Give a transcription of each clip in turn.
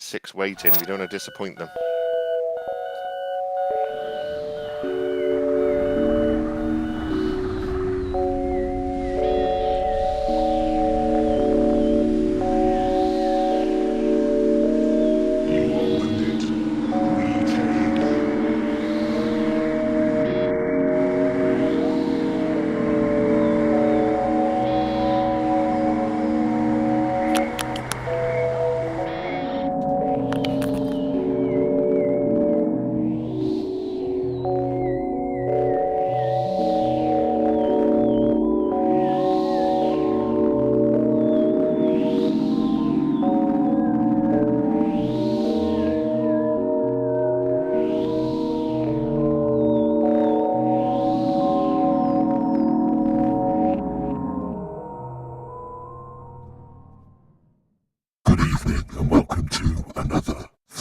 6 waiting. We don't want to disappoint them.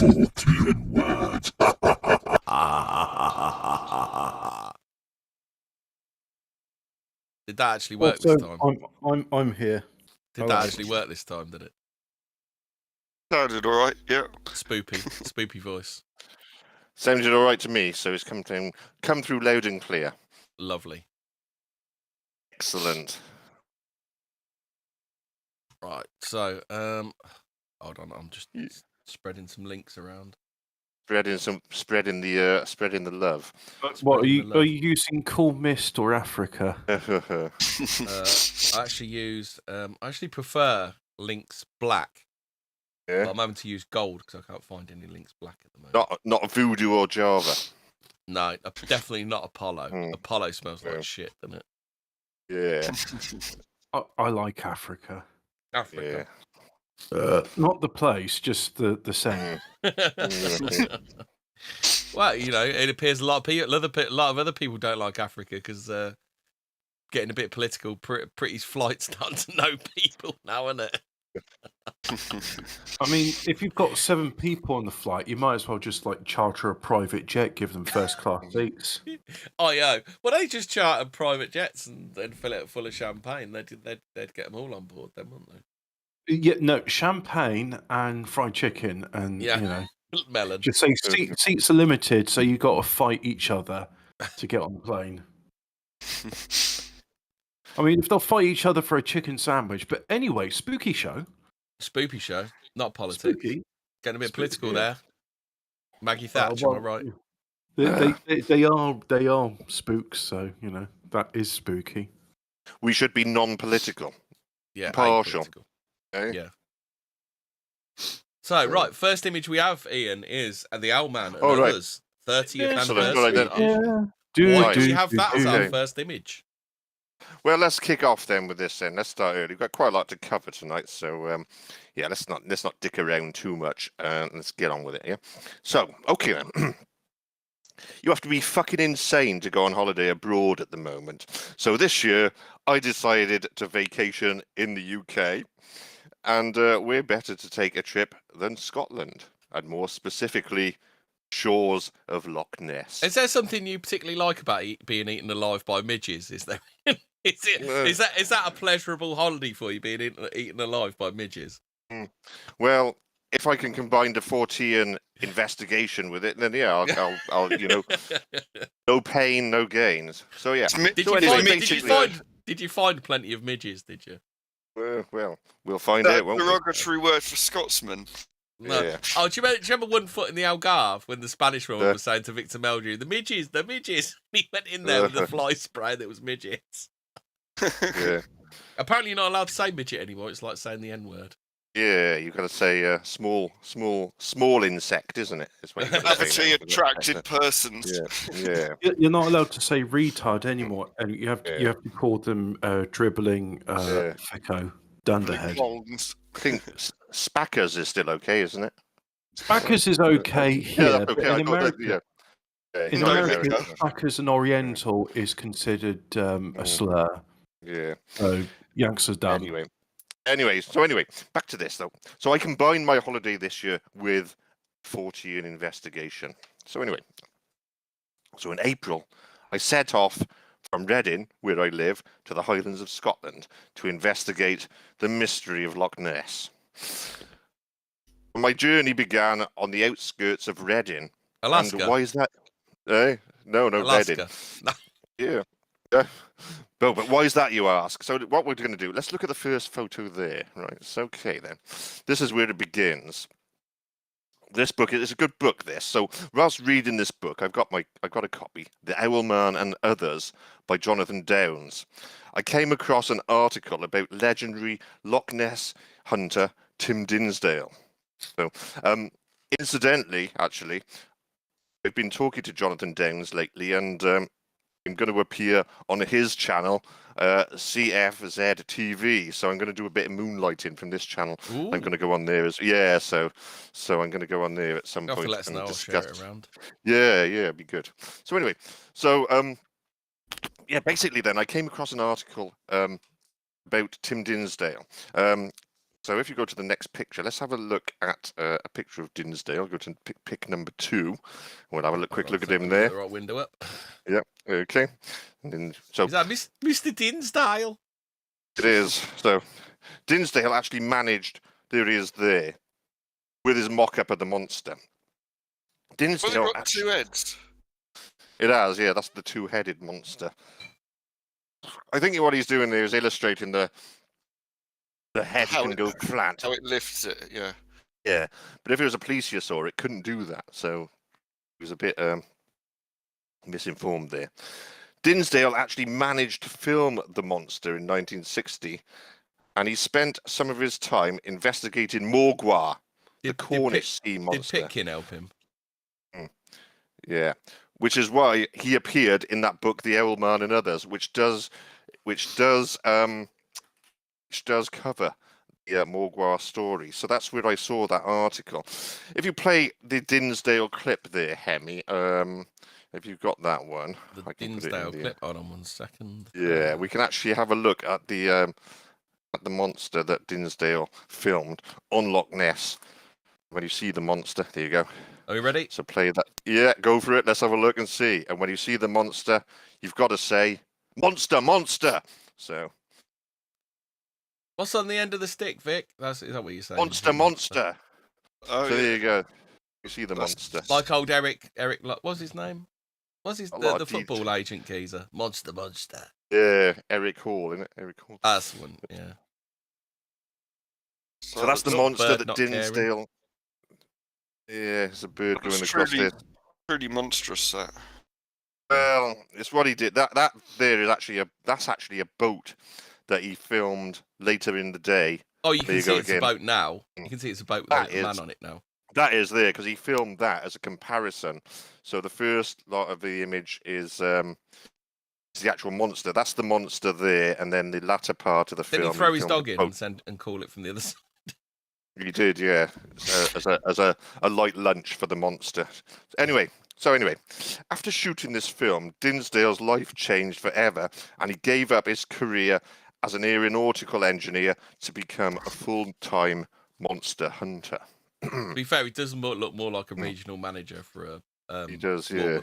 Fortean words. Did that actually work this time? I'm here. Did that actually work this time? Did it? Sounded all right. Yeah. Spoopy voice. Sounded all right to me. So it's come through loud and clear. Lovely. Excellent. Right. So, hold on. I'm just spreading some links around. Spreading the love. What are you using? Cool Mist or Africa? I actually prefer links black. Yeah. But I'm having to use gold because I can't find any links black at the moment. Not Voodoo or Java. No, definitely not Apollo. Apollo smells like shit, doesn't it? Yeah. I like Africa. Africa. Yeah. Not the place, just the scent. Well, it appears a lot of other people don't like Africa because getting a bit political. Pretty flight's starting to know people now, isn't it? I mean, if you've got 7 people on the flight, you might as well just charter a private jet, give them first class seats. Well, they just charter private jets and then fill it full of champagne. They'd get them all on board, then, wouldn't they? Yeah, no, champagne and fried chicken, and melon. Just say seats are limited, so you got to fight each other to get on the plane. I mean, if they'll fight each other for a chicken sandwich, but anyway, spooky show. Spoopy show, not politics. Spooky. Getting a bit political there. Maggie Thatcher, am I right? They are spooks, so that is spooky. We should be non-political. Yeah, partial. Okay? Yeah. So right, first image we have, Ian, is the Owlman and others 30th anniversary. Why did you have that as our first image? Well, let's kick off then with this. Then let's start early. We've got quite a lot to cover tonight, so let's not dick around too much. Let's get on with it. Yeah. So, okay then. You have to be fucking insane to go on holiday abroad at the moment. So this year, I decided to vacation in the UK, and we're better to take a trip than Scotland, and more specifically, shores of Loch Ness. Is there something you particularly like about being eaten alive by midges? Is there? Is that a pleasurable holiday for you, being eaten alive by midges? Well, if I can combine the Fortean investigation with it, then I'll no pain, no gains. So yeah. Did you find plenty of midges? Did you? Well, we'll find out. Won't derogatory word for Scotsman. No. Yeah. Oh, do you remember One Foot in the Algarve when the Spanish woman was saying to Victor Meldrew, the midges? He went in there with the fly spray that was midgets. Yeah. Apparently you're not allowed to say midget anymore. It's like saying the N-word. Yeah, you've got to say small insect, isn't it? Gravity attracted persons. Yeah. You're not allowed to say retard anymore, and you have to call them dribbling thicko dunderhead. I think Spackers is still okay, isn't it? Spackers is okay here, but in America, in America, Spackers and Oriental is considered a slur. Yeah. So Yanks are done. Anyway, back to this though. So I combined my holiday this year with Fortean investigation. So in April, I set off from Reading, where I live, to the Highlands of Scotland to investigate the mystery of Loch Ness. My journey began on the outskirts of Reading. Alaska. And why is that? No, Alaska. Reading. Yeah. But why is that, you ask? So what we're going to do, let's look at the first photo there. Right, it's okay then. This is where it begins. This book is a good book, this. So whilst reading this book, I've got a copy, The Owlman and Others by Jonathan Downes. I came across an article about legendary Loch Ness hunter Tim Dinsdale. So, incidentally, actually, I've been talking to Jonathan Downes lately, and I'm going to appear on his channel, CFZ TV. So I'm going to do a bit of moonlighting from this channel. Ooh. I'm going to go on there as so I'm going to go on there at some point. Let us know. I'll share it around. Yeah, it'd be good. So anyway, basically then I came across an article about Tim Dinsdale. So if you go to the next picture, let's have a look at a picture of Dinsdale. Go to pick number 2. We'll have a quick look at him there. The right window up. Yeah. Okay. And then, so is that Mr. Dinsdale? It is. So Dinsdale actually managed. There he is there, with his mock-up of the monster. Dinsdale got 2 heads. It has. Yeah, that's the 2-headed monster. I think what he's doing there is illustrating the head can go flat. How it lifts it, yeah. Yeah, but if it was a plesiosaur, it couldn't do that. So he was a bit misinformed there. Dinsdale actually managed to film the monster in 1960, and he spent some of his time investigating Morgwa, the Cornish sea monster. Did Pitkin help him? Yeah, which is why he appeared in that book, The Owlman and Others, which does cover the Morgwa story. So that's where I saw that article. If you play the Dinsdale clip there, Hemi, if you've got that one. The Dinsdale clip, hold on 1 second. Yeah, we can actually have a look at the monster that Dinsdale filmed on Loch Ness. When you see the monster, there you go. Are we ready? So play that. Yeah, go for it. Let's have a look and see. And when you see the monster, you've got to say, "Monster, monster!" So. What's on the end of the stick, Vic? Is that what you're saying? Monster, monster. Oh, so yeah. there you go. You see the monster. Like old Eric. What's his name? What's the football agent geezer? Monster, monster. Yeah, Eric Hall, isn't it? Eric Hall. That's the one. Yeah. So that's the monster that Dinsdale. Yeah, it's a bird going across there. Pretty monstrous, that. Well, it's what he did. That there is actually that's actually a boat that he filmed later in the day. Oh, you can see it's a boat now. You can see it's a boat with a man on it now. That is there because he filmed that as a comparison. So the first lot of the image is the actual monster. That's the monster there, and then the latter part of the film. Didn't he throw his dog in and call it from the other side? He did, yeah, as a light lunch for the monster. Anyway, after shooting this film, Dinsdale's life changed forever, and he gave up his career as an aeronautical engineer to become a full-time monster hunter. To be fair, he does look more like a regional manager for a. He does, yeah.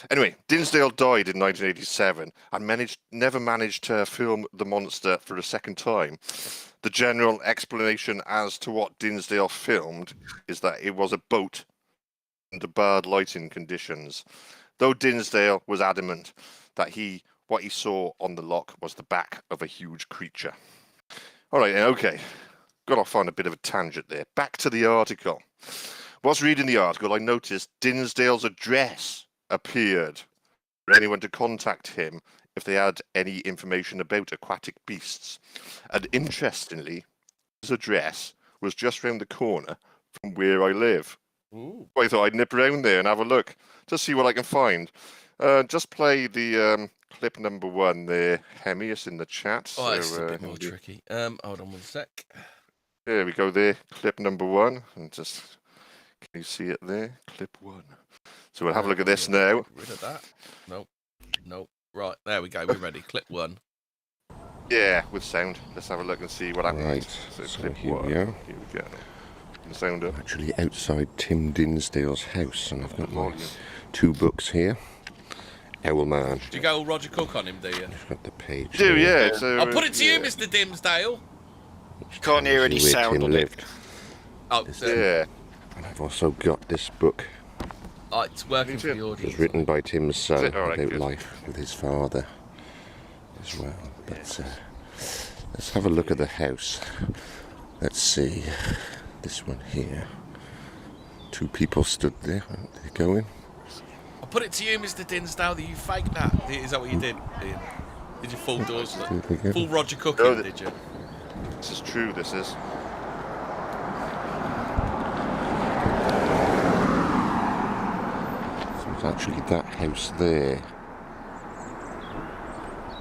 Anyway, Dinsdale died in 1987 and never managed to film the monster for a second time. The general explanation as to what Dinsdale filmed is that it was a boat under bad lighting conditions, though Dinsdale was adamant that what he saw on the loch was the back of a huge creature. All right, okay. Got off on a bit of a tangent there. Back to the article. Whilst reading the article, I noticed Dinsdale's address appeared for anyone to contact him if they had any information about aquatic beasts. And interestingly, his address was just round the corner from where I live. Ooh. I thought I'd nip around there and have a look to see what I can find. Just play the clip number 1 there, Hemi. It's in the chat. Oh, it's a bit more tricky. Hold on 1 sec. There we go there, clip number 1. And just, can you see it there? Clip 1. So we'll have a look at this now. Get rid of that. Nope. Right, there we go. We're ready. Clip 1. Yeah, with sound. Let's have a look and see what happens. Right, so clip here 1. we are. Here we go. The sound up. Actually outside Tim Dinsdale's house, and I've got my 2 books here. Owlman. Do you go Roger Cook on him, do you? I've got the page. You do, here. yeah. So, I'll put it to you, Mr. Dinsdale. Can't hear any Where sound Tim on lived. Oh, Yeah. And I've also got this book. it's working for the It audience. was written by Tim's son it? All right, about good. life with his father as well. But let's have a look at the house. Let's see. This one here. 2 people stood there. Aren't they going? I'll put it to you, Mr. Dinsdale, that you faked that. Is that what you did, Ian? Did you full doors? Full Roger Cooking, No, did you? This is true, this is. So it's actually that house there.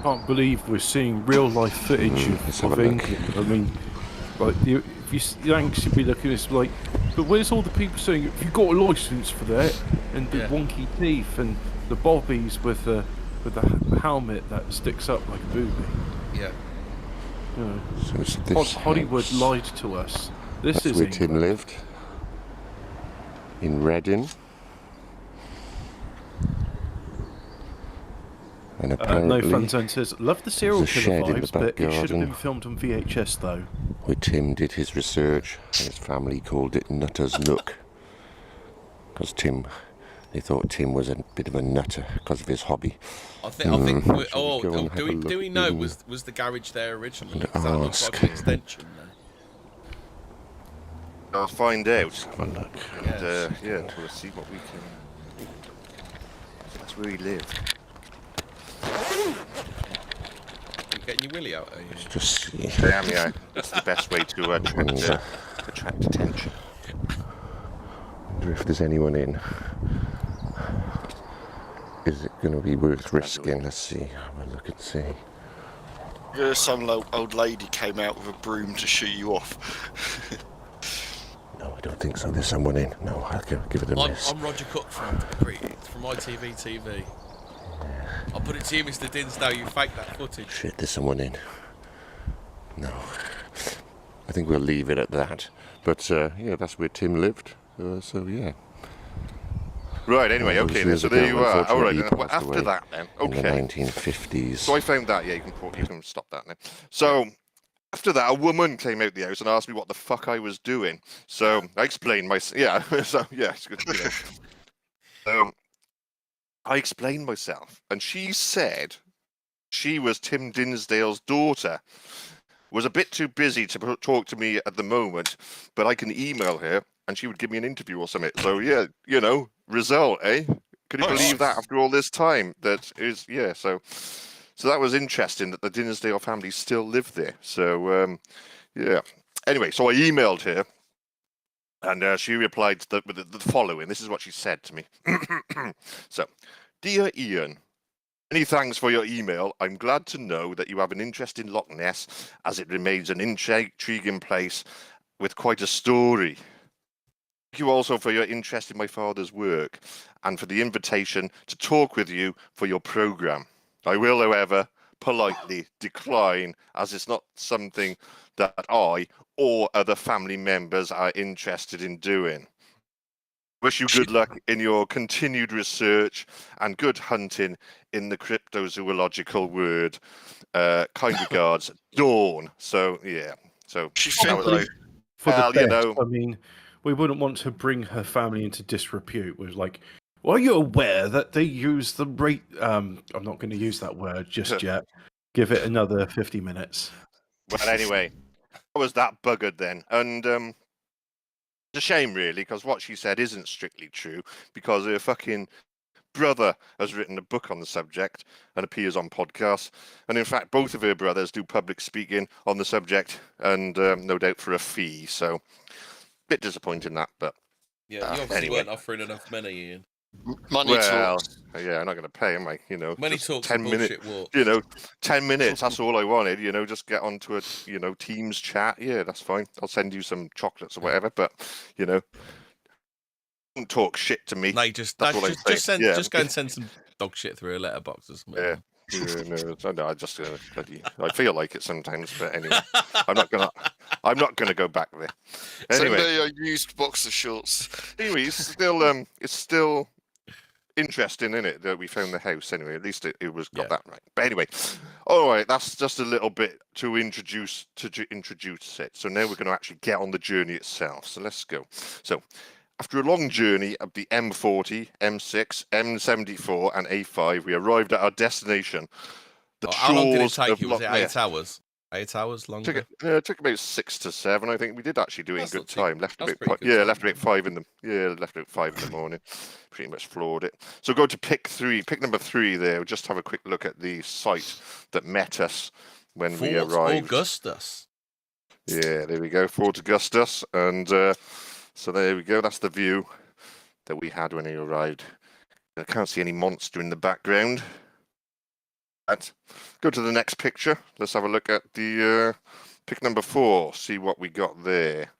Can't believe we're seeing real life footage let's have of a look. England. I mean, like if you Yanks would be looking at this like, but where's all the people saying if you got a license for that, and the wonky teeth and the bobbies with the helmet that sticks up like a booby. Yeah. You know, So it's this Hollywood house. lied to us. This That's is where Tim England. lived. In Reading. And No apparently, Fun Zone says, love the serial there's a killer shed in the vibes, but back it should have garden. been filmed on VHS though. where Tim did his research, and his family called it Nutter's Nook. Because they thought Tim was a bit of a nutter because of his hobby. I think. Shall we go and have a Do look we know in was the garage there originally? and Does that look like ask? an extension there? I'll find out. Have a look. And we'll see what we can. That's where he lived. You getting your willy out, are you? Let's just see. Damn, yeah. That's the best way to attract attention. Wonder if there's anyone in. Is it going to be worth risking? Let's see. Have a look and see. Some old lady came out with a broom to shoot you off. No, I don't think so. There's someone in. No, I'll give it a miss. I'm Roger Cook from ITV TV. I'll put it to you, Mr. Dinsdale. You faked that footage. Shit, there's someone in. No. I think we'll leave it at that. But, yeah, that's where Tim lived. So, yeah. Right, anyway, Well, okay, years so ago, there you are. unfortunately, Alright, he well, passed after away that then, In the okay. 1950s. So I found that, yeah, you can stop that now. So, after that, a woman came out the house and asked me what the fuck I was doing. So, I explained myself, it's good, I explained myself, and she said she was Tim Dinsdale's daughter. Was a bit too busy to talk to me at the moment, but I can email her and she would give me an interview or something. So yeah, result, eh? Could you believe that after all this time? That is, yeah. So that was interesting that the Dinsdale family still lived there. So yeah. Anyway, so I emailed her, and she replied with the following. This is what she said to me. So, dear Ian. Many thanks for your email. I'm glad to know that you have an interest in Loch Ness, as it remains an intriguing place with quite a story. Thank you also for your interest in my father's work and for the invitation to talk with you for your programme. I will, however, politely decline, as it's not something that I or other family members are interested in doing. Wish you good luck in your continued research and good hunting in the cryptozoological word. Kind regards, Dawn. So, yeah. So, She fit was though. like, For well, the you best. know. I mean, we wouldn't want to bring her family into disrepute. We're like, well, are you aware that they use the rate? I'm not going to use that word just yet. Give it another 50 minutes. Well, anyway, I was that buggered then. And it's a shame, really, because what she said isn't strictly true, because her fucking brother has written a book on the subject and appears on podcasts. And in fact, both of her brothers do public speaking on the subject, and no doubt for a fee. So, bit disappointing that, but Yeah, you obviously anyway. weren't offering enough money, Ian. Money talks. Yeah, I'm not going to pay him, Money just talks 10 and minutes, bullshit walks. 10 minutes, that's all I wanted, just get onto a, Teams chat. Yeah, that's fine. I'll send you some chocolates or whatever, but, don't talk shit to me. No, That's all I say. just go and send some dog shit through a letterbox or something. Yeah. No, I feel like it sometimes, but anyway, I'm not gonna go back there. Send Anyway, me a used boxer shorts. it's still interesting, isn't it, that we found the house anyway? At least it was got Yeah. that right. But anyway, all right, that's just a little bit to introduce it. So now we're going to actually get on the journey itself. So let's go. So after a long journey of the M40, M6, M74, and A5, we arrived at our destination. The How long did it shores take of you? Was Loch it Ness. 8 hours? 8 hours longer? Took about 6 to 7. I think we did actually do it in That's good not too- time. Left that's about pretty good time. left about 5 in the left about 5 in the morning. Pretty much floored it. So go to pick number 3 there. We'll just have a quick look at the site that met us when we Fort arrived. Augustus. Yeah, there we go, Fort Augustus, and so there we go. That's the view that we had when we arrived. I can't see any monster in the background. Right. Go to the next picture. Let's have a look at the pick number 4. See what we got there.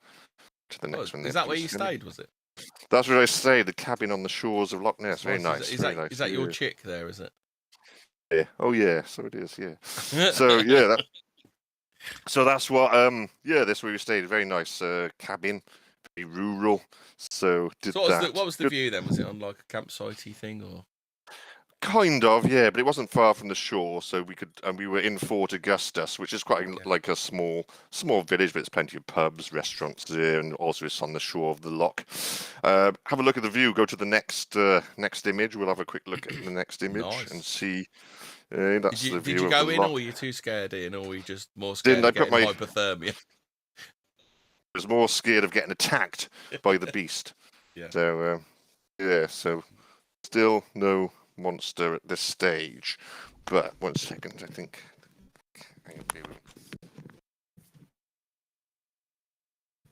To the next one. Is that where you stayed? Was it? That's where I stayed. The cabin on the shores of Loch Ness. Very nice. Is very that nice. is that your chick there? Is it? Yeah. Oh yeah. So it is. Yeah. So yeah. So that's what. That's where we stayed. Very nice cabin. Very rural. So did that. What was the view then? Was it on like a campsite-y thing or? Kind of, yeah, but it wasn't far from the shore, so we could, and we were in Fort Augustus, which is quite like a small village, but there's plenty of pubs, restaurants there, and also it's on the shore of the Loch. Have a look at the view. Go to the next image. We'll have a quick look at the next image and see. That's the view. Did you of go the in, Loch. or were you too scared in, or were you just more scared of getting hypothermia? I was more scared of getting attacked by the beast. Yeah. So so still no monster at this stage, but 1 second, I think.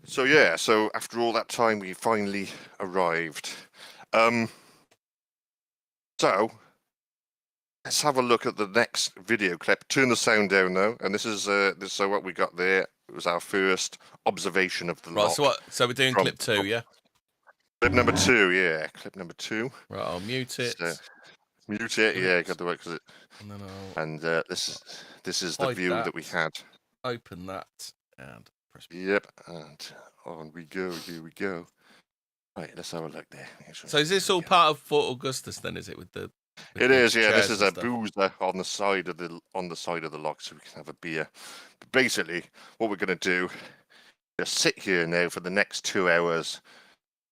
So yeah, so after all that time, we finally arrived. So let's have a look at the next video clip. Turn the sound down though, and this is so what we got there. It was our first observation of the Loch. Right. So we're doing clip 2, yeah. Clip number 2, yeah. Clip number 2. Right, I'll mute it. So, mute it, yeah. Got the work. And then this is the view that we had. Open that and press. Yep, and on we go. Here we go. Right, let's have a look there. So is this all part of Fort Augustus then? Is it with the? It is, yeah. This is a boozer on the side of the Loch, so we can have a beer. But basically, what we're going to do is sit here now for the next 2 hours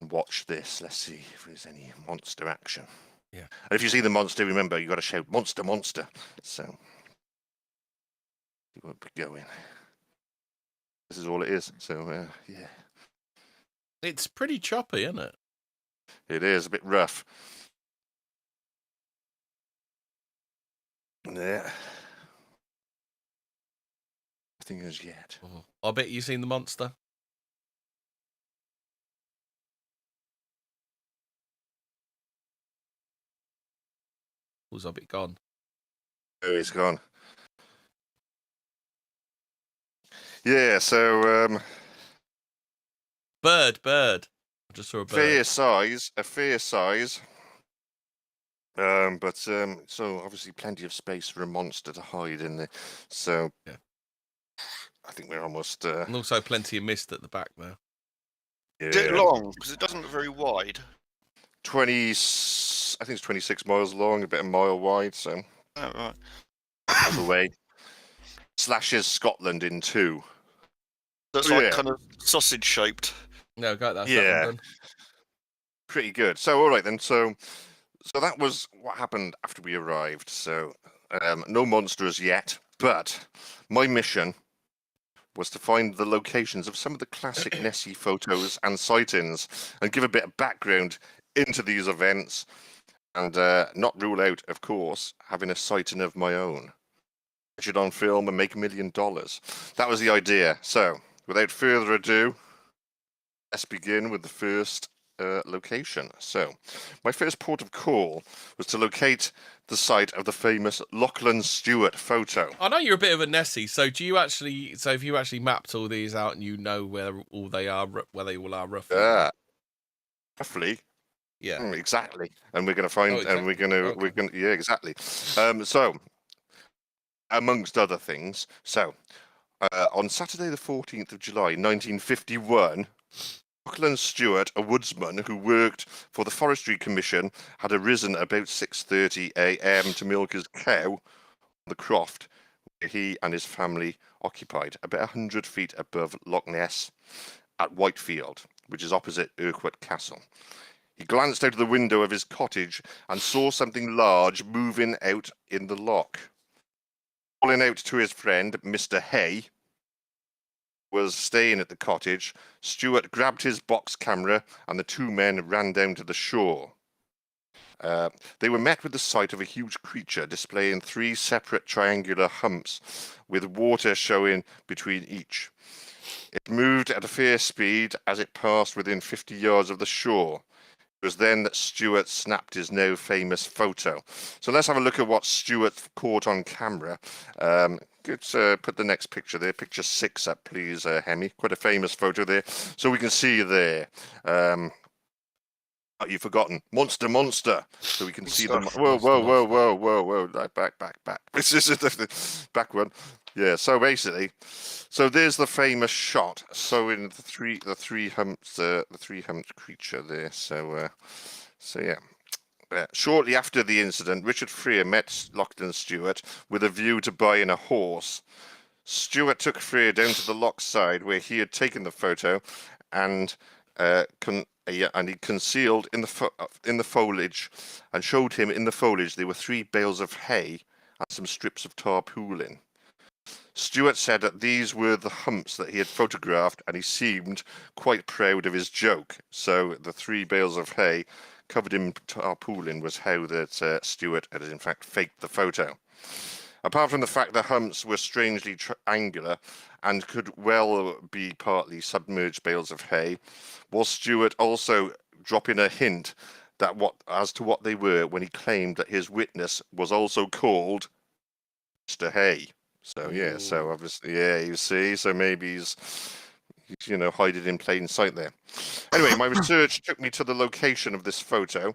and watch this. Let's see if there's any monster action. Yeah. And if you see the monster, remember you got to shout "monster, monster." So you won't be going. This is all it is. So yeah. It's pretty choppy, isn't it? It is a bit rough. Yeah. Nothing as yet. Oh, I bet you've seen the monster. Was a bit gone. Oh, he's gone. Yeah, so Bird. I just saw a bird. a fair size. But so obviously plenty of space for a monster to hide in there. So yeah. I think we're almost. And also plenty of mist at the back there. Yeah. Is it long? Because it doesn't look very wide. 20. I think it's 26 miles long, about a mile wide. So. Oh, right. Out of the way. Slashes Scotland in 2. That's kind of sausage shaped. No, got that. Yeah. Pretty good. So all right then. So that was what happened after we arrived. So no monsters yet, but my mission was to find the locations of some of the classic Nessie photos and sightings and give a bit of background into these events and not rule out, of course, having a sighting of my own. Catch it on film and make $1 million. That was the idea. So without further ado, let's begin with the first location. So my first port of call was to locate the site of the famous Lachlan Stewart photo. I know you're a bit of a Nessie, so have you actually mapped all these out and you know where they all are roughly? Roughly. Yeah. Exactly. And we're going to find, exactly. and we're going to, yeah, exactly. So, amongst other things, on Saturday the 14th of July, 1951, Lachlan Stewart, a woodsman who worked for the Forestry Commission, had arisen about 6:30 a.m. to milk his cow on the croft where he and his family occupied, about 100 feet above Loch Ness at Whitefield, which is opposite Urquhart Castle. He glanced out of the window of his cottage and saw something large moving out in the loch. Calling out to his friend, Mr. Hay, was staying at the cottage, Stewart grabbed his box camera and the two men ran down to the shore. They were met with the sight of a huge creature displaying 3 separate triangular humps with water showing between each. It moved at a fair speed as it passed within 50 yards of the shore. It was then that Stewart snapped his now famous photo. So let's have a look at what Stewart caught on camera. Let's put the next picture there, picture 6 up, please, Hemi. Quite a famous photo there. So we can see there. You've forgotten monster. So we can see them. Whoa! Back. This is the back one. Yeah. So basically, there's the famous shot. So in the three humped creature there. So yeah. Shortly after the incident, Richard Freer met Lachlan Stewart with a view to buying a horse. Stewart took Freer down to the loch side where he had taken the photo, and he concealed in the foliage, and showed him in the foliage there were 3 bales of hay and some strips of tarpaulin. Stewart said that these were the humps that he had photographed, and he seemed quite proud of his joke. So the 3 bales of hay covered in tarpaulin was how that Stewart had in fact faked the photo. Apart from the fact the humps were strangely triangular and could well be partly submerged bales of hay, was Stewart also dropping a hint that as to what they were when he claimed that his witness was also called Mr. Hay. So yeah, so obviously, yeah, you see, so maybe he's hiding in plain sight there. Anyway, my research took me to the location of this photo,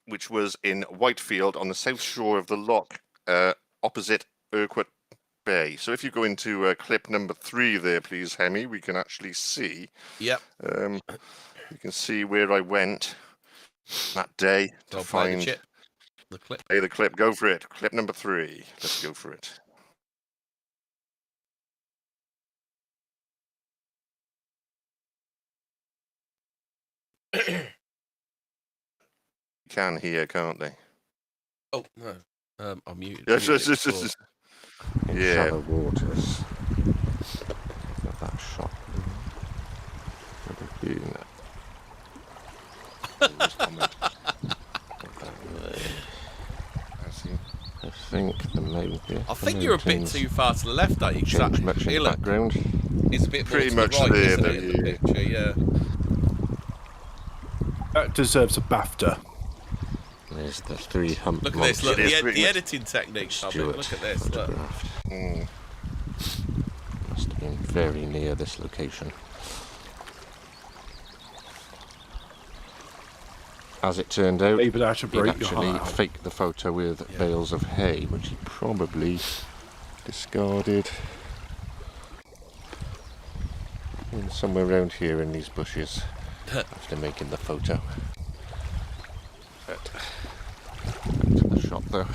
which was in Whitefield on the south shore of the Loch, opposite Urquhart Bay. So if you go into clip number 3 there, please, Hemi, we can actually see. Yep. You can see where I went that day to find the clip. Hey, the clip. Go for it. Clip number 3. Let's go for it. Can hear, can't they? Oh no, I'm muted. Yes. In Yeah. shallow waters. Got that shot. I think you're a bit too far to the left, aren't you? Change much in the background. It's a bit more Pretty to much the right, there, isn't it, in the picture, yeah. That deserves a BAFTA. There's the 3 hump. Look at this, look, It is the editing technique, Stewart look at this, look. Must have been very near this location. As it turned out, David Attenborough, he'd actually faked the photo with bales of hay, which he probably discarded somewhere around here in these bushes after making the photo. Back to the shot though.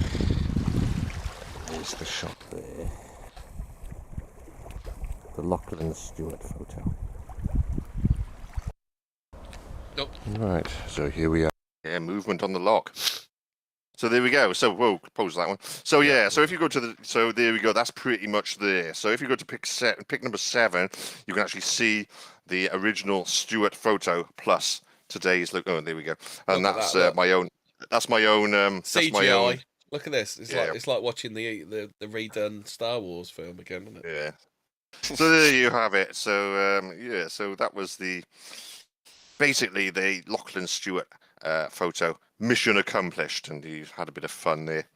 There's the shot there. The Lachlan Stewart photo. Nope. Right, so here we are. Yeah, movement on the loch. So there we go. So whoa, pause that one. So yeah, so if you go to so there we go. That's pretty much there. So if you go to pick number 7, you can actually see the original Stewart photo plus today's look. Oh, there we go. And Look at that's that, my own. That's my own. CGI. That's my own. Look at this. It's like watching the redone Star Wars film again, isn't it? Yeah. So there you have it. So yeah, so that was basically the Lachlan Stewart photo. Mission accomplished, and he had a bit of fun there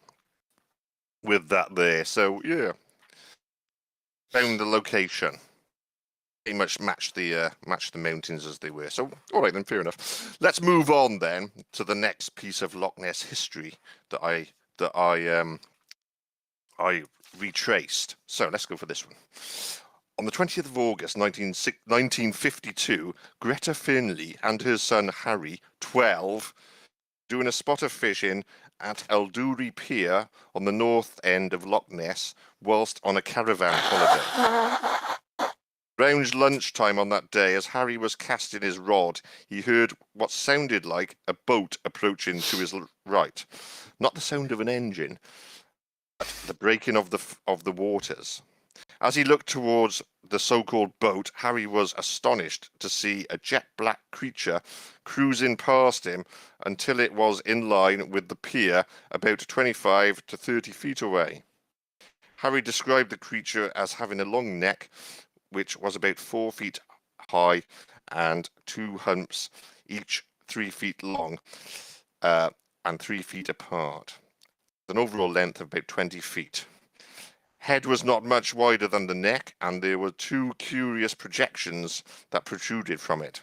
with that there. So yeah, found the location. Pretty much matched the mountains as they were. So all right then, fair enough. Let's move on then to the next piece of Loch Ness history that I retraced. So let's go for this one. On the 20th of August 1952, Greta Fernley and her son Harry, 12, doing a spot of fishing at Elduri Pier on the north end of Loch Ness whilst on a caravan holiday. Around lunchtime on that day, as Harry was casting his rod, he heard what sounded like a boat approaching to his right. Not the sound of an engine, but the breaking of the waters. As he looked towards the so-called boat, Harry was astonished to see a jet-black creature cruising past him until it was in line with the pier about 25 to 30 feet away. Harry described the creature as having a long neck, which was about 4 feet high and 2 humps, each 3 feet long and 3 feet apart, with an overall length of about 20 feet. Head was not much wider than the neck, and there were 2 curious projections that protruded from it,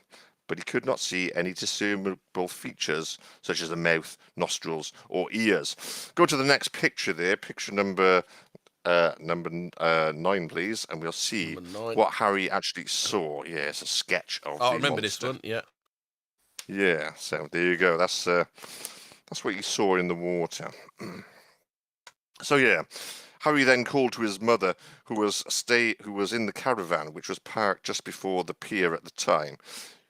but he could not see any discernible features such as a mouth, nostrils, or ears. Go to the next picture there, picture number 9, please, and we'll see what Harry actually saw. Yeah, it's a sketch of the I remember monster. this one, yeah. Yeah, so there you go. That's what you saw in the water. So yeah, Harry then called to his mother, who was in the caravan, which was parked just before the pier at the time.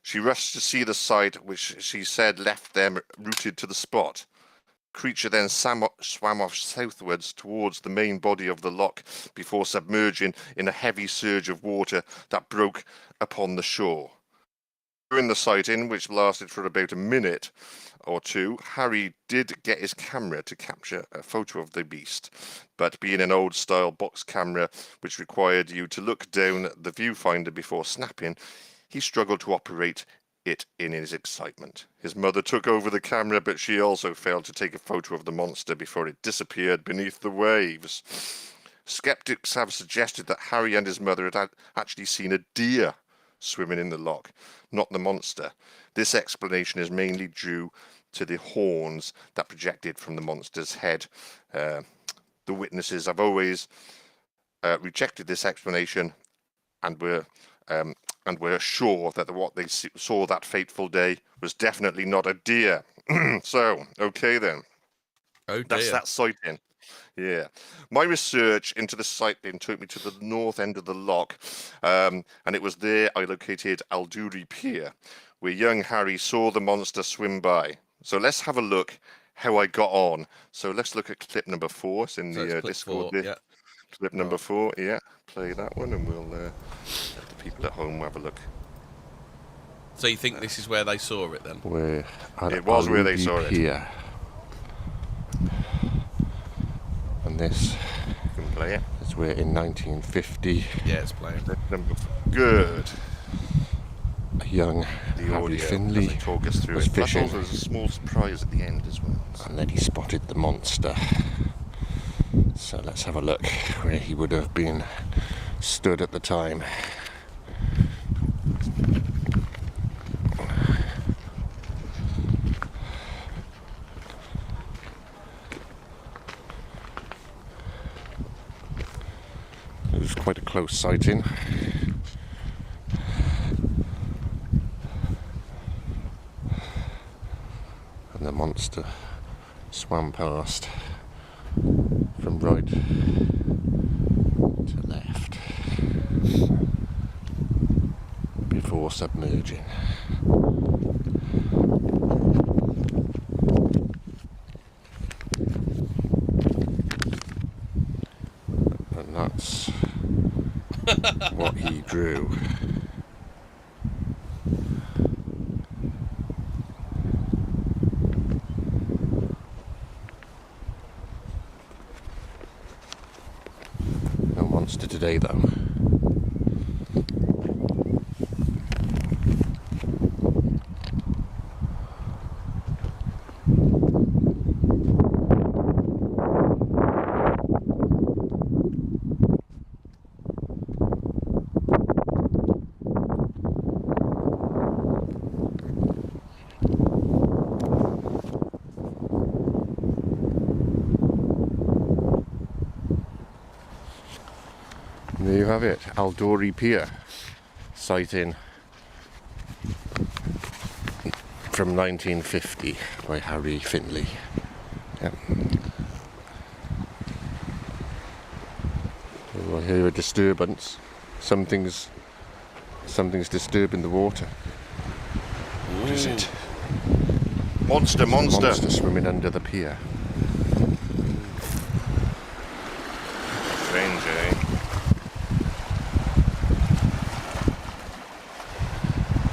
She rushed to see the sight, which she said left them rooted to the spot. The creature then swam off southwards towards the main body of the loch before submerging in a heavy surge of water that broke upon the shore. During the sighting, which lasted for about a minute or two, Harry did get his camera to capture a photo of the beast, but being an old-style box camera which required you to look down the viewfinder before snapping, he struggled to operate it in his excitement. His mother took over the camera, but she also failed to take a photo of the monster before it disappeared beneath the waves. Skeptics have suggested that Harry and his mother had actually seen a deer swimming in the loch, not the monster. This explanation is mainly due to the horns that projected from the monster's head. The witnesses have always rejected this explanation and were sure that what they saw that fateful day was definitely not a deer. So, okay then. Oh dear. That's that sighting. Yeah. My research into the sighting took me to the north end of the loch, and it was there I located Elduri Pier, where young Harry saw the monster swim by. So let's have a look how I got on. So let's look at clip number 4. It's in the Discord there. Yeah. Clip number 4, yeah. Play that one and we'll let the people at home have a look. So you think this is where they saw it then? It was where they saw it. Here. And this You can play it. is where in 1950 Yeah, it's playing. Clip number 4. Good. a young The Harry audio Finley as they talk us through was it. Plus fishing, also there's a small surprise at the end as well. and then he spotted the monster. So let's have a look where he would have been stood at the time. It was quite a close sighting. And the monster swam past from right to left before submerging. And that's what he drew. No monster today though. There you you have it, Aldori Pier sighting from 1950 by Harry Finley. Yep. So I hear a disturbance. Something's disturbing the water. What is it? Monster. A monster swimming under the pier. Strange, eh?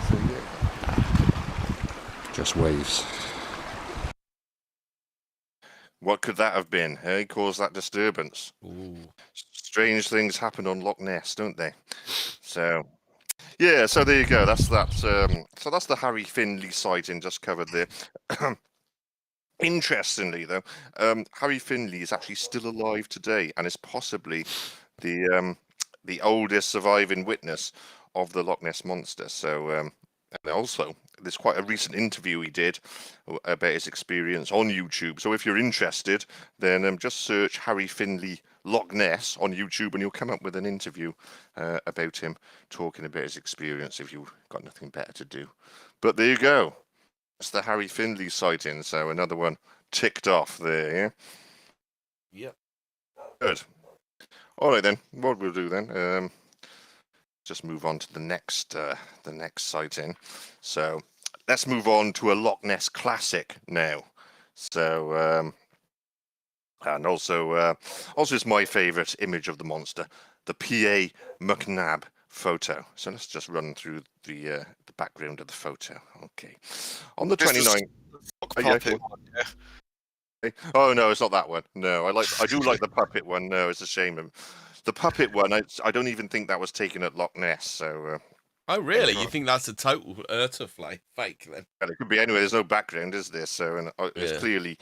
So, yeah. Just waves. What could that have been? Eh? Caused that disturbance. Ooh. Strange things happen on Loch Ness, don't they? So, yeah. So there you go. That's that. So that's the Harry Finley sighting just covered there. Interestingly, though, Harry Finley is actually still alive today, and is possibly the oldest surviving witness of the Loch Ness monster. So, and also, there's quite a recent interview he did about his experience on YouTube. So, if you're interested, then just search Harry Finley Loch Ness on YouTube, and you'll come up with an interview about him talking about his experience. If you've got nothing better to do, but there you go. That's the Harry Finley sighting, so another one ticked off there, yeah? Yep. Good. All right, then. What we'll do then, just move on to the next sighting. So let's move on to a Loch Ness classic now. So, and also it's my favourite image of the monster, the P.A. McNab photo. So let's just run through the background of the photo. Okay. On the 29th. Puppet one, yeah. Oh no, it's not that one. No, I do like the puppet one. No, it's a shame. The puppet one, I don't even think that was taken at Loch Ness. So. Oh really? You think that's a total utter fake then? Well, it could be anyway. There's no background, is there? So, and it's Yeah. clearly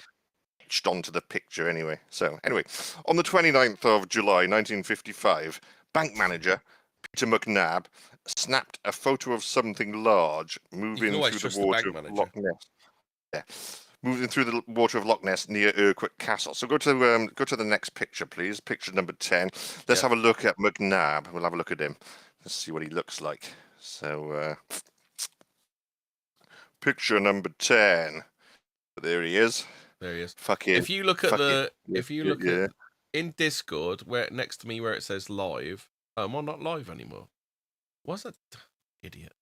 etched onto the picture anyway. So anyway, on the 29th of July, 1955, bank manager Peter McNab snapped a photo of something large moving always through trust the the water bank of manager. Loch Ness. Yeah, moving through the water of Loch Ness near Urquhart Castle. So go to the next picture, please. Picture number 10. Let's have a look at McNab. We'll have a look at him. Let's see what he looks like. So picture number 10. There he is. There he is. Fucking. If you look at yeah. at in Discord, where next to me where it says live, am I not live anymore? Was that idiot?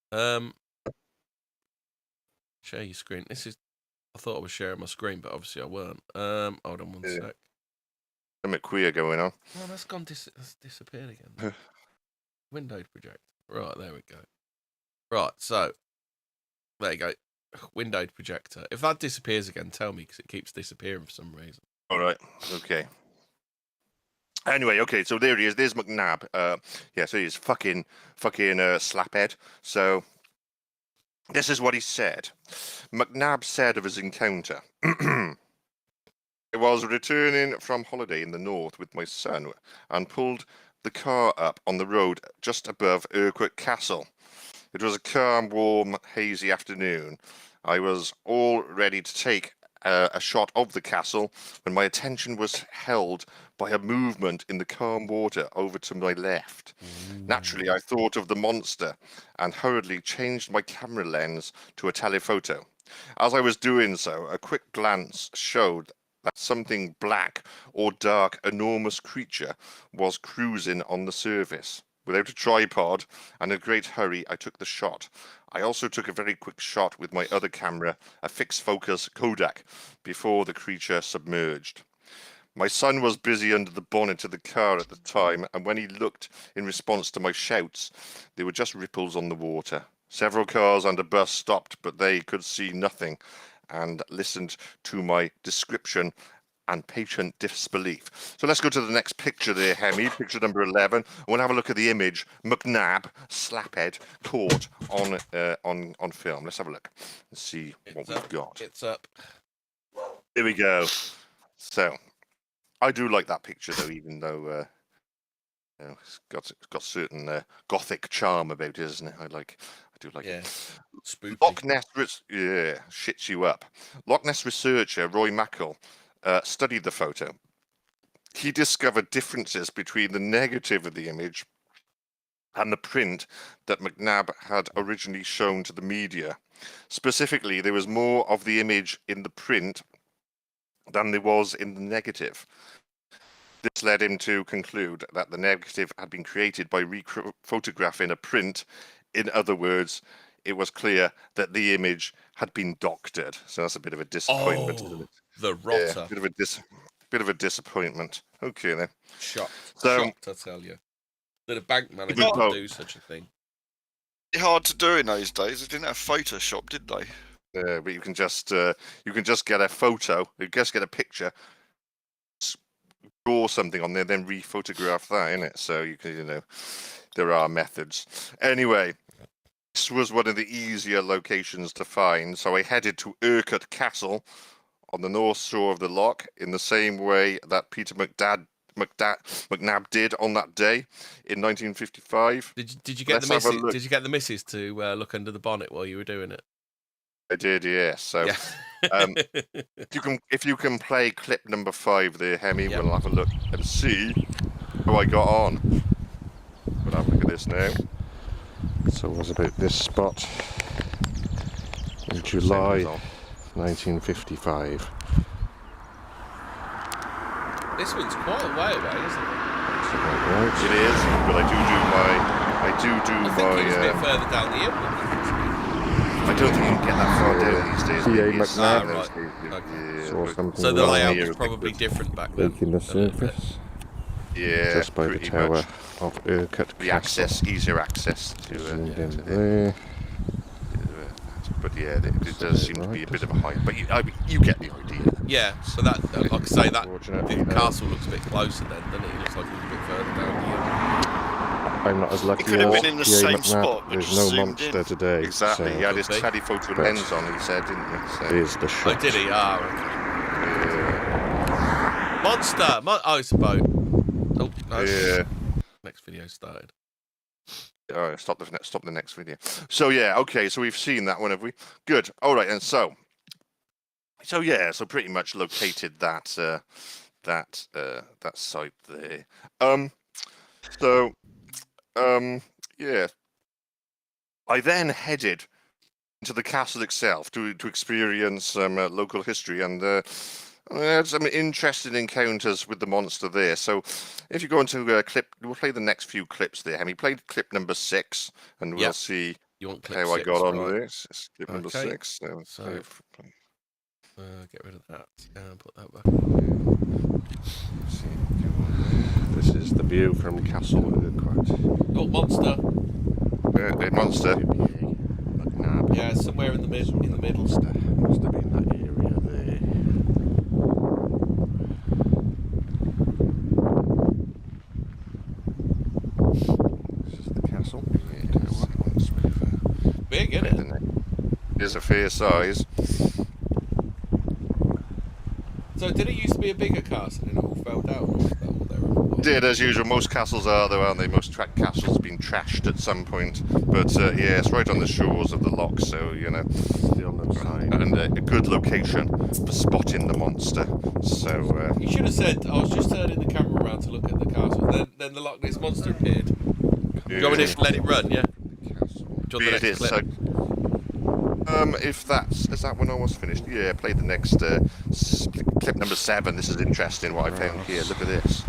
Share your screen. I thought I was sharing my screen, but obviously I weren't. Hold on one sec. Something queer going on. Oh, that's gone. That's disappeared again. Windowed projector. Right, there we go. Right, so there you go. Windowed projector. If that disappears again, tell me, because it keeps disappearing for some reason. All right. Okay. Anyway, okay. So there he is. There's McNab. Yeah. So he's fucking slaphead. So this is what he said. McNab said of his encounter. I was returning from holiday in the north with my son and pulled the car up on the road just above Urquhart Castle. It was a calm, warm, hazy afternoon. I was all ready to take a shot of the castle when my attention was held by a movement in the calm water over to my left. Naturally, I thought of the monster and hurriedly changed my camera lens to a telephoto. As I was doing so, a quick glance showed that something black or dark, enormous creature was cruising on the surface. Without a tripod and a great hurry, I took the shot. I also took a very quick shot with my other camera, a fixed focus Kodak, before the creature submerged. My son was busy under the bonnet of the car at the time, and when he looked in response to my shouts, there were just ripples on the water. Several cars and a bus stopped, but they could see nothing and listened to my description and patient disbelief. So let's go to the next picture there, Hemi, picture number 11. I want to have a look at the image, McNab, slaphead, caught on film. Let's have a look and see what we've got. It's up. Here we go. So, I do like that picture, though, even though it's got certain gothic charm about it, isn't it? I do like it. Spooky. Loch Ness, shits you up. Loch Ness researcher Roy Mackall studied the photo. He discovered differences between the negative of the image and the print that McNabb had originally shown to the media. Specifically, there was more of the image in the print than there was in the negative. This led him to conclude that the negative had been created by photographing a print. In other words, it was clear that the image had been doctored. So that's a bit of a disappointment, isn't it? The rotter. Yeah, bit of a disappointment. Okay then. Shocked, So, I tell you. That a bank manager Well, would do such a thing. Hard to do in those days. They didn't have Photoshop, did they? but you can just get a photo, you just get a picture, draw something on there, then re-photograph that, innit? So you can, there are methods. Anyway, this was one of the easier locations to find, so I headed to Urquhart Castle on the north shore of the Loch in the same way that Peter McNabb did on that day in 1955. Did you get the missus? Did you get the missus to look under the bonnet while you were doing it? I did, yes. So, Yeah. if you can play clip number 5 there, Hemi, we'll have a look and see how I got on. We'll have a look at this now. So it was about this spot in July 1955. This one's quite a way away, isn't it? Right. It is, but I do I think it was a bit further down the hill. I don't think you can get that far down these days. P.A. Maybe it's McNabb. those Okay. days, yeah, Saw but- something So the lying layout here was is probably liquid. different back then. breaking the a little bit. surface yeah, just by the pretty tower much. of Urquhart The Castle. easier access to Zoomed in to there. but yeah, it does seem to be a bit of a height. But you get the idea. Yeah, so that, like I say, that Unfortunately, the castle looks a bit closer then, doesn't it? It looks like it was a bit further down the hill. I'm not as lucky could have as been in the P.A. same McNabb. spot, but There's just no zoomed monster in. today. Exactly. So He had his Could be. telephoto But- lens on, he said, didn't he? So, here's the Oh, shot. did he? Okay. Monster! Oh, it's a boat. Oh, no. yeah. Next video started. Stop the next video. So yeah, okay. So we've seen that one, have we? Good. All right, and so yeah, so pretty much located that site there. Yeah. I then headed into the castle itself to experience some local history, and I had some interesting encounters with the monster there. So if you go into clip, we'll play the next few clips there. Hemi, play clip number 6, and we'll Yep. see You want clip how 6, I got on right. this. It's clip number Okay. 6. So- Get rid of that and put that back. This is the view from Castle Urquhart. Oh, monster! The monster. McNabb. Yeah, somewhere in the middle. Must have been that area there. This is the castle. Big, isn't it? It is a fair size. So did it used to be a bigger castle and it all fell down? Or was that all there ever was? Did, as usual. Most castles are, though, aren't they? Most castles have been trashed at some point. But yeah, it's right on the shores of the Loch, so, Still inside. and a good location for spotting the monster. So, You should have said, I was just turning the camera around to look at the castle, then the Loch Ness monster appeared. Do you want me to let it run, yeah? Castle. Do you want it the is. next So, clip? is that one almost finished? Yeah, play the next clip number 7. This is interesting what I found here. Look at this.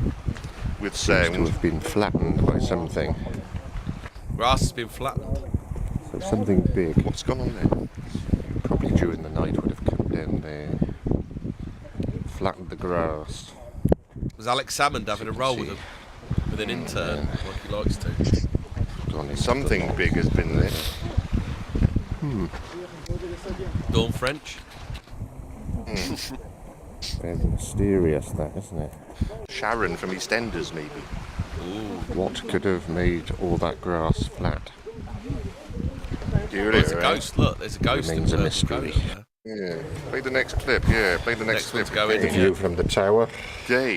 With Seems to sound. have been flattened by something. Grass has been flattened. So something big, What's gone on there? probably during the night, would have come down there, flattened the grass. Was Alex Salmond having a roll with an intern, like he likes to? Something big has been there. Dawn French? Very mysterious, that, isn't it? Sharon from EastEnders, maybe. Ooh. What could have made all that grass flat? There's a ghost, look, there's a ghost in Remains a purple mystery. coat up Yeah. Play the next clip. Yeah, play the next Next clip. one's going. The view from the tower. Again. there.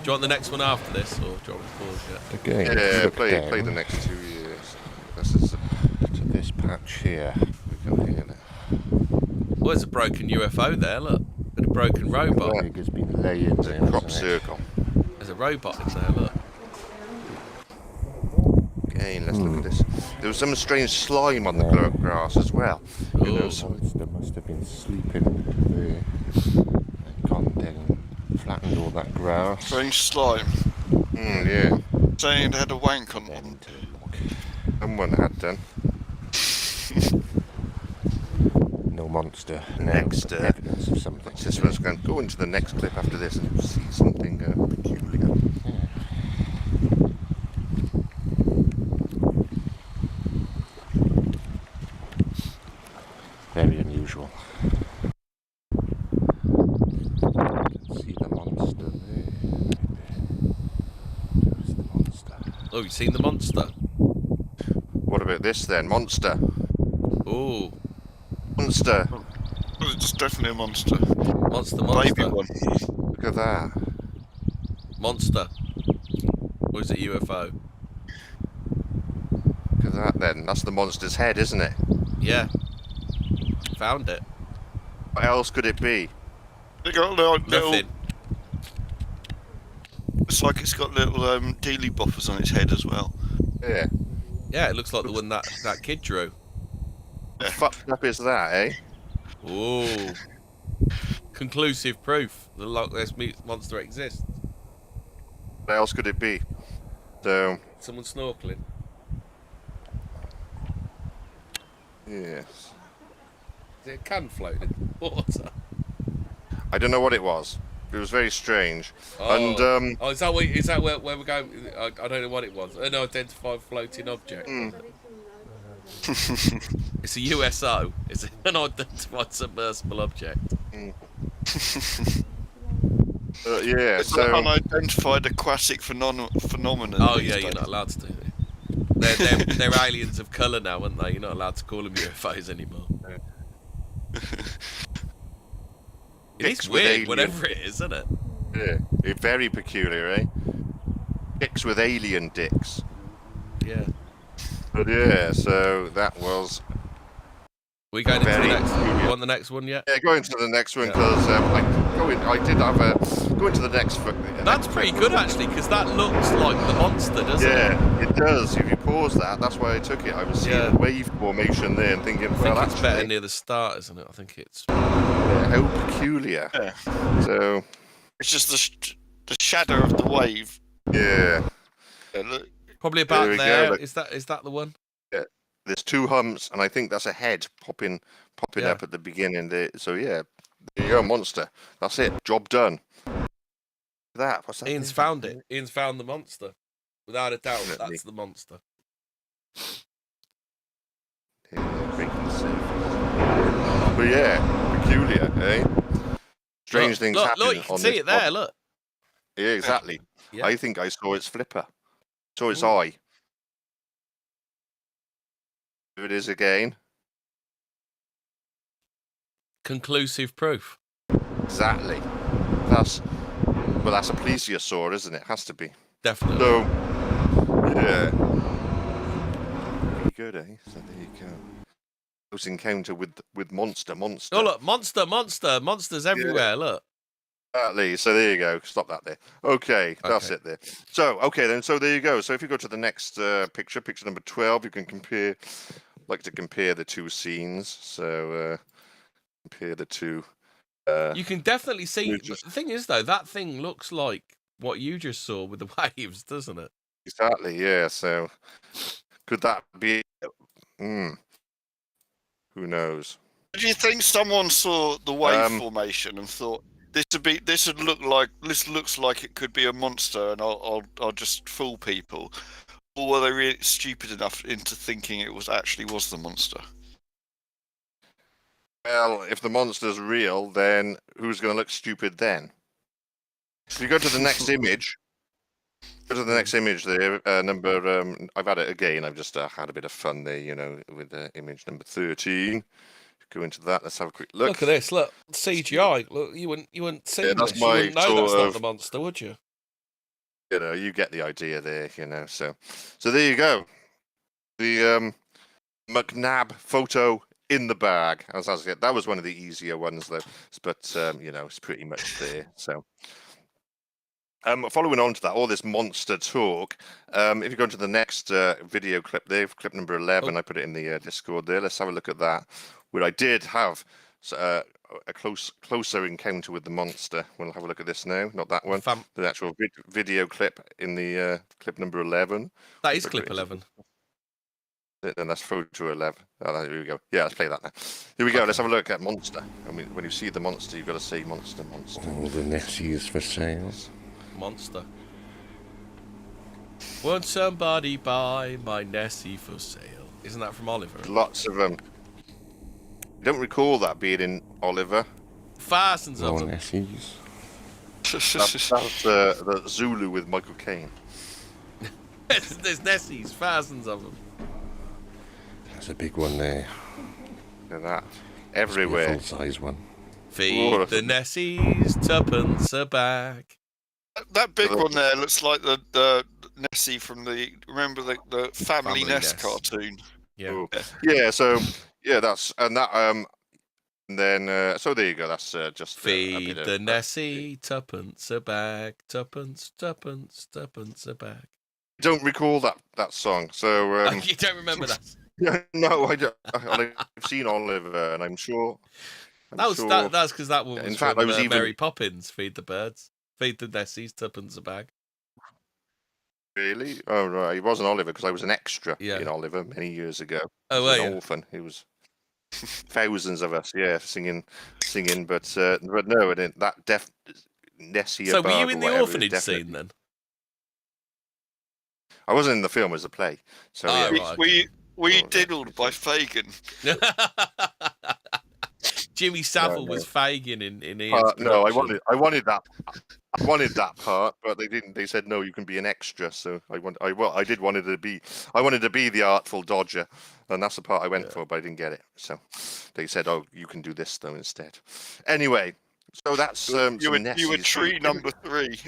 Do you want the next one after this, or do you want me to pause yet? Again, Yeah, look play down the next 2 years. This is to this patch here. we got here now. Oh, there's a broken UFO there, look. And a broken robot. Egg has been laying there, Crop hasn't it? circle. There's a robot in there, look. Again, let's look at this. There was some strange slime on the grass as well. You know, so Monster must have been sleeping there and gone down, flattened all that grass. Strange slime. yeah. Saying it had a wank on Then one. into the lock. Someone had done. No monster. No, Next, but evidence of something. This one's going to go into the next clip after this and you'll see something peculiar. Very unusual. You can see the monster there. There's the monster. Oh, you've seen the monster? What about this then? Monster. Oh, Monster. It's definitely a monster. monster. Baby one. Look at that. Monster. Or is it UFO? Look at that then. That's the monster's head, isn't it? Yeah. Found it. What else could it be? It got little. Nothing. It's like it's got little dealy boppers on its head as well. Yeah. Yeah, it looks like the one that kid drew. What fucked up is that, eh? Oh. Conclusive proof the Loch Ness monster exists. What else could it be? So, Someone snorkeling. yes. Is it a can floating in the water? I don't know what it was. It was very strange. Oh. And, Oh, is that where we're going? I don't know what it was. An unidentified floating object. Was it? It's a USO. It's an unidentified submersible object. yeah, It's so... an unidentified aquatic phenomenon. Oh yeah, you're not allowed to do it. They're aliens of colour now, aren't they? You're not allowed to call them UFOs anymore. It Dicks is with weird, alien. whatever it is, isn't it? Yeah, it's very peculiar, eh? Dicks with alien dicks. Yeah. But yeah, so that was... We going into the Very next? peculiar. You want the next one yet? Yeah, go into the next one, Yeah. because I did have a... Go into the next... That's pretty good actually, because that looks like the monster, doesn't it? Yeah, it does. If you pause that, that's why I took it. I was seeing Yeah. a wave formation there and thinking, I think well, it's better actually, near the start, isn't it? I think it's. how peculiar. Yeah. So, It's just the shadow of the wave. yeah, Look, Probably There about we go, there. look. Is that the one? there's two humps, and I think that's a head popping Yeah. up at the beginning there. So yeah, there you go, monster. That's it. Job done. That. What's that? Ian's there? found it. Ian's found the monster. Without a doubt, Definitely. that's the monster. Yeah, breaking the surface. But yeah, peculiar, eh? Strange things look, happen Look, you can on see this it there. pod. Look. Yeah, exactly. Yeah. I think I saw its flipper. Saw its Ooh. eye. There it is again. Conclusive proof. Exactly. That's a plesiosaur, isn't it? Has to be. Definitely. So yeah. Pretty good, eh? So there you go. Close encounter with monster. Oh look, monsters everywhere. Look. Exactly. So there you go. Stop that there. Okay, that's Okay. it there. So okay then. So there you go. So if you go to the next picture number 12, you can compare the two scenes. So compare the two. You can definitely see. you The just- thing is, though, that thing looks like what you just saw with the waves, doesn't it? Exactly. Yeah. So could that be? Who knows? do you think someone saw the wave Um, formation and thought this looks like it could be a monster, and I'll just fool people, or were they really stupid enough into thinking it was the monster? Well, if the monster's real, then who's going to look stupid then? So you go to the next image. Go to the next image there, number. I've had it again. I've just had a bit of fun there, you know, with image number 13. Go into that. Let's have a quick look. Look at this. Look, CGI. Look, you wouldn't see Yeah, that's this. You my wouldn't know sort that's not of- the monster, would you? You know, you get the idea there. You know, so there you go. The McNabb photo in the bag. As I said, that was one of the easier ones, though. But you know, it's pretty much there. So Following on to that, all this monster talk. If you go to the next video clip there, clip number 11, I put it in the Discord there. Let's have a look at that, where I did have a closer encounter with the monster. We'll have a look at this now. Not that one. The actual video clip in the clip number 11. That is clip 11. Then that's photo 11. Oh, here we go. Yeah, let's play that now. Here we go. Let's have a look at monster. I mean, when you see the monster, you've got to say monster, monster. All the Nessies for sale. Monster. Won't somebody buy my Nessie for sale? Isn't that from Oliver? Lots of them. I don't recall that being in Oliver. Thousands of them. Nessies. That's the Zulu with Michael Caine. There's Nessies, thousands of them. There's a big one there. Look at that. Everywhere. Full size one. Feed the Nessies, tuppence a bag. That big one there looks like the Nessie from remember the Family Ness cartoon. Yeah. Yeah. So yeah, that's and that and then so there you go. That's just feed the Nessie, tuppence a bag, tuppence a bag. I don't recall that song. So you don't remember that? No, I don't. I've seen Oliver, and I'm sure. That's because that one was in fact, from I was Mary Poppins. Feed the birds, feed the Nessies, tuppence a bag. Really? Oh right, he wasn't Oliver because I was an extra Yeah. in Oliver many years ago. Oh, As were an you? orphan. It was thousands of us, yeah, singing, but no, I didn't. That Nessie. So were you in the whatever, orphanage definitely... scene then? I wasn't in the film; it was a play. So yeah. Right. Were you diddled by Fagin? Jimmy Savile was Fagin in Ian's no, I production. wanted that part, but they didn't. They said no, you can be an extra. So I wanted to be the Artful Dodger, and that's the part I went for, but I didn't get it. So they said, oh, you can do this though instead. Anyway, so that's you were tree number 3.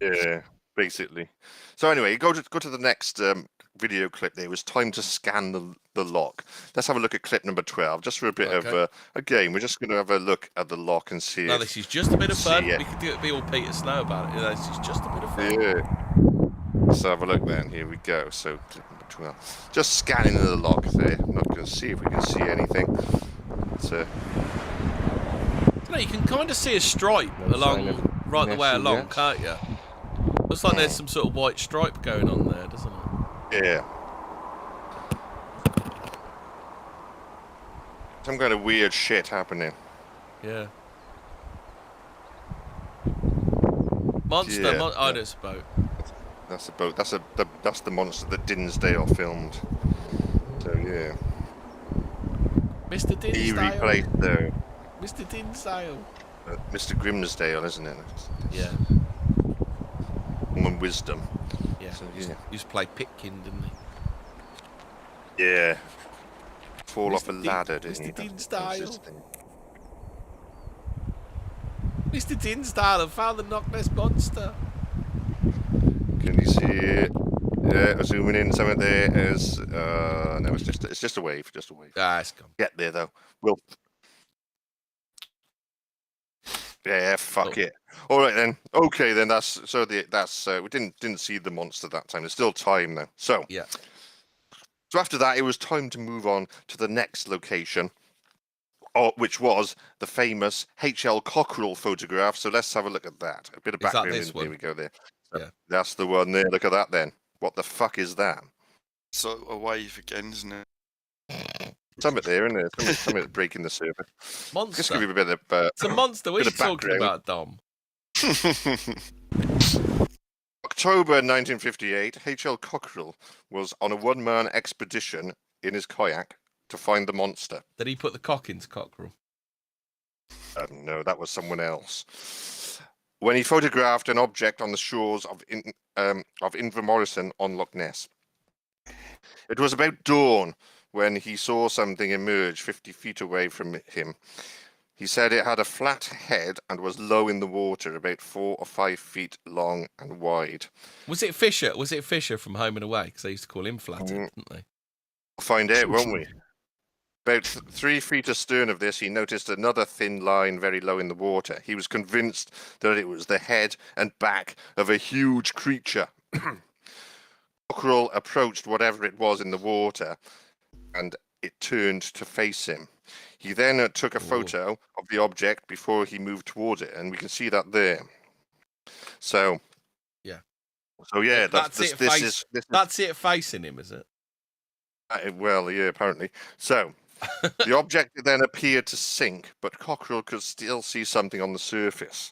Yeah, basically. So anyway, go to the next video clip there. It was time to scan the loch. Let's have a look at clip number 12, just for a bit of a game. We're just going to have a look at the loch and see. No, this is just a bit of fun. We could do it, be all Peter Snow about it. This is just a bit of fun. Yeah. Let's have a look then. Here we go. So clip number 12. Just scanning the loch there. I'm not going to see if we can see anything. No, you can kind of see a stripe along right the way along, can't you? Looks like there's some sort of white stripe going on there, doesn't it? Yeah. Some kind of weird shit happening. Yeah. Monster. Yeah. Oh, it's a boat. That's a boat. That's the monster that Dinsdale filmed. So yeah. Mr. Dinsdale. Eerie place though. Mr. Dinsdale. Mr. Grimsdale, isn't it? Yeah. Woman Wisdom. Yeah. So, yeah. Used to play Pitkin, didn't he? Yeah. Fall off a ladder, didn't he? Mr. Dinsdale. Mr. Dinsdale, I found the Loch Ness monster. Can you see it? Yeah, zooming in something there is no, it's just a wave, Ah, it's gone. Get there though. We'll Yeah, fuck it. All right then. Okay then. That's we didn't see the monster that time. There's still time though. So yeah. So after that, it was time to move on to the next location, which was the famous H.L. Cockerell photograph. So let's have a look at that. A bit of background. Here we go. There. So yeah. That's the one there. Look at that then. What the fuck is that? So a wave again, isn't it? Something there, isn't there? Something breaking the surface. Monster. Just give you a bit of. It's a monster. What are you talking about, Dom? October 1958, H.L. Cockerell was on a one-man expedition in his kayak to find the monster. Did he put the cock into Cockerell? No, that was someone else. When he photographed an object on the shores of Invermorrison on Loch Ness. It was about dawn when he saw something emerge 50 feet away from him. He said it had a flat head and was low in the water, about 4 or 5 feet long and wide. Was it Fisher? Was it Fisher from Home and Away? Because they used to call him Flathead, didn't they? We'll find out, won't we? About 3 feet astern of this, he noticed another thin line very low in the water. He was convinced that it was the head and back of a huge creature. Cockerell approached whatever it was in the water, and it turned to face him. He then took a photo of the object before he moved towards it, and we can see that there. So, yeah. So yeah, that's it facing him, is it? Well, yeah, apparently. So, the object then appeared to sink, but Cockerell could still see something on the surface.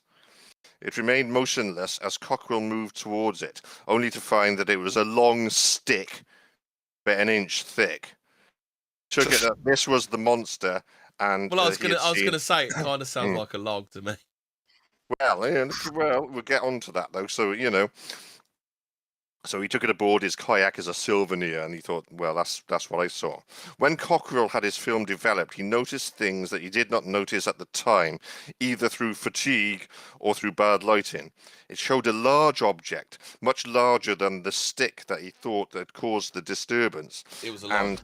It remained motionless as Cockerell moved towards it, only to find that it was a long stick, about 1 inch thick. Took it that this was the monster, and well, I was gonna say it kind of sounds like a log to me. Well, yeah, we'll get on to that though. So So he took it aboard his kayak as a souvenir, and he thought, well, that's what I saw. When Cockerell had his film developed, he noticed things that he did not notice at the time, either through fatigue or through bad lighting. It showed a large object, much larger than the stick that he thought had caused the disturbance. It was a and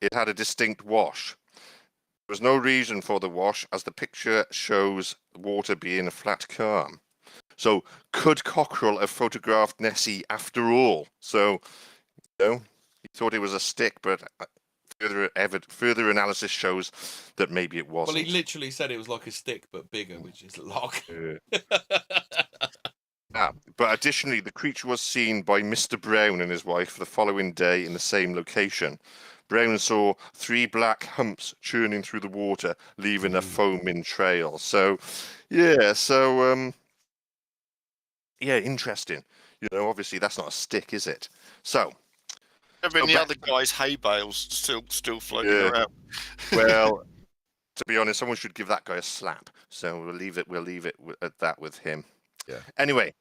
it had a distinct wash. There was no reason for the wash, as the picture shows water being a flat calm. So, could Cockerell have photographed Nessie after all? So, he thought it was a stick, but further analysis shows that maybe it wasn't. Well, he literally said it was like a stick, but bigger, which is a log. But additionally, the creature was seen by Mr. Brown and his wife the following day in the same location. Brown saw 3 black humps churning through the water, leaving a foaming trail. So, interesting. Obviously that's not a stick, is it? So, the other guy's hay bales still floating around. Well, to be honest, someone should give that guy a slap. So we'll leave it at that with him. Yeah. Anyway,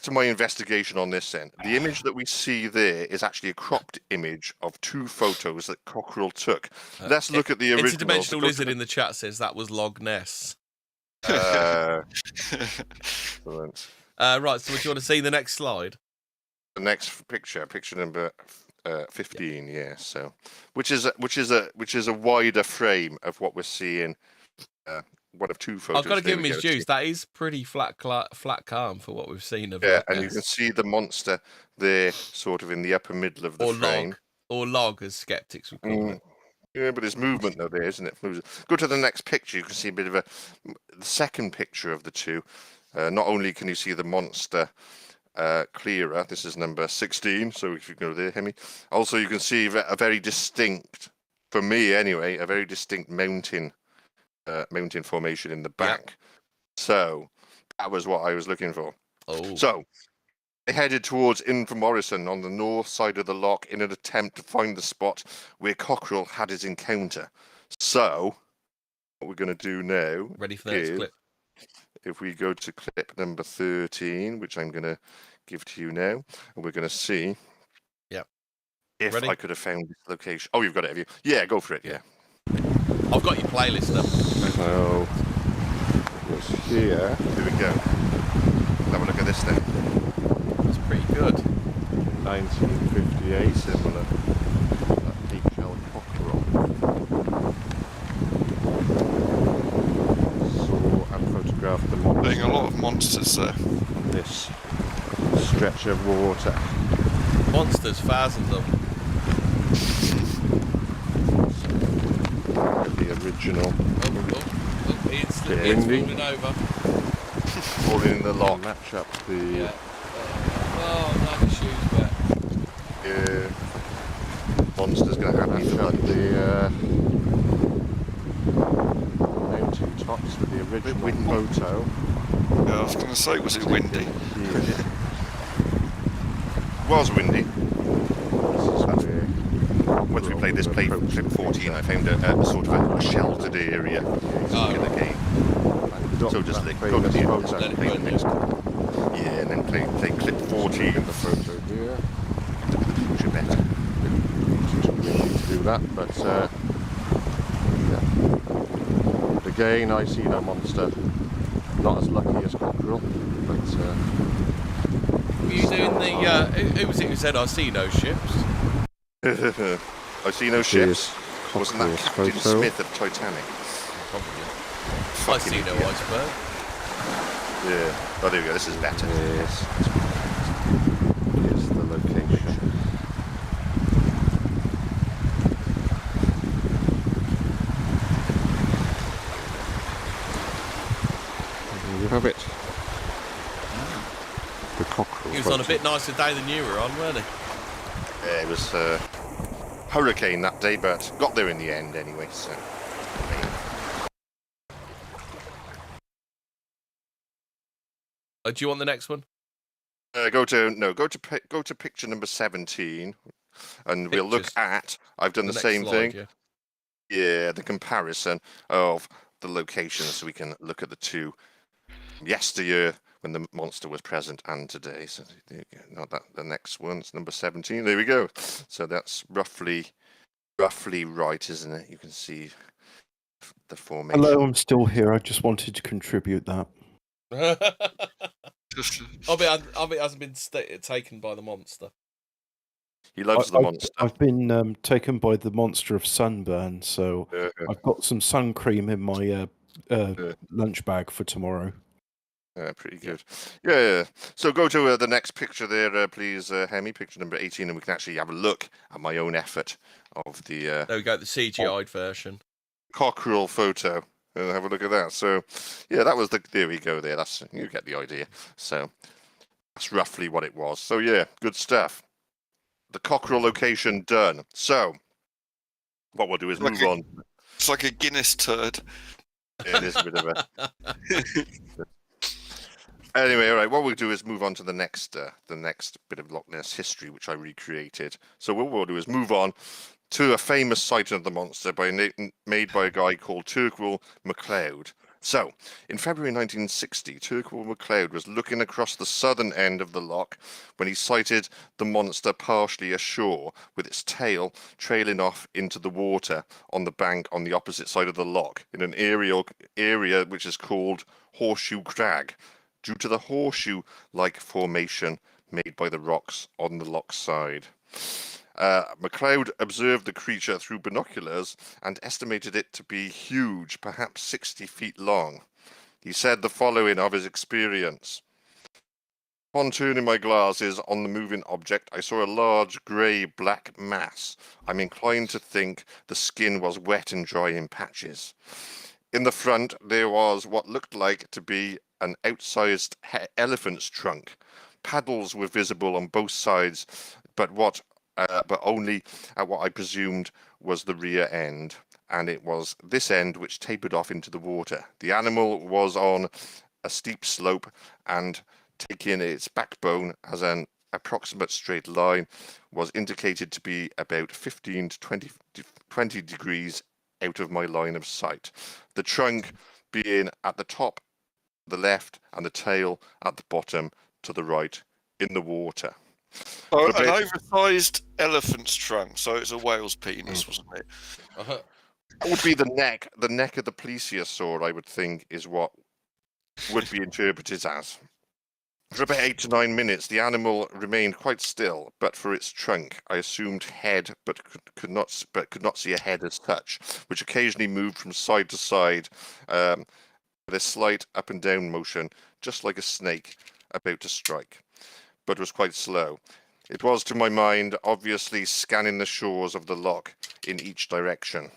to my investigation on this then. The image that we see there is actually a cropped image of 2 photos that Cockerell took. Let's look at the original. Interdimensional Lizard in the chat says that was Loch Ness. Excellent. Right, so do you want to see the next slide? The next picture number 15, yeah. So, which is a wider frame of what we're seeing. One of 2 photos. I've got to give him his dues. That is pretty flat calm for what we've seen of. Yeah, and you can see the monster there, sort of in the upper middle of the frame. Log, as skeptics would call it. Yeah, but there's movement though there, isn't it? Go to the next picture. You can see a bit of the second picture of the 2. Not only can you see the monster clearer. This is number 16. So if you go there, Hemi. Also, you can see a very distinct, for me anyway, a very distinct mountain formation in the back. Yep. So that was what I was looking for. Oh. So they headed towards Invermorrison on the north side of the loch in an attempt to find the spot where Cockerell had his encounter. So what we're going to do now, ready for the next clip. If we go to clip number 13, which I'm going to give to you now, and we're going to see if I could have found this location. Oh, you've got it, have you? Yeah, go for it, yeah. I've got your playlist up. So, it was here. Here we go. Have a look at this then. It's pretty good. 1958, similar. That H.L. Cockerell. Saw and photographed the monster. Being a lot of monsters there. On this stretch of water. Monsters, thousands of them. The original. It's falling over. Falling in the loch. Match up the. Yeah. No, the shoes wet. Yeah. Monster's going to have match up the mountain tops with the original photo. Yeah, I was going to say, was it windy? Yeah. It was windy. Once we played this clip 14, I found a sort of a sheltered area in the game. So just go to the photo and play the next one. Yeah, and then play clip 14. The photo here. Much better. Too windy to do that, but again, I see no monster. Not as lucky as Cockerell, but. Were you doing the? Who was it who said I see no ships? I see no ships. Wasn't that Captain photo. Smith of Titanic? Probably. I Fucking see no idiot. iceberg. Yeah. Oh, there we go. This is better. Yes. Here's the location. There you have it. The cockerel. He was on a bit nicer day than you were on, weren't he? Yeah, it was hurricane that day, but got there in the end anyway. So. Do you want the next one? Go to picture number 17, and we'll look Pictures. at. I've done the next same slide, thing. Yeah. Yeah, the comparison of the locations, so we can look at the two yesteryear when the monster was present and today. So not that the next one's number 17. There we go. So that's roughly right, isn't it? You can see the formation. Hello, I'm still here. I just wanted to contribute that. I bet it hasn't been taken by the monster. He loves the monster. I've been taken by the monster of sunburn, so I've got some sun cream in my lunch bag for tomorrow. Pretty good. Yeah. So go to the next picture there, please, Hemi, picture number 18, and we can actually have a look at my own effort of the... There we go, the CGI'd version. Cockerel photo. Have a look at that. So, yeah, that was the... There we go there. You get the idea. So, that's roughly what it was. So, yeah, good stuff. The cockerel location done. So, what we'll do is move on. It's like a Guinness turd. Yeah, it is a bit of a... Anyway, all right, what we'll do is move on to the next bit of Loch Ness history, which I recreated. So what we'll do is move on to a famous sighting of the monster made by a guy called Turquil MacLeod. So, in February 1960, Turquil MacLeod was looking across the southern end of the loch when he sighted the monster partially ashore, with its tail trailing off into the water on the bank on the opposite side of the loch, in an area which is called Horseshoe Crag, due to the horseshoe-like formation made by the rocks on the loch side. MacLeod observed the creature through binoculars and estimated it to be huge, perhaps 60 feet long. He said the following of his experience. Upon turning my glasses on the moving object, I saw a large grey-black mass. I'm inclined to think the skin was wet and dry in patches. In the front, there was what looked like to be an outsized elephant's trunk. Paddles were visible on both sides, but only at what I presumed was the rear end, and it was this end which tapered off into the water. The animal was on a steep slope, and taking its backbone as an approximate straight line, was indicated to be about 15 to 20 degrees out of my line of sight. The trunk being at the top, the left, and the tail at the bottom to the right in the water. Oh, an oversized elephant's trunk, so it's a whale's penis, wasn't it? That would be the neck. The neck of the plesiosaur, I would think, is what would be interpreted as. For about 8 to 9 minutes, the animal remained quite still, but for its trunk, I assumed head, but could not see a head as such, which occasionally moved from side to side with a slight up and down motion, just like a snake about to strike, but was quite slow. It was, to my mind, obviously scanning the shores of the loch in each direction.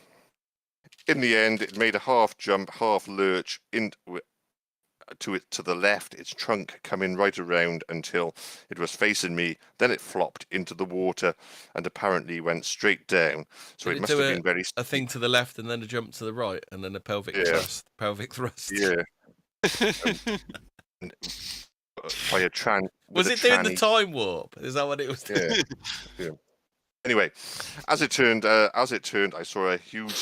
In the end, it made a half jump, half lurch to the left, its trunk coming right around until it was facing me. Then it flopped into the water and apparently went straight down. So it must have been very a thing to the left and then a jump to the right and then a pelvic thrust. Yeah. By a was it doing the time warp? Is that what it was doing? Yeah. Anyway, as it turned, I saw a huge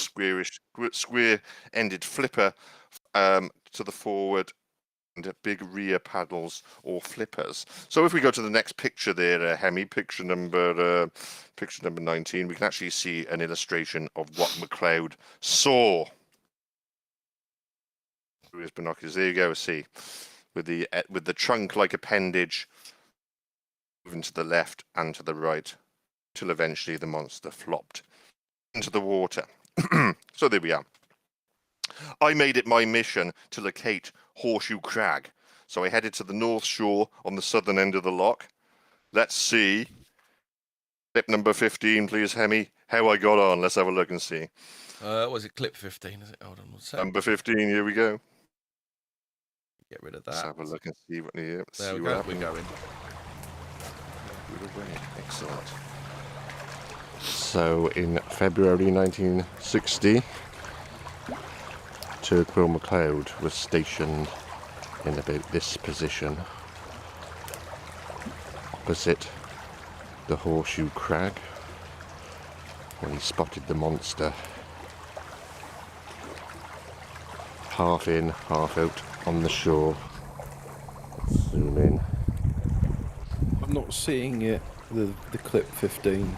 square-ended flipper to the forward, and big rear paddles or flippers. So if we go to the next picture there, Hemi, picture number 19, we can actually see an illustration of what MacLeod saw through his binoculars. There you go. See, with the trunk-like appendage moving to the left and to the right, till eventually the monster flopped into the water. So there we are. I made it my mission to locate Horseshoe Crag, so I headed to the north shore on the southern end of the loch. Let's see. Clip number 15, please, Hemi. How I got on. Let's have a look and see. Was it clip 15? Is it? Hold on one second. Number 15, here we go. Get rid of that. Let's have a look and see what here. There we what go. happens. We're going. Good away. Excellent. So in February 1960, Turquil MacLeod was stationed in about this position, opposite the Horseshoe Crag, when he spotted the monster, half in, half out on the shore. Let's zoom in. I'm not seeing it. The clip 15.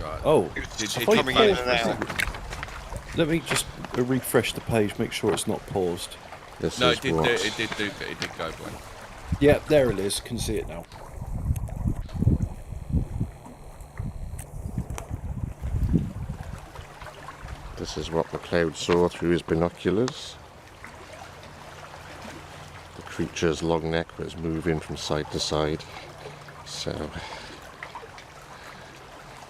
Right. Oh, It's I coming thought in you and paused out. it. Let me just refresh the page, make sure it's not paused. This No, is it did what go blank. Yeah, there it is. Can see it now. This is what MacLeod saw through his binoculars. The creature's long neck was moving from side to side. So,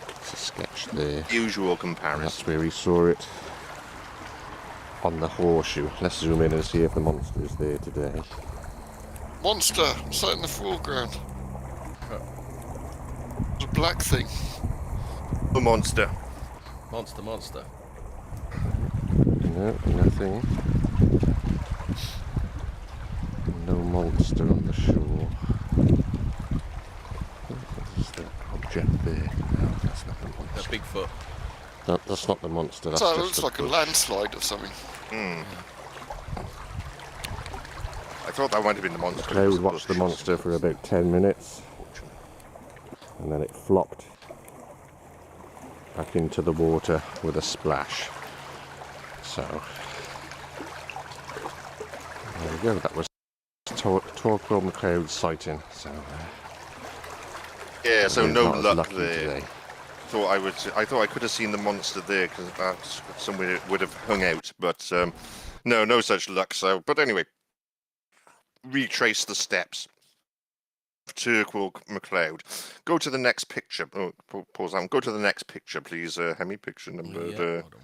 it's a sketch there. Usual And comparison. that's where he saw it. On the horseshoe. Let's zoom in and see if the monster is there today. Monster sat in the foreground. The black thing. The monster. Monster. No, nothing. No monster on the shore. What is that object there? No, that's not the A monster. Bigfoot. That's not the monster. That's So it just looks the like a bush. landslide or something. I thought that might have been the monster. MacLeod watched the monster for about 10 minutes, and then it flopped back into the water with a splash. So, there we go. That was Torquil MacLeod's sighting. So, Yeah, so he's no not as luck lucky there. today. I thought I could have seen the monster there because that's somewhere it would have hung out, but no such luck. So, but anyway, retrace the steps of Turquil MacLeod. Go to the next picture. Oh, pause that. Go to the next picture, please. Hemi, picture number Yeah, hold on.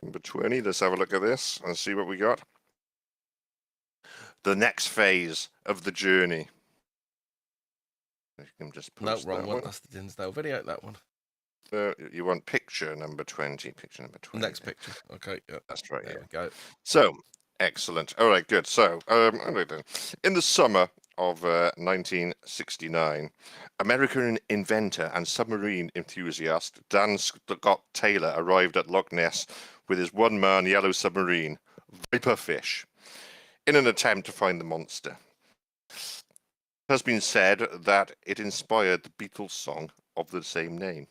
number 20. Let's have a look at this and see what we got. The next phase of the journey. You can just No, post wrong that one. That's the Dinsdale video, that one. You want picture number 20. Picture number 20. Next picture. Okay, yeah. That's right. There Yeah. we go. So, excellent. All right, good. So, in the summer of 1969, American inventor and submarine enthusiast Dan Scott Taylor arrived at Loch Ness with his one-man yellow submarine, Viperfish, in an attempt to find the monster. It has been said that it inspired the Beatles song of the same name.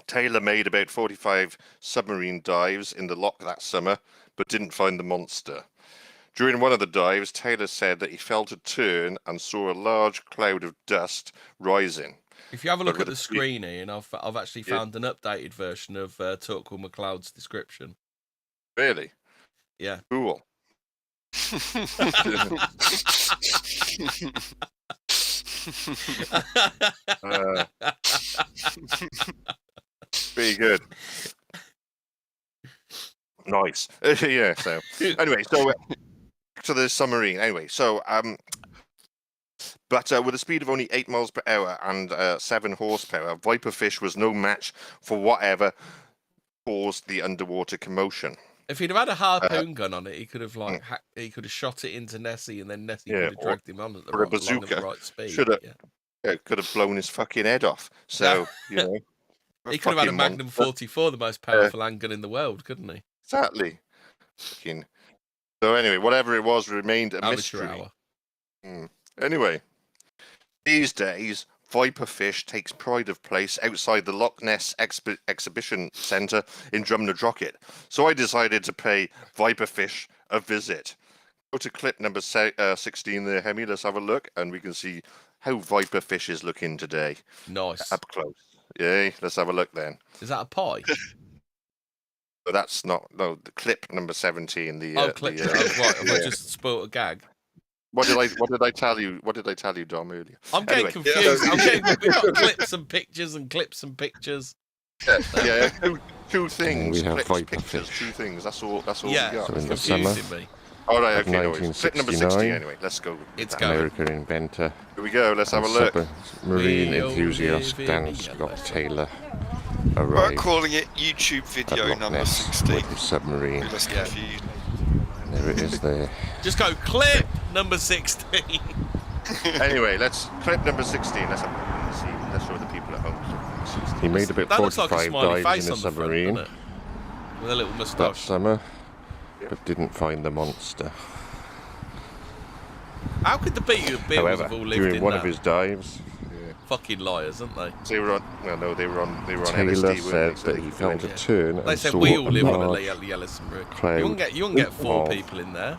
Taylor made about 45 submarine dives in the loch that summer, but didn't find the monster. During one of the dives, Taylor said that he felt a turn and saw a large cloud of dust rising. If you have a look But at with the a screen, Ian, I've actually found an updated version of Torquil MacLeod's description. Really? Yeah. Cool. Very good. Nice. Yeah. So anyway, so to the submarine. Anyway, so but with a speed of only 8 miles per hour and 7 horsepower, Viperfish was no match for whatever caused the underwater commotion. If he'd have had a harpoon gun on it, he could have he could have shot it into Nessie, and then Nessie could have dragged him on at the or a right, along at the bazooka. right speed. Should have. Yeah. Yeah, could have blown his fucking head off. So you know, He could have had a fucking Magnum monster. 44, the most powerful handgun in the world, couldn't he? Exactly. Fucking. So anyway, whatever it was remained a Amateur mystery. hour. Anyway, these days, Viperfish takes pride of place outside the Loch Ness Exhibition Centre in Drumnadrochit. So I decided to pay Viperfish a visit. Go to clip number 16 there, Hemi. Let's have a look, and we can see how Viperfish is looking today. Nice. Up close. Yay, let's have a look then. Is that a pie? that's not the clip number 17. Clip. Right. Have I just spoiled a gag? What did I tell you? What did I tell you, Dom, earlier? I'm getting confused. We've got clips and pictures and clips and pictures. Yeah. Two things. We have clips, pictures. Two things. That's all. We got. So in the confusing summer me. All right. Okay. No, clip 1969. number 60. Anyway, let's go. It's going. American inventor. Here we go. Let's have a and look. submarine We all enthusiast live Dan in Scott yellow. Taylor We're arrived calling it YouTube at video Loch number Ness 16. with the submarine. Less Yeah. confused. There it is there. Just go clip number 16. Anyway, let's clip number 16. Let's have a look and see. Let's show the people at home. 16. He made about That looks like a 45 smiley dives face in a on the front, submarine doesn't it? With a little that moustache. summer, but didn't find the monster. How could the Beatles However, have all lived during in one that? of his dives, Fucking liars, aren't they? They were on. Well, no, they were on. They were on Taylor LSD, said weren't they? that he felt a Yeah. turn They and said saw we all a live on a large yellow submarine. cloud You wouldn't get 4 of people in there.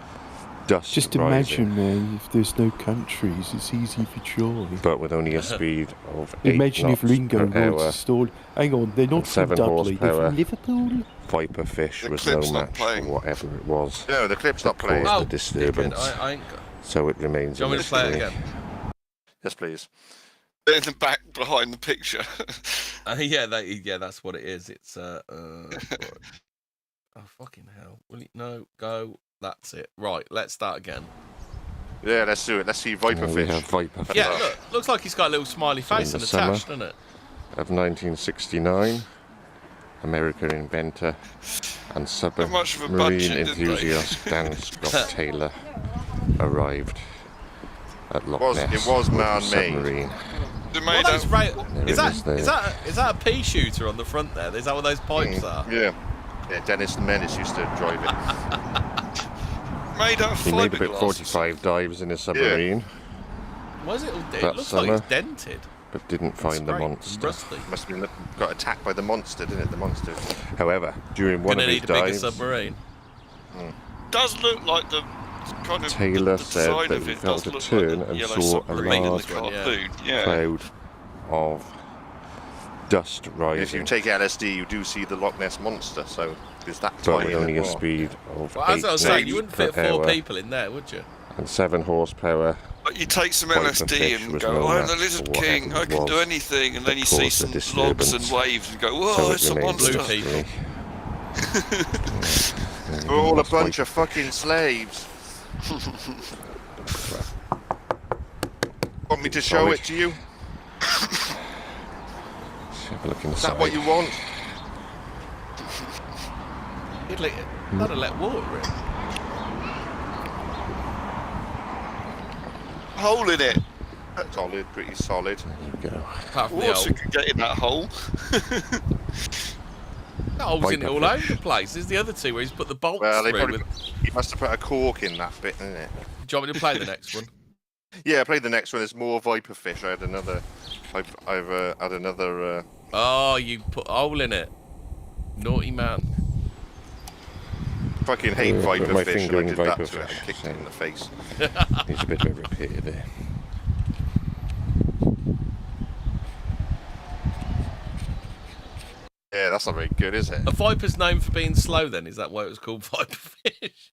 dust Just rising, imagine, man, if there's no countries, it's easy for Charlie. but with only a speed of 8 Imagine if knots Ringo per wants hour. to stall. Hang on, they're not from 7 Dudley, they're horsepower. from Liverpool. Viper fish The was clip's no not match playing. for whatever it was. No, the clip's not playing. caused Oh, the disturbance, dickhead, I ain't got... so it remains Do you a want me to play it mystery. again? Yes, please. In the back behind the picture. That's what it is. It's right. Oh fucking hell! Will it? No, go. That's it. Right, let's start again. Yeah, let's do it. Let's see Viper We fish. have Viper fish Yeah, looks like he's got a little smiley face in and the summer. attached, doesn't it? of 1969. American inventor and much of a submarine budget, didn't they? enthusiast Dan Scott Taylor arrived at Loch Ness It was with the man-made. submarine. They What made are those out, There is it is there. that a pea shooter on the front there? Is that what those pipes are? Yeah. Yeah, Dennis the Menace used to drive it. made out of He made about fiberglass. 45 dives in a submarine, Why is it all dead? That It looks like summer. it's dented. but didn't find the Scraped and monster. rusty. Must have been got attacked by the monster, didn't it? The monster. However, during one Gonna of his need a bigger dives, submarine. Does look like the kind of Taylor the said design that of he it felt does a look turn like the and yellow saw a submarine in the large cartoon. Yeah. cloud of dust rising, If you take LSD, you do see the Loch Ness monster. So is that but tie with in only as a well? speed of Well, 8 as I was saying, you knots wouldn't per fit 4 hour people in there, would you? and 7 horsepower. But you take some Viper LSD fish and was go, no I'm match the for Lizard whatever King, I it can do was anything, and that then you see caused the some logs and disturbance. waves and go, So whoa, it it's a remains Blue monster. people. We're all a bunch of fucking slaves. Want me to show Sorry. it to you? Let's have a look Is inside. that what you want? That'd let water in. Hole in it. Solid, pretty solid. There you go. Apart from the Water hole. could get in that hole. That hole's in it all Viper over fish. the place. There's the other two where he's put the bolts Well, they through. probably you must have put a cork in that bit, didn't it? Do you want me to play the next one? Yeah, I played the next one. There's more Viper fish. I had another. I've had another. Oh, you put a hole in it. Naughty man. Fucking hate Yeah, Viper put my fish. And finger I in did that Viper to it. I fish, kicked it same. in the face. Needs a bit of a repair there. Yeah, that's not very good, is it? A viper's known for being slow. Then is that why it was called viper fish?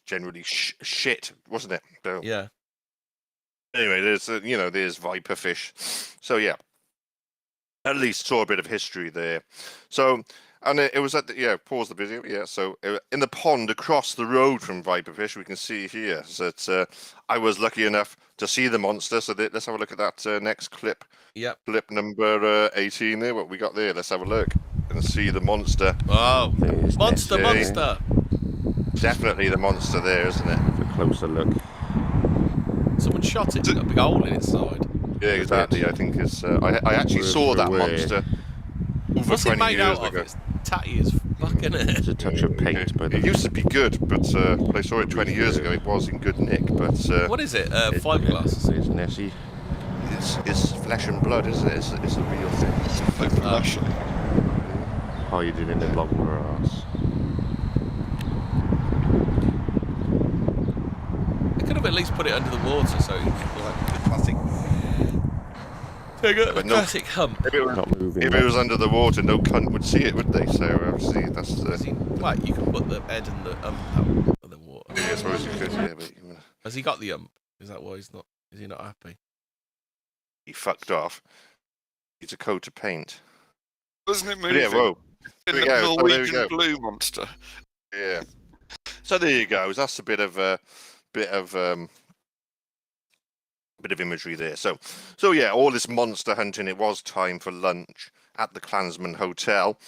Generally shit, wasn't it? So, Yeah. anyway, there's Viper fish. So yeah, at least saw a bit of history there. So, and it was at pause the video. Yeah, so in the pond across the road from Viper fish, we can see here that I was lucky enough to see the monster. So let's have a look at that next clip. Yep. Clip number 18 there. What we got there? Let's have a look and see the monster. Oh, There's monster, Ness there. monster. Definitely the monster there, isn't it? Have a closer look. Someone shot it. It's got a big hole in its side. Yeah, exactly. I think it's. I actually saw that monster over What's it 20 made years out of? ago. It's tatty as fuck, isn't it? There's a touch of paint, but It used to be good, but I saw it 20 years ago. It was in good nick, but What is it? Fiberglass. There's Nessie. it's flesh and blood, isn't it? It's a real thing. Hiding in the long grass. They could have at least put it under the water so it like a classic. They got a but no- classic hump. Maybe it was, Not moving. moving. If it was under the water, no cunt would see it, would they? So obviously that's the. Wait, you can put the head and the out of the water. Yeah, I suppose you could. Yeah, but Has he got the ump? Is that why he's not? Is he not happy? he fucked off. It's a coat of paint. Wasn't it But moving? yeah, whoa. In There we the go. Oh, there we Norwegian go. blue monster. Yeah. So there you go. That's a bit of imagery there. So yeah, all this monster hunting. It was time for lunch at the Clansman Hotel,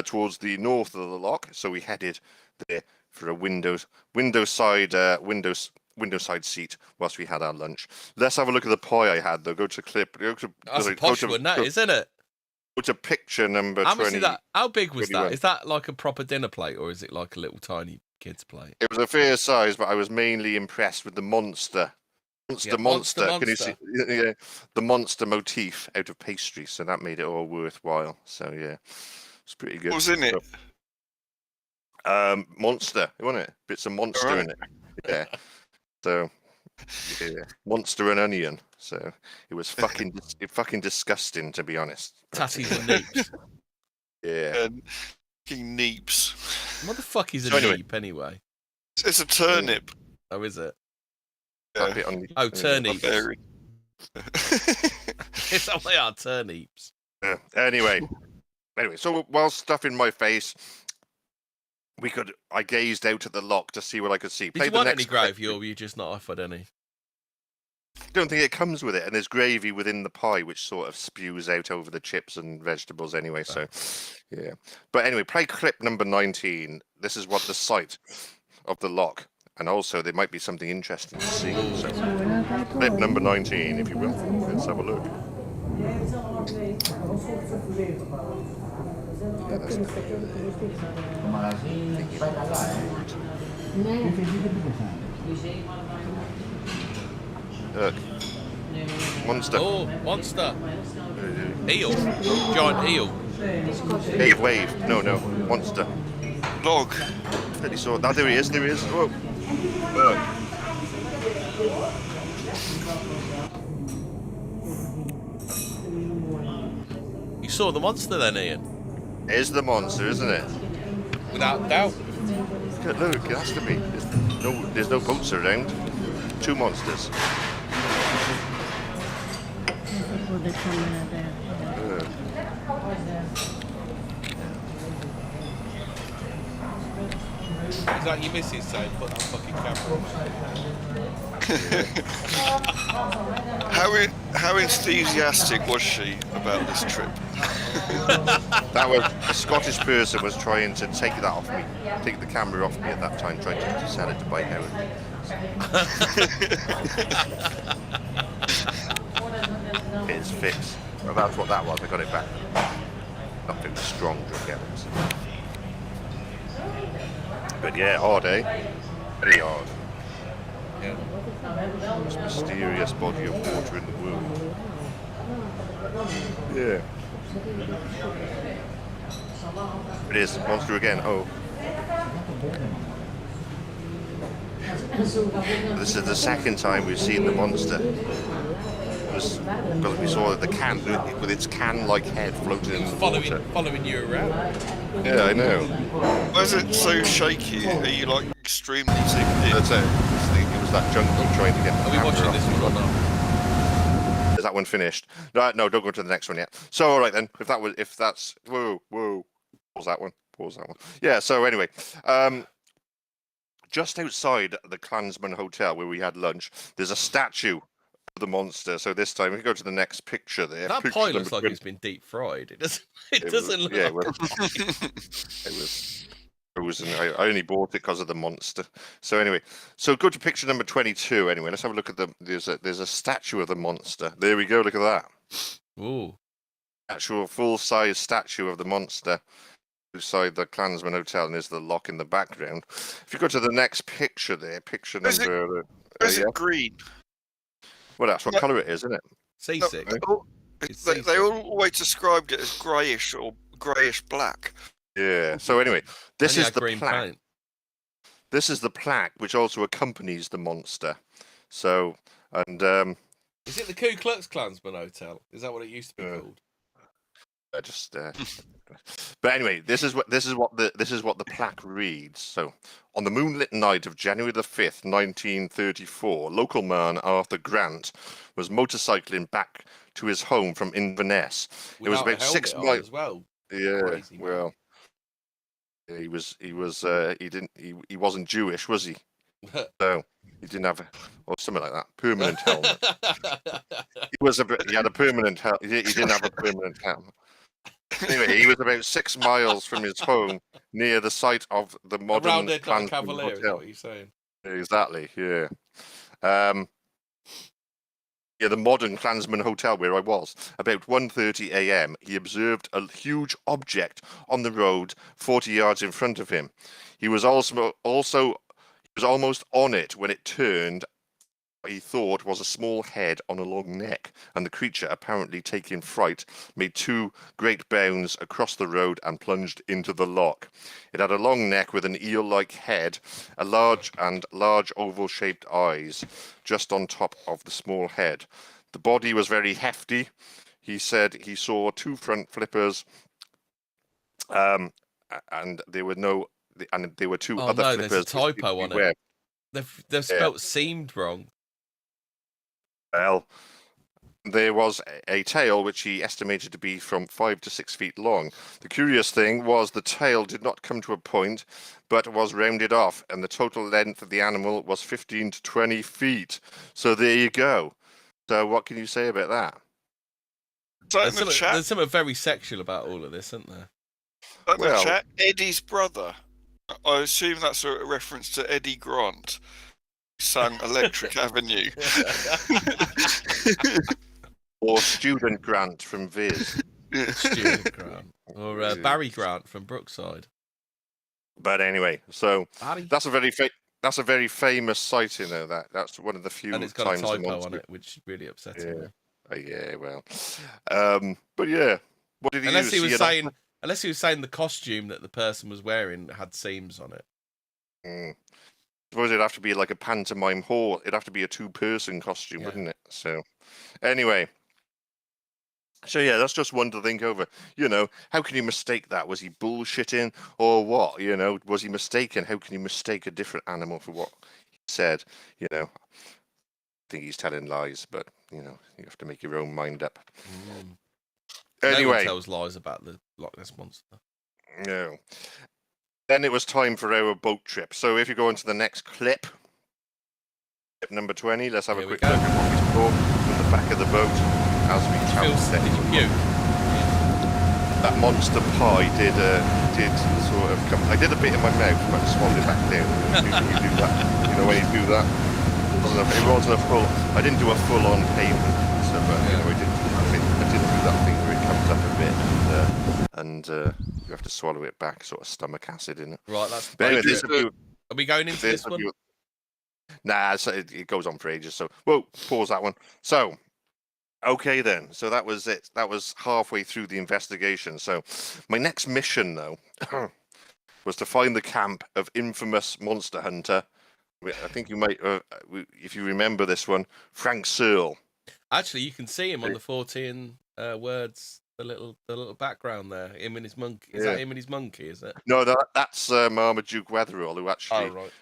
towards the north of the Loch. So we headed there for a window side seat whilst we had our lunch. Let's have a look at the pie I had though. Go to clip. That's a posh one, that isn't it? Go to picture number How 20. much is that? How big was 21. that? Is that like a proper dinner plate, or is it like a little tiny kid's plate? It was a fair size, but I was mainly impressed with the monster. Monster. Can you see the monster motif out of pastry? So that made it all worthwhile. So yeah, it's pretty good. What was in it? Monster, wasn't it? Bits of monster in it. Yeah. So yeah, monster and onion. So it was fucking disgusting, to be honest. Tatties and neeps. Yeah. Fucking neeps. What the fuck is a neep anyway? It's a turnip. Oh, is it? Yeah. Turnips. Very. It's not they are turnips. Anyway, so while stuffing my face, I gazed out at the Loch to see what I could see. Did you want any gravy, or were you just not offered any? I don't think it comes with it, and there's gravy within the pie, which sort of spews out over the chips and vegetables anyway. So, yeah. But anyway, play clip number 19. This is what the site of the Loch, and also there might be something interesting to see. So, clip number 19, if you will. Let's have a look. Look. Monster. Oh, monster. Eel. Giant eel. Wave. No. Monster. Log. Really saw it. Oh, there he is. Oh. Look. You saw the monster then, Ian? It is the monster, isn't it? Without doubt. Look, it has to be. There's no boats around. Two monsters. Is that your missus saying, put that fucking camera on? How enthusiastic was she about this trip? That was a Scottish person was trying to take that off me, take the camera off me at that time, trying to sell it to buy Howard. It's fixed. Well, that's what that was. I got it back. Nothing strong drug elements. But yeah, hard, eh? Very hard. Yeah. This mysterious body of water in the womb. Yeah. It is. Monster again. Oh. This is the second time we've seen the monster. Because we saw the can with its can-like head floating in the water. Following you around. Yeah, I know. Why is it so shaky? Are you like extremely zoomed in? That's it. It was that junkie trying to get the Are we camera watching off. this one or not? Is that one finished? No, don't go to the next one yet. So all right then. If that's whoa. Pause that one. Yeah. So anyway, just outside the Clansman Hotel where we had lunch, there's a statue of the monster. So this time we can go to the next picture there. That Picture pie looks number like it's been deep fried. It doesn't look yeah, like it was frozen. I only bought it because of the monster. So anyway, so go to picture number 22 anyway. Let's have a look at there's a statue of the monster. There we go, look at that. Ooh. Actual full-size statue of the monster beside the Clansman Hotel, and there's the Loch in the background. If you go to the next picture there, picture number... Is it green? Well, that's what colour it is, isn't it? Seasick. They always described it as greyish or greyish black. Yeah. So anyway, this is the green plaque. paint. This is the plaque which also accompanies the monster. So, and is it the Ku Klux Klansman Hotel? Is that what it used to be called? But anyway, this is what the plaque reads. So, on the moonlit night of January the 5th, 1934, local man Arthur Grant was motorcycling back to his home from Inverness. It was about 6 miles as well. Yeah, Crazy, well, yeah, he wasn't Jewish, was he? So he didn't have or something like that permanent helmet. He had a permanent helmet. He didn't have a permanent helmet. Anyway, he was about 6 miles from his home near the site of the modern Roundhead like a Klansman cavalier, is that Hotel. what you're saying? Exactly, yeah. Yeah, the modern Klansman Hotel where I was. About 1:30 a.m., he observed a huge object on the road 40 yards in front of him. He was almost on it when it turned. What he thought was a small head on a long neck, and the creature, apparently taking fright, made 2 great bounds across the road and plunged into the loch. It had a long neck with an eel-like head, a large oval-shaped eyes just on top of the small head. The body was very hefty. He said he saw 2 front flippers, and there were 2 other no, flippers. there's a typo on it. They've spelt seemed wrong. Well, there was a tail which he estimated to be from 5 to 6 feet long. The curious thing was the tail did not come to a point, but was rounded off, and the total length of the animal was 15 to 20 feet. So there you go. So what can you say about that? There's something very sexual about all of this, isn't there? Well, chat, Eddie's brother. I assume that's a reference to Eddie Grant. Sung Electric Avenue. Or Student Grant from Viz. Student Grant. Or Barry Grant from Brookside. But anyway, so Barry? that's a very famous sighting, though. That's one of the few and it's got times a typo on it, which is really upsetting me. Yeah, well. But yeah, what did he unless use? Unless he was saying the costume that the person was wearing had seams on it. I suppose it'd have to be like a pantomime horse. It'd have to be a 2-person costume, wouldn't it? So, anyway. So, yeah, that's just one to think over. You know, how can you mistake that? Was he bullshitting or what? You know, was he mistaken? How can you mistake a different animal for what he said? You know, I think he's telling lies, but, you know, you have to make your own mind up. Anyway. No one tells lies about the Loch Ness Monster. No. Then it was time for our boat trip. So if you go into the next clip number 20, let's have a quick look at what we saw from the back of the boat as we travelled. Did you puke? That monster pie did sort of come. I did a bit in my mouth, but I swallowed it back down. You do that. You know when you do that? It wasn't a full. I didn't do a full-on payment, so you know I didn't do that thing where it comes up a bit and you have to swallow it back, sort of stomach acid in it. Right, that's. Anyway, are we going into this one? Nah, so it goes on for ages. So, whoa, pause that one. So, okay then. So that was it. That was halfway through the investigation. So, my next mission, though, was to find the camp of infamous monster hunter. I think you might, if you remember this one, Frank Searle. Actually, you can see him on the Fortean words. The little background there. Him and his monkey. Is that him and his monkey? Is it? No, that's Marmaduke Weatherall, who actually. Oh right.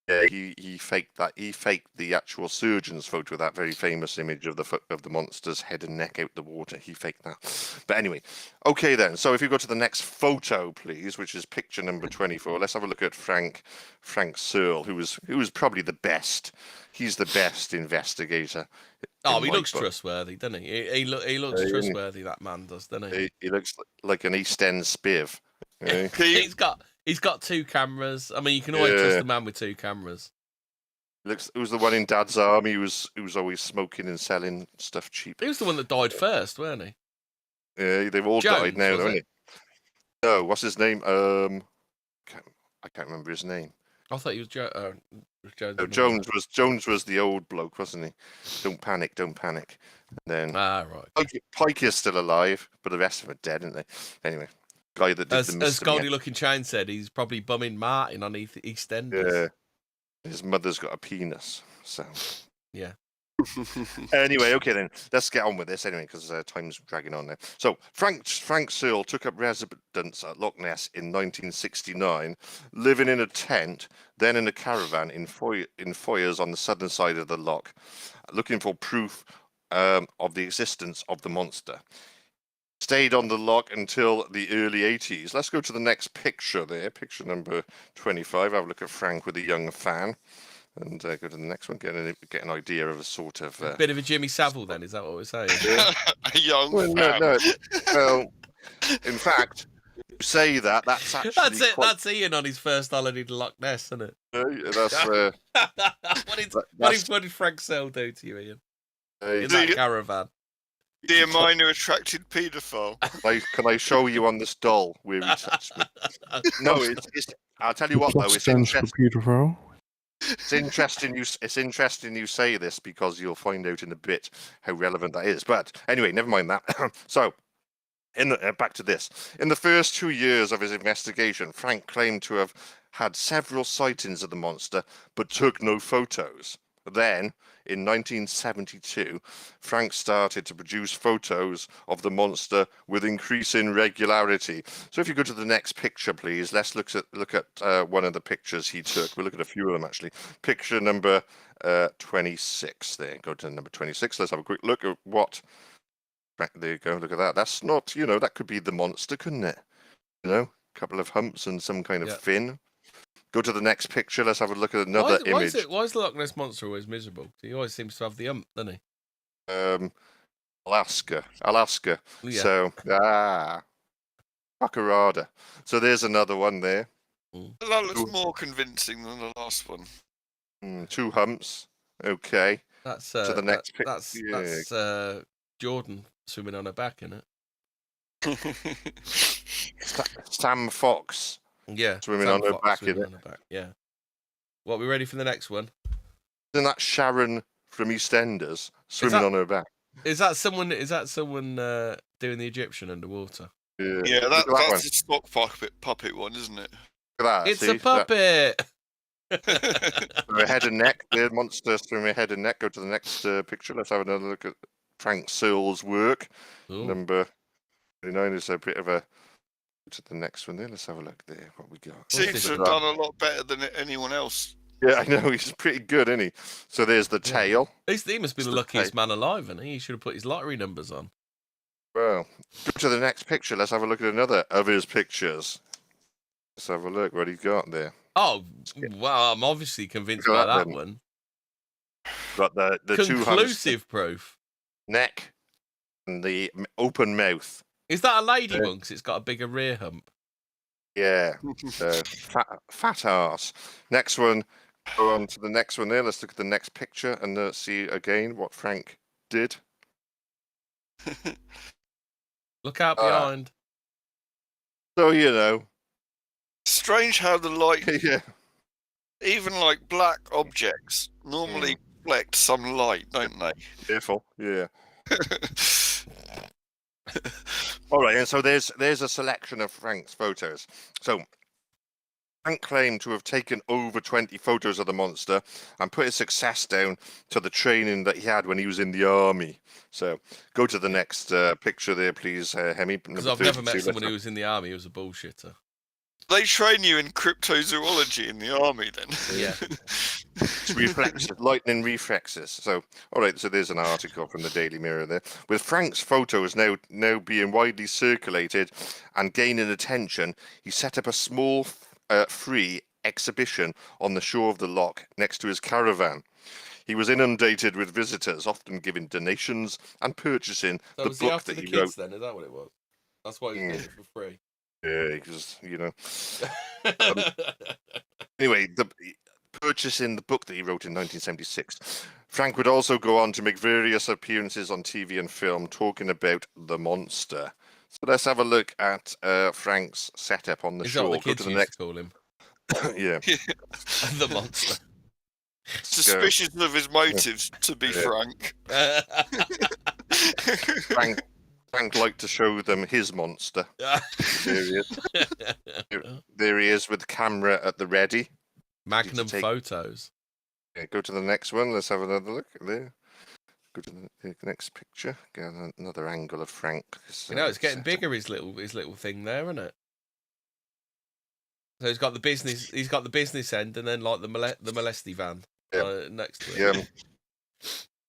Yeah, he faked that. He faked the actual surgeon's photo of that very famous image of the monster's head and neck out the water. He faked that. But anyway, okay then. So if you go to the next photo, please, which is picture number 24. Let's have a look at Frank Searle, who was probably the best. He's the best investigator. Oh, he looks trustworthy, doesn't he? He looks trustworthy. That man does, doesn't he? He looks like an East End spiv. You know? He's got 2 cameras. I mean, you can always trust a man with 2 cameras. It was the one in Dad's army who was always smoking and selling stuff cheap. He was the one that died first, weren't he? Yeah, they've all died now, don't they? No, what's his name? I can't remember his name. I thought he was Jones. No, Jones was the old bloke, wasn't he? Don't panic. And then right. Pike is still alive, but the rest of them are dead, aren't they? Anyway, guy that did as Goldie Looking Chain said, he's probably bumming Martin on EastEnders. Yeah, his mother's got a penis, so yeah. Anyway, okay then, let's get on with this anyway, because time's dragging on now. So Frank Searle took up residence at Loch Ness in 1969, living in a tent, then in a caravan in foyers on the southern side of the loch, looking for proof of the existence of the monster. Stayed on the loch until the early 80s. Let's go to the next picture there, picture number 25. Have a look at Frank with a young fan. And go to the next one, get an idea of a sort of... bit of a Jimmy Savile then, is that what we're saying? A young well, no. Well, in fact, you say that, that's actually... That's Ian on his first holiday to Loch Ness, isn't it? That's... what did Frank Searle do to you, Ian? In that caravan? The minor attracted paedophile. Can I show you on this doll where he touched me? No, it's I'll tell you what, though, it's interesting. It's interesting you say this, because you'll find out in a bit how relevant that is. But anyway, never mind that. So, back to this. In the first 2 years of his investigation, Frank claimed to have had several sightings of the monster, but took no photos. Then, in 1972, Frank started to produce photos of the monster with increasing regularity. So if you go to the next picture, please, let's look at one of the pictures he took. We'll look at a few of them, actually. Picture number 26 there. Go to number 26. Let's have a quick look at what... There you go, look at that. That's not, that could be the monster, couldn't it? A couple of humps and some kind of fin. Go to the next picture. Let's have a look at another image. Why is the Loch Ness Monster always miserable? He always seems to have the hump, doesn't he? Alaska. Yeah. So, Pacarada. So there's another one there. That looks more convincing than the last one. 2 humps. Okay. That's to the next picture. That's Jordan swimming on her back, isn't it? Sam Fox. Yeah, swimming on her back, isn't it? Yeah. What, we ready for the next one? Isn't that Sharon from EastEnders swimming on her back? Is that someone doing the Egyptian underwater? Yeah, that's a stock puppet one, isn't it? Look at that. It's a puppet. Her head and neck. The monster swimming head and neck. Go to the next picture. Let's have another look at Frank Searle's work. Ooh. Number 39 is a bit of a... To the next one there. Let's have a look there. What we got? Seems to have done a lot better than anyone else. Yeah, I know. He's pretty good, isn't he? So there's the tail. He must be the luckiest man alive, and he should have put his lottery numbers on. Well, go to the next picture. Let's have a look at another of his pictures. Let's have a look what he got there. Oh, well, I'm obviously convinced by that one. Got the conclusive proof. Neck and the open mouth. Is that a lady one? Because it's got a bigger rear hump. Yeah, fat arse. Next one. Go on to the next one there. Let's look at the next picture and see again what Frank did. Look out behind. So strange how the light, yeah, even like black objects normally reflect some light, don't they? Careful, yeah. All right, and so there's a selection of Frank's photos. So Frank claimed to have taken over 20 photos of the monster and put his success down to the training that he had when he was in the army. So go to the next picture there, please, Hemi. Because I've never met someone who was in the army who was a bullshitter. They train you in cryptozoology in the army, then. Yeah. Reflexes, lightning reflexes. So, all right. So there's an article from the Daily Mirror there, with Frank's photos now being widely circulated and gaining attention. He set up a small free exhibition on the shore of the loch next to his caravan. He was inundated with visitors, often giving donations and purchasing the book that he wrote. Then is that what it was? That's why he was getting it for free. Yeah, because anyway, purchasing the book that he wrote in 1976. Frank would also go on to make various appearances on TV and film talking about the monster. So let's have a look at Frank's setup on the shore. What the kids used to call him? Yeah. The monster. Suspicious of his motives, to be frank. Frank liked to show them his monster. There he is. There he is with the camera at the ready. Magnum photos. Yeah, go to the next one. Let's have another look there. Go to the next picture. Get another angle of Frank. You know, it's getting bigger. His little thing there, isn't it? So he's got the business. He's got the business end, and then like the molesty van next to it. Yeah.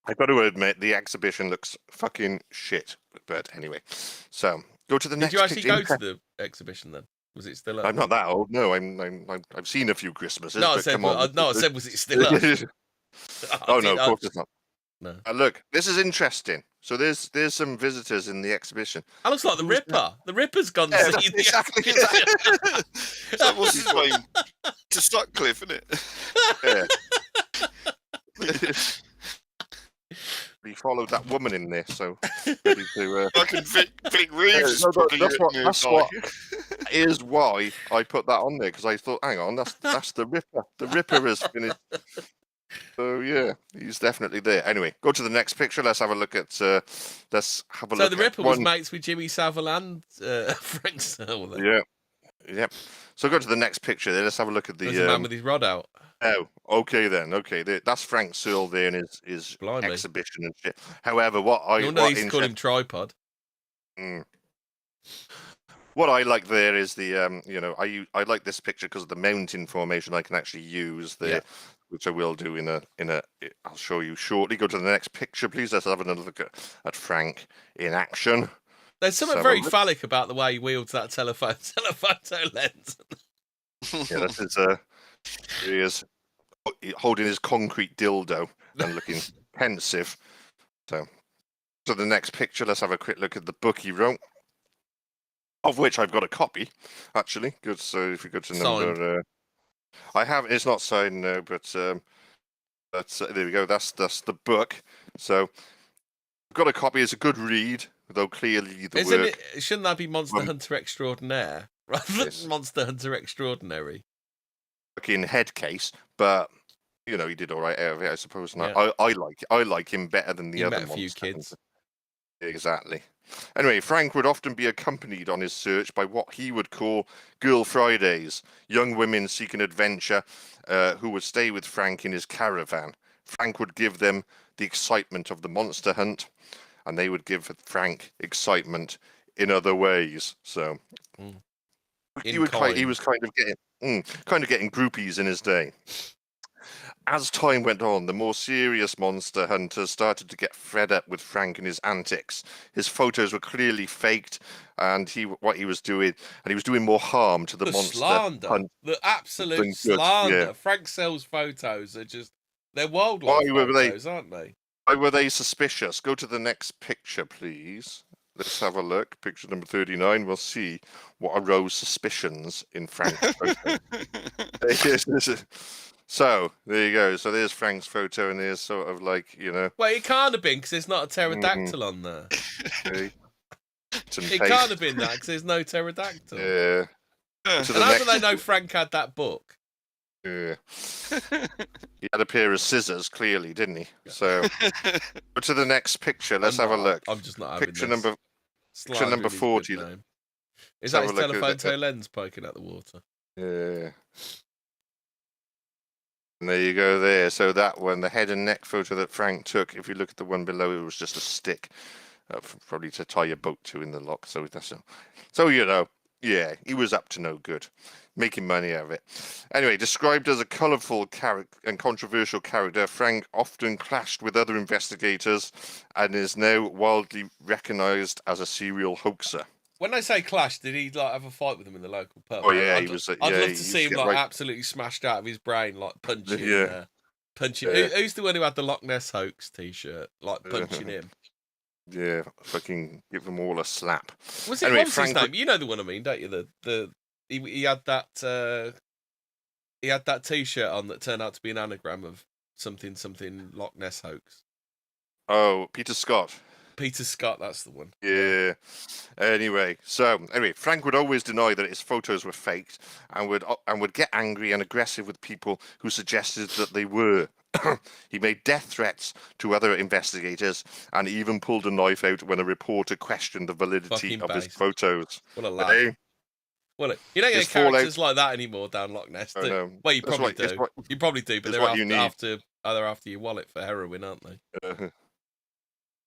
I've got to admit, the exhibition looks fucking shit. But anyway, so go to the next. Did you actually picture. go to the exhibition then? Was it still up? I'm not that old. No, I've seen a few Christmases. No, I but said, come on. I said, was it still up? Oh no, of course it's not. No. Look, this is interesting. So there's some visitors in the exhibition. That looks like the Ripper. The Ripper's gone to see the exactly. exhibition. So what's his name? To Sutcliffe, isn't it? Yeah. He followed that woman in there, so ready to. Fucking Vic Reeves. Here's why I put that on there, because I thought, hang on, that's the Ripper. The Ripper has finished. So yeah, he's definitely there. Anyway, go to the next picture. Let's have a look at. Let's have a look. So the Ripper was mates with Jimmy Savile and Frank Savile. Yeah. So go to the next picture. There. Let's have a look at the man with his rod out. Oh, okay then. Okay, that's Frank Searle there in his exhibition and shit. However, what I used to call him Tripod. What I like there is the I like this picture because of the mountain formation I can actually use there. Yeah. Which I will do in a. I'll show you shortly. Go to the next picture, please. Let's have another look at Frank in action. There's something very phallic about the way he wields that telephoto lens. Yeah, that's his. He is holding his concrete dildo and looking pensive. So the next picture, let's have a quick look at the book he wrote, of which I've got a copy, actually. Good. So if you go to number. I have. It's not signed, no, but that's there we go. That's the book. So I've got a copy. It's a good read, though clearly the work. Shouldn't that be Monster Hunter Extraordinaire rather than Monster Hunter Extraordinary? In head case, but he did all right out of it, I suppose. And yeah. I like him better than the other met a few kids. Exactly. Anyway, Frank would often be accompanied on his search by what he would call Girl Fridays, young women seeking adventure who would stay with Frank in his caravan. Frank would give them the excitement of the monster hunt, and they would give Frank excitement in other ways. So he was kind of getting groupies in his day. As time went on, the more serious monster hunters started to get fed up with Frank and his antics. His photos were clearly faked, and he was doing more harm to the monster slander, hunt. The absolute slander. Yeah. Frank Searle's photos are they're wildlife photos, aren't they? Why were they suspicious? Go to the next picture, please. Let's have a look. Picture number 39. We'll see what arose suspicions in Frank's photo. So there you go. So there's Frank's photo, and there's sort of like Well, it can't have been because there's not a pterodactyl on there. Okay. It can't have been that because there's no pterodactyl. Yeah. And how do they know Frank had that book? Yeah. He had a pair of scissors, clearly, didn't he? So, go to the next picture. Let's have a look. I'm just not having picture number 40. Is that his telephoto lens poking at the water? Yeah. And there you go there. So that one, the head and neck photo that Frank took, if you look at the one below, it was just a stick, probably to tie your boat to in the loch. So yeah, he was up to no good, making money out of it. Anyway, described as a colourful and controversial character, Frank often clashed with other investigators and is now widely recognised as a serial hoaxer. When they say clash, did he have a fight with them in the local pub? Oh yeah, I'd love to see him absolutely smashed out of his brain, like punching. Yeah. Punching. Yeah. Who's the one who had the Loch Ness hoax T-shirt, like punching him? Yeah, fucking give them all a slap. What was his name? You know the one I mean, don't you? He had that T-shirt on that turned out to be an anagram of something Loch Ness hoax. Oh, Peter Scott. Peter Scott, that's the one. Yeah. Anyway, Frank would always deny that his photos were faked, and would get angry and aggressive with people who suggested that they were. He made death threats to other investigators, and even pulled a knife out when a reporter questioned the validity of his photos. What a lad! You don't get characters like that anymore down Loch Ness. Well, you probably do. You probably do, but they're after your wallet for heroin, aren't they?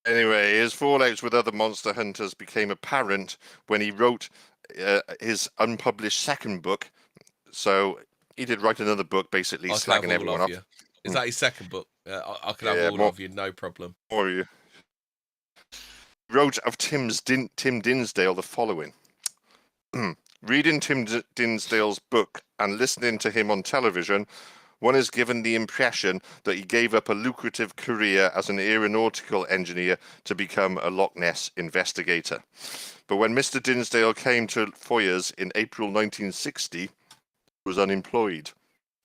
Anyway, his fallouts with other monster hunters became apparent when he wrote his unpublished second book. So he did write another book, basically slagging everyone off. You. Is that his second book? I can have all of you, no problem. More of you. He wrote of Tim Dinsdale the following. Reading Tim Dinsdale's book and listening to him on television, one is given the impression that he gave up a lucrative career as an aeronautical engineer to become a Loch Ness investigator. But when Mr. Dinsdale came to Foyers in April 1960, he was unemployed,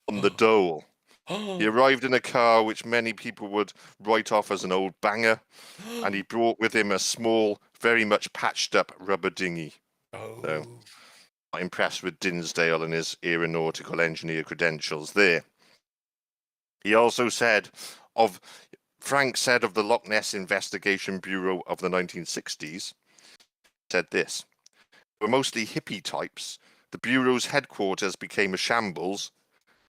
on the dole. He arrived in a car which many people would write off as an old banger, and he brought with him a small, very much patched up rubber dinghy. So, not impressed with Dinsdale and his aeronautical engineer credentials there. He also said Frank said of the Loch Ness Investigation Bureau of the 1960s, said this: "They were mostly hippie types. The Bureau's headquarters became a shambles.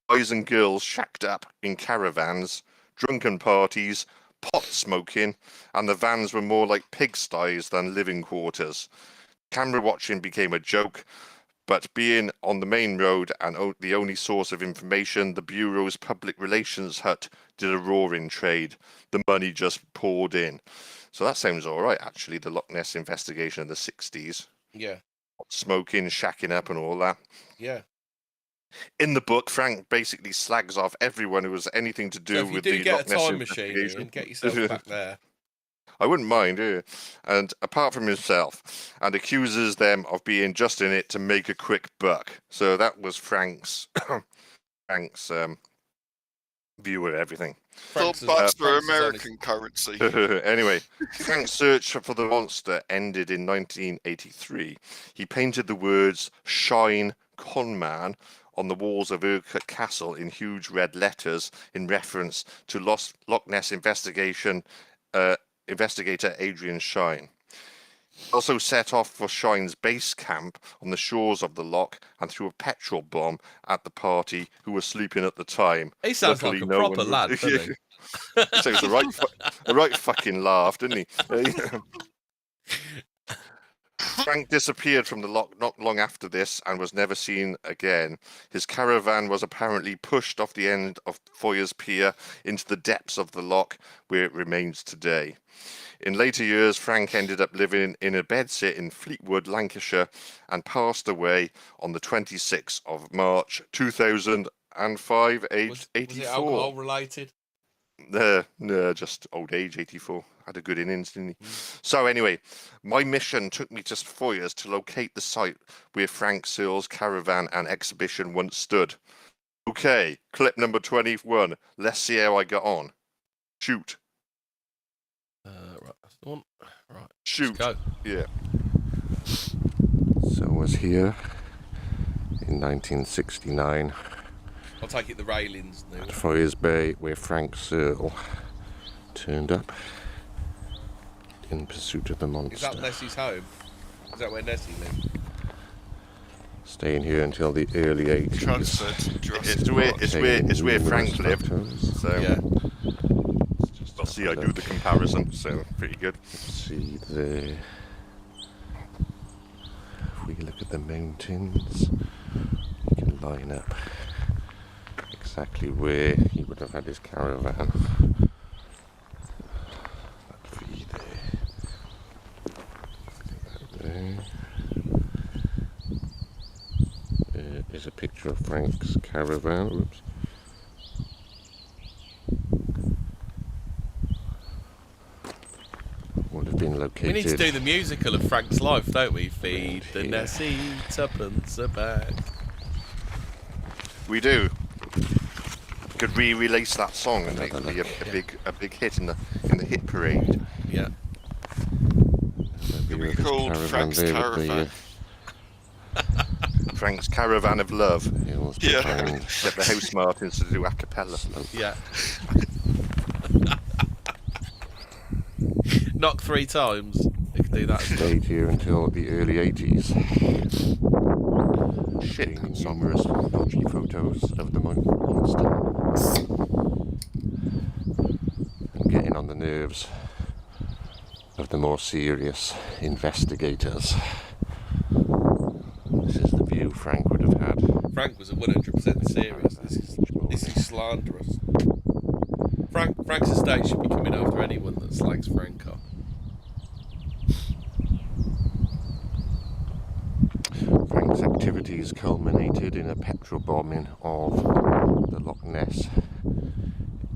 Boys and girls shacked up in caravans, drunken parties, pot smoking, and the vans were more like pigsties than living quarters. Camera watching became a joke, but being on the main road and the only source of information, the Bureau's public relations hut did a roaring trade. The money just poured in." So that sounds all right, actually, the Loch Ness investigation of the 60s. Yeah. Smoking, shacking up and all that. Yeah. In the book, Frank basically slags off everyone who has anything to do with the Loch Ness investigation. If you do get a time machine and get yourself back there. I wouldn't mind, and apart from himself, and accuses them of being just in it to make a quick buck. So that was Frank's view of everything. Thought bucks were American currency. Anyway, Frank's search for the monster ended in 1983. He painted the words "Shine Conman" on the walls of Urquhart Castle in huge red letters in reference to Loch Ness investigator Adrian Shine. He also set off for Shine's base camp on the shores of the loch and threw a petrol bomb at the party who were sleeping at the time. He sounds like a proper lad, doesn't he? So it was a right fucking laugh, didn't he? Frank disappeared from the loch not long after this and was never seen again. His caravan was apparently pushed off the end of Foyers Pier into the depths of the loch, where it remains today. In later years, Frank ended up living in a bedsit in Fleetwood, Lancashire, and passed away on the 26th of March 2005, aged 84. Was it alcohol related? No, just old age, 84. Had a good innings, didn't he? So anyway, my mission took me to Foyers to locate the site where Frank Searle's caravan and exhibition once stood. Okay, clip number 21. Let's see how I got on. Shoot. Right, that's the one. Right. Shoot. Let's go. Yeah. So I was here in 1969 I'll take it the railings now. at Foyers Bay, where Frank Searle turned up in pursuit of the monster. Is that Nessie's home? Is that where Nessie lived? Staying here until the early 80s. Transferred to Jurassic It's where Frank lived. So Yeah. I'll see. I do the comparison. So pretty good. Let's see there. If we look at the mountains, we can line up exactly where he would have had his caravan. That'd be there. There is a picture of Frank's caravan. Oops. Would have been located. We need to do the musical of Frank's life, don't we? Feed the Nessie, tuppence a bag. We do. Could re-release that song and it would be a big hit in the hit parade. Yeah. Could be called Frank's Caravan. Frank's Caravan of Love. Yeah. Get the House Martins to do a cappella. Yeah. Knock 3 times. You can do that. Stayed here until the early 80s. Shit, Taking numerous dodgy photos of the monster. And getting on the nerves of the more serious investigators. This is the view Frank would have had. Frank was 100% serious. This is slanderous. Frank's estate should be coming after anyone that slags Frank off. Frank's activities culminated in a petrol bombing of the Loch Ness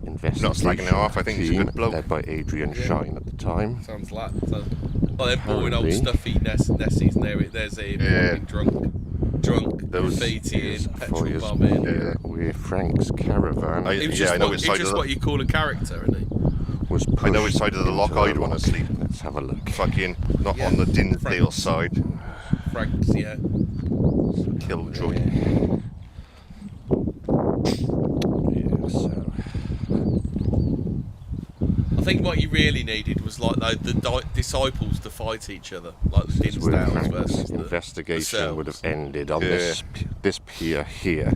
investigation Not slagging it off, I think he's a team good bloke. led by Adrian Shine at the time. Sounds like they're boring old stuffy Nessies and there's a drunk graffiti in petrol bombing. Where Frank's caravan I know which side just what you call a character, isn't he? was pushed. I know which side of the Loch I'd want to sleep. Let's have a look. Fucking not on the Dinsdale side. Frank's, yeah. Killjoy. Yeah, so I think what you really needed was like the disciples to fight each other, like the this is where Dinsdales Frank's versus the investigation would have ended on this pier here.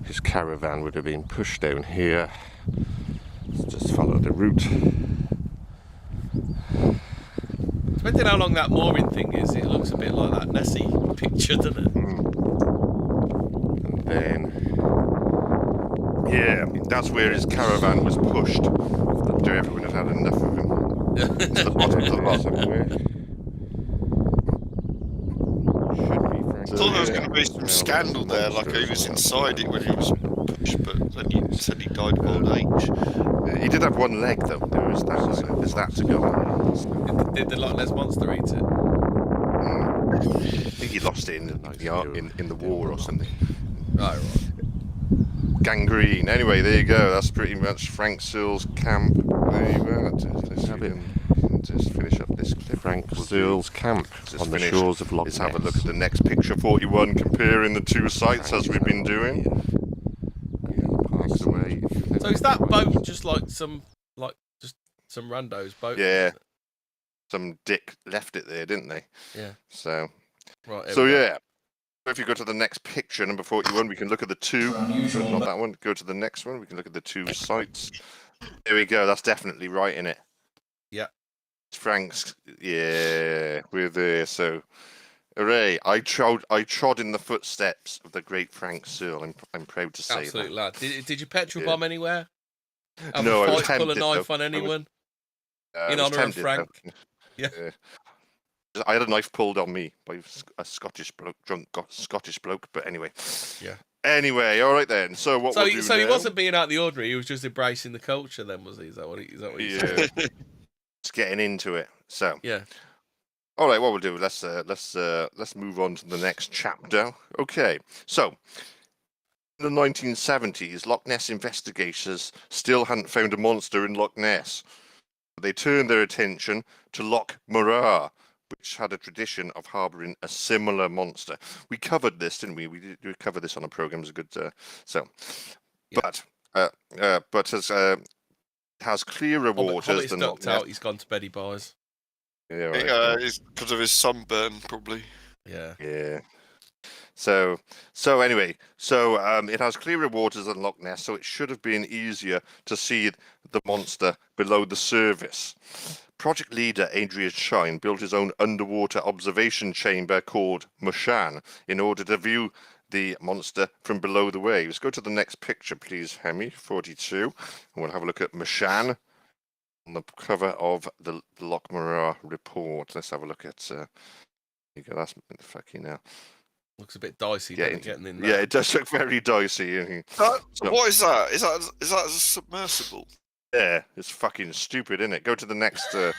His caravan would have been pushed down here. Let's just follow the route. Depending how long that mooring thing is, it looks a bit like that Nessie picture, doesn't it? And then that's where his caravan was pushed. After everyone had had enough of him. To the bottom of the Loch. somewhere. Should be Frank's. I thought there was going to be some scandal there, like he was inside it when he was pushed, but then he said he died of old age. He did have one leg though. There was that. So there's that to go on. Did the Loch Ness monster eat it? I think he lost it in the war or something. Right. Gangrene. Anyway, there you go. That's pretty much Frank Searle's camp. There you go. Just finish up this clip. Frank Searle's camp on the shores of Loch Ness. Let's have a look at the next picture, 41, comparing the two sites as we've been doing. So is that boat just like some rando's boat? Yeah. Some dick left it there, didn't they? Yeah. So Right. if you go to the next picture, number 41, we can look at the two. Not that one. Go to the next one. We can look at the two sites. There we go. That's definitely right in it. Yeah. It's Frank's. Yeah, we're there. So, hooray! I trod in the footsteps of the great Frank Searle. I'm proud to say Absolute that. lad. Did you petrol bomb anywhere? Have No, a I was fight, pull a tempted, knife though. on anyone? I In was honour of tempted, Frank? though. Yeah. I had a knife pulled on me by a Scottish bloke, drunk Scottish bloke. But anyway. Yeah. Anyway, all right then. So what we'll do So he now- wasn't being out of the ordinary. He was just embracing the culture. Then was he? Is that what he said? Yeah. Just getting into it. So. Yeah. All right, what we'll do, let's move on to the next chapter. Okay, so in the 1970s, Loch Ness investigators still hadn't found a monster in Loch Ness. They turned their attention to Loch Morar, which had a tradition of harbouring a similar monster. We covered this, didn't we? We did cover this on a program. It was a good. Yeah. But as has clearer waters than Loch Ness. He's gone to bed. He buys. Yeah, right. It's because of his sunburn, probably. Yeah. Yeah. So anyway, it has clearer waters than Loch Ness, so it should have been easier to see the monster below the surface. Project leader Adrian Shine built his own underwater observation chamber called Mushan in order to view the monster from below the waves. Go to the next picture, please, Hemi, 42, and we'll have a look at Mushan on the cover of the Loch Morar report. Let's have a look at. You go. That's fucking now. Looks a bit dicey. Getting in there. Yeah, it does look very dicey. What is that? Is that a submersible? Yeah, it's fucking stupid, isn't it? Go to the next. Go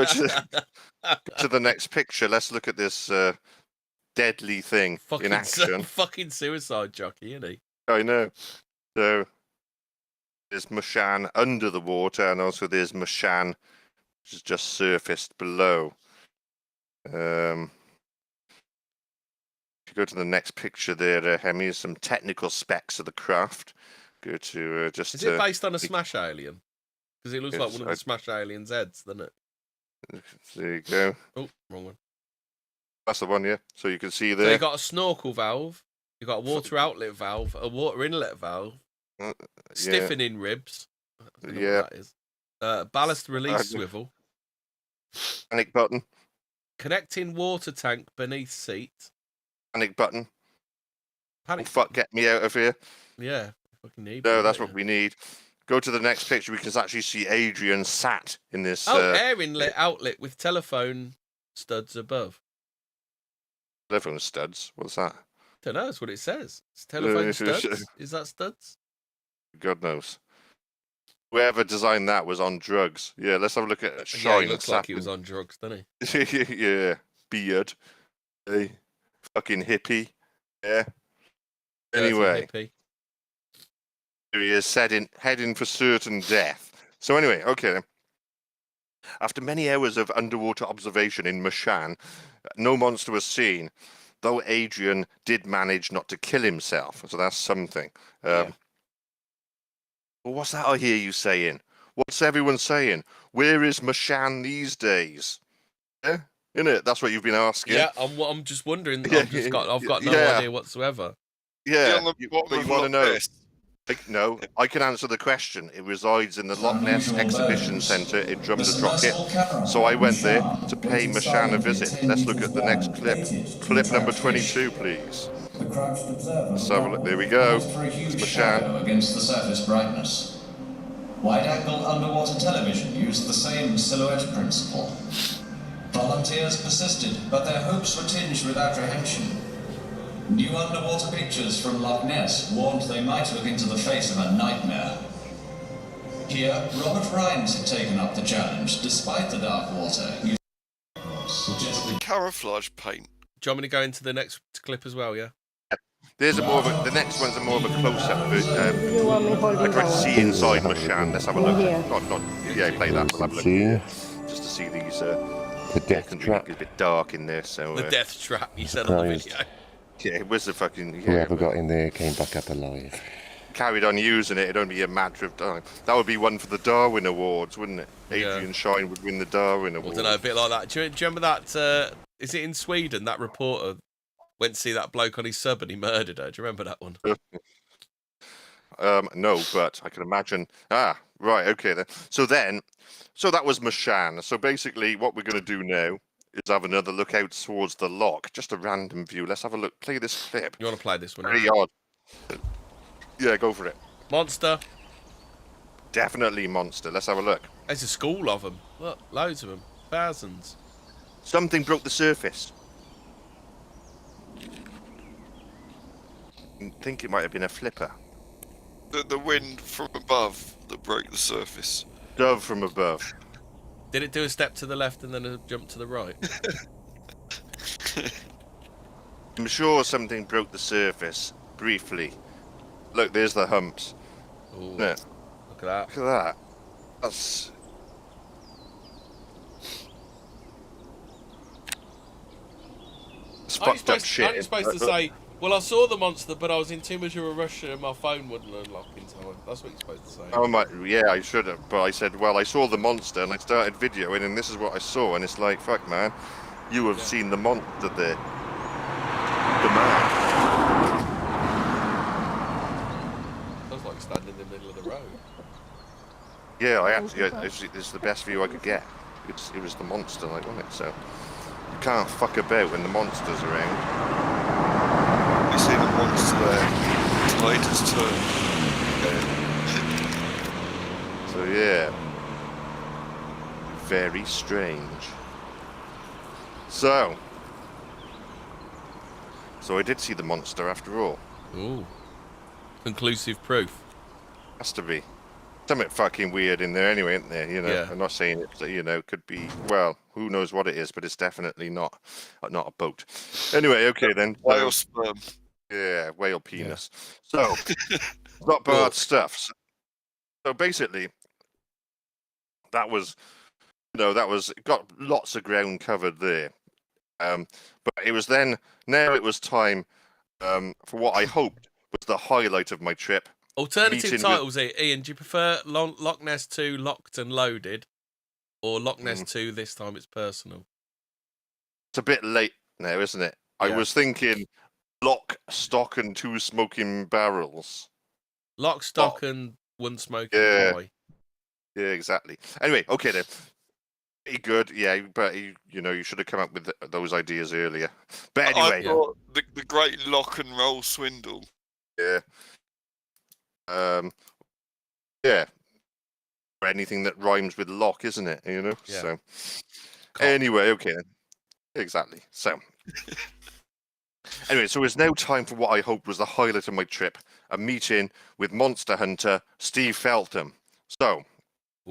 to the next picture. Let's look at this deadly thing in action. Fucking suicide jockey, isn't he? I know. So there's Mushan under the water, and also there's Mushan, which is just surfaced below. If you go to the next picture there, Hemi, some technical specs of the craft. Go to just. Is it based on a smash alien? Because it looks like one of the smash aliens' heads, doesn't it? There you go. Oh, wrong one. That's the one, yeah. So you can see there. So you got a snorkel valve, you got a water outlet valve, a water inlet valve, stiffening ribs. I don't know what that is. Ballast release swivel, Panic button. Connecting water tank beneath seat. Panic button. Panic. Oh, fuck, get me out of here. Yeah. Fucking need. No, that's what we need. Go to the next picture. We can actually see Adrian sat in this. Air inlet outlet with telephone studs above. Telephone studs. What's that? Don't know. That's what it says. It's telephone studs. Is that studs? God knows. Whoever designed that was on drugs. Yeah, let's have a look at Shine. Yeah, he looks like he was on drugs, doesn't he? Yeah, beard. Hey, fucking hippie. Yeah. Anyway, here he is heading for certain death. So anyway, okay then. After many hours of underwater observation in Mashan, no monster was seen, though Adrian did manage not to kill himself. So that's something. Well, what's that I hear you saying? What's everyone saying? Where is Mashan these days? Yeah, innit? That's what you've been asking. Yeah, I'm just wondering. I've got no idea whatsoever. Yeah, but you want to know? No, I can answer the question. It resides in the Loch Ness Exhibition Centre in Drumnadrochit. So I went there to pay Mashan a visit. Let's look at the next clip. Clip number 22, please. Let's have a look. There we go. It's Mashan. Against the surface brightness. Wide-angle underwater television used the same silhouette principle. Volunteers persisted, but their hopes were tinged with apprehension. New underwater pictures from Loch Ness warned they might look into the face of a nightmare. Here, Robert Rhines had taken up the challenge, despite the dark water. Camouflage paint. Do you want me to go into the next clip as well, yeah? There's the next one's more of a close-up. I tried to see inside Mashan. Let's have a look. Yeah, play that. We'll have a look. Just to see these. The death trap. It's a bit dark in there, so. The death trap, you said on the video. Yeah, it was the fucking. Yeah, whoever got in there came back up alive. Carried on using it, it'd only be a matter of time. That would be one for the Darwin Awards, wouldn't it? Adrian Shine would win the Darwin Award. I don't know, a bit like that. Do you remember that? Is it in Sweden? That reporter went to see that bloke on his sub and he murdered her. Do you remember that one? No, but I can imagine. Ah, right, okay then. So that was Mashan. So basically, what we're going to do now is have another look out towards the loch. Just a random view. Let's have a look. Play this clip. You want to play this one? Very odd. Yeah, go for it. Monster. Definitely monster. Let's have a look. There's a school of them. Look, loads of them. Thousands. Something broke the surface. I think it might have been a flipper. The wind from above that broke the surface. Dove from above. Did it do a step to the left and then a jump to the right? I'm sure something broke the surface briefly. Look, there's the humps. Ooh, yeah. Look at that. Look at that. That's. It's fucked up shit. Aren't you supposed to say, well, I saw the monster, but I was in too much of a rush and my phone wouldn't unlock in time. That's what you're supposed to say. Oh my, yeah, I should have. But I said, well, I saw the monster and I started videoing and this is what I saw. And it's like, fuck, man. You have seen the monster there. The man. Sounds like standing in the middle of the road. Yeah, I actually, it's the best view I could get. It was the monster, like, wasn't it? So you can't fuck about when the monster's around. You see the monster there. Tide has turned. So yeah, very strange. So I did see the monster after all. Ooh, conclusive proof. Has to be. Something fucking weird in there anyway, isn't there? You know, Yeah. I'm not saying it, you know, could be, well, who knows what it is, but it's definitely not a boat. Anyway, okay then. Whale sperm. Yeah, whale penis. So, not bad stuff. So basically, that was, got lots of ground covered there. But it was then, now it was time for what I hoped was the highlight of my trip. Alternative titles, Ian, do you prefer Loch Ness 2 Locked and Loaded or Loch Ness 2 This Time It's Personal? It's a bit late now, isn't it? Yeah. I was thinking Lock, Stock and 2 Smoking Barrels. Lock, Stock and 1 Smoking Pie. Yeah, exactly. Anyway, okay then. Pretty good, yeah, but you should have come up with those ideas earlier. But I anyway, thought the great lock and roll swindle. yeah, yeah, or anything that rhymes with lock, isn't it? Yeah. So Cock. anyway, okay, then. Exactly. So anyway, so it's now time for what I hoped was the highlight of my trip: a meeting with monster hunter Steve Feltham. So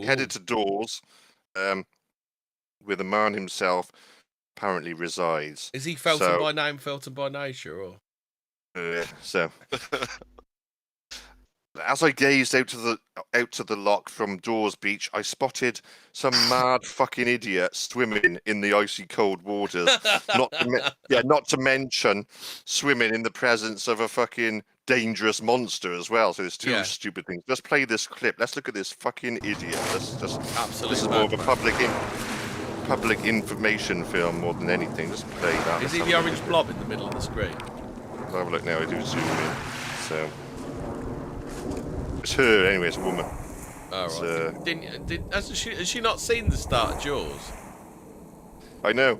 headed to Dawes, where the man himself apparently resides. Is he Feltham by name, Feltham by nature, or? So as I gazed out to the loch from Dawes Beach, I spotted some mad fucking idiot swimming in the icy cold waters. Not to mention swimming in the presence of a fucking dangerous monster as well. So there's two stupid things. Let's play this clip. Let's look at this fucking idiot. Absolutely. This is more of a public information film more than anything. Just play that. Is he the orange blob in the middle of the screen? Let's have a look now. I do zoom in. So it's her anyway. It's a woman. Oh, right. Has she not seen the start of Jaws? I know.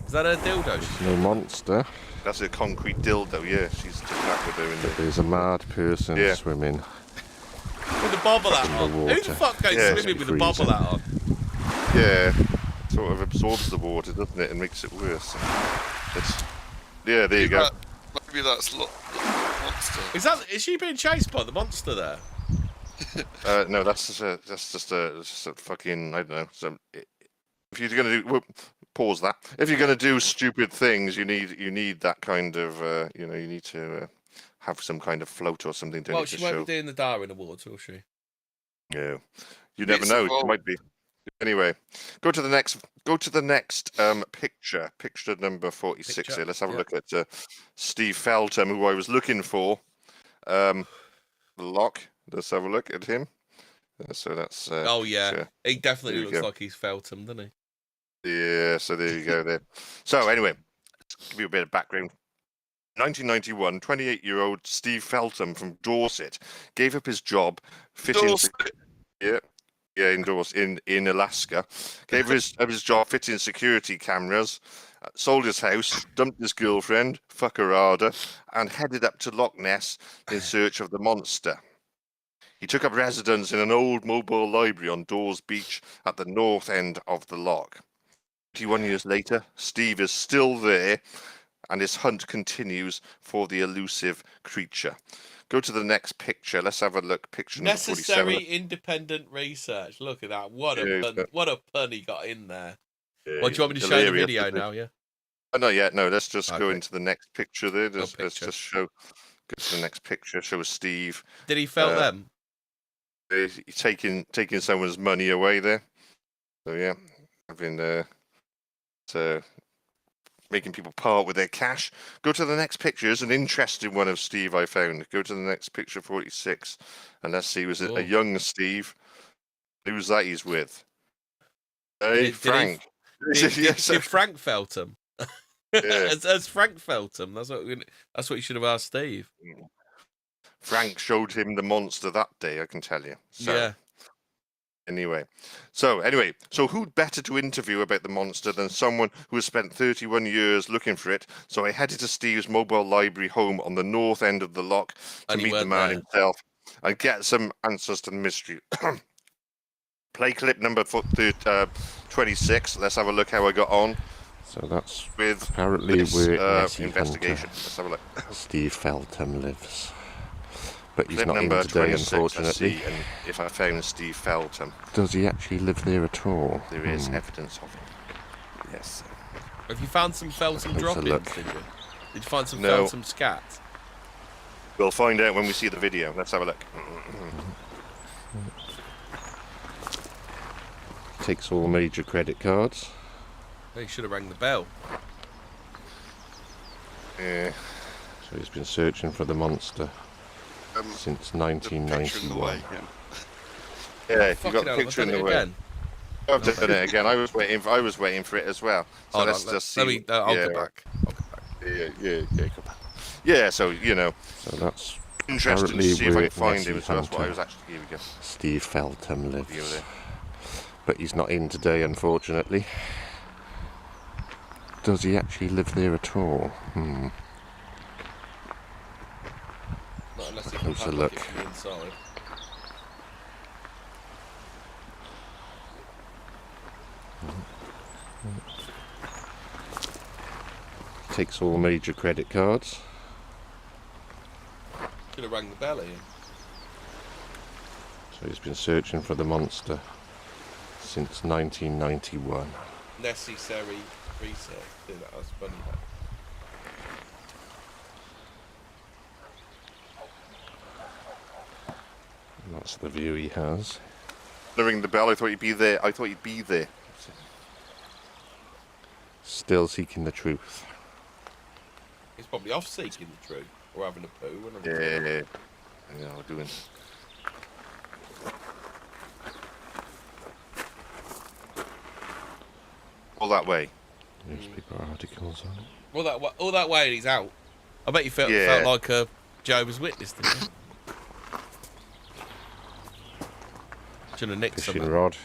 Is that her dildo? No monster. That's a concrete dildo. Yeah, she's just back with her in there. There's a mad person swimming. With a bobble hat on. Who the fuck goes swimming with a bobble hat on? Yeah, sort of absorbs the water, doesn't it, and makes it worse. There you go. Maybe that's monster. Is she being chased by the monster there? No, that's just a fucking, I don't know. If you're gonna do, pause that. If you're gonna do stupid things, you need that kind of, you need to have some kind of float or something to Well, show. she won't be doing the Darwin Awards, will she? Yeah, you never know. She might be. Anyway, go to the next picture. Picture number 46 here. Let's have a look at Steve Feltham, who I was looking for. Loch. Let's have a look at him. So that's. Oh yeah, he definitely looks like he's Feltham, doesn't he? Yeah. So there you go. There. So anyway, let's give you a bit of background. 1991, 28-year-old Steve Feltham from Dorset gave up his job fitting. Yeah, indoors in Alaska. Gave his job fitting security cameras, sold his house, dumped his girlfriend, fuckerada, and headed up to Loch Ness in search of the monster. He took up residence in an old mobile library on Dawes Beach at the north end of the loch. 21 years later, Steve is still there, and his hunt continues for the elusive creature. Go to the next picture. Let's have a look. Picture number 47. Necessary independent research. Look at that. What a pun he got in there. Yeah, Well, do you want me to show the video now, yeah? Oh, not yet. No, let's just go into the next picture there. Let's picture. just go to the next picture. Show us Steve. Did he felt them? He's taking someone's money away there. So, yeah. Making people part with their cash. Go to the next picture. It's an interesting one of Steve I found. Go to the next picture, 46. And let's see, was it a young Steve? Who's that he's with? Hey, Frank. Did Frank Feltham? Yeah. As Frank Feltham. That's what you should have asked Steve. Frank showed him the monster that day, I can tell you. So, yeah. Anyway, so who'd better to interview about the monster than someone who has spent 31 years looking for it? So I headed to Steve's mobile library home on the north end of the loch to meet the man himself and get some answers to the mystery. Play clip number 26. Let's have a look how I got on. So that's with apparently where investigation. Let's have a look. Steve Feltham lives. But he's clip not in number today, 26, unfortunately. And if I found Steve Feltham. Does he actually live there at all? There is evidence of it. Yes. Have you found some Feltham drop-ins, did you? Did you find some Feltham scat? We'll find out when we see the video. Let's have a look. Takes all major credit cards. He should have rang the bell. Yeah. So he's been searching for the monster since 1991. Yeah, you got the picture in the way. I've done it again. I was waiting for it as well. So let's just see. I'll go back. Yeah, go back. Yeah, so So that's interesting to see if I can find him. So that's what I was actually. Here we go. Steve Feltham lives. but he's not in today, unfortunately. Does he actually live there at all? Not unless he can Closer padlock look. it from the inside. Takes all major credit cards. Should have rang the bell, Ian. So he's been searching for the monster since 1991. Necessary research. Yeah, that was funny. That. And that's the view he has. Ring the bell. I thought you'd be there. Still seeking the truth. He's probably off seeking the truth or having a poo. Yeah, doing. All that way. Newspaper articles on it. All that way, and he's out. I bet you felt like a Jehovah's Witness, didn't you? Should have nicked Fishing some. rod,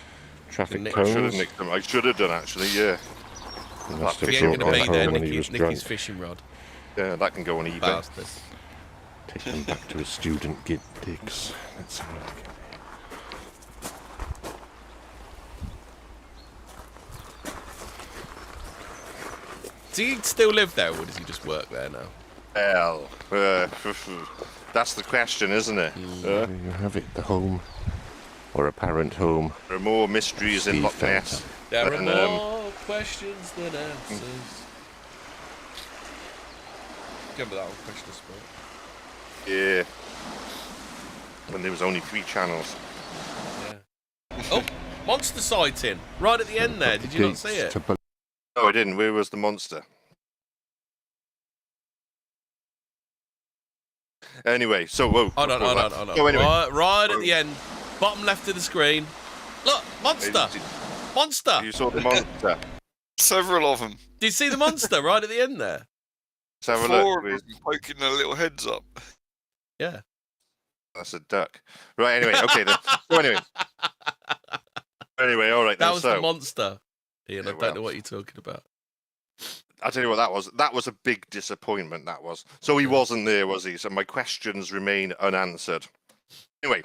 traffic Nick- I should have cones. nicked them. I should have done actually. Yeah, He must have If he Fishing ain't brought going rod to them be there, home when he was Nick drunk. his fishing rod. yeah, that can go on eBay. Bastard. Take him back to his student digs. Let's have a look. Does he still live there, or does he just work there now? Well, that's the question, isn't it? There you have it, the home, or apparent home. There are more mysteries in Steve Loch Ness. Felton. There are And, more questions than answers. Remember that old question of sport? Yeah. When there was only 3 channels. Yeah. Oh, monster sighting! Right at the end there. Did you not see it? No, I didn't. Where was the monster? Anyway, so whoa. Hold on. So anyway, Right at the end, bottom left of the screen. Look, monster! Monster! you saw the monster. Several of them. Did you see the monster right at the end there? Let's have a 4 look. of them poking their little heads up. Yeah. That's a duck. Right, anyway, okay then. So anyway, all right then. That was so, the monster. Ian, Yeah, I don't well. know what you're talking about. I'll tell you what that was. That was a big disappointment, that was. So he wasn't there, was he? So my questions remain unanswered. Anyway,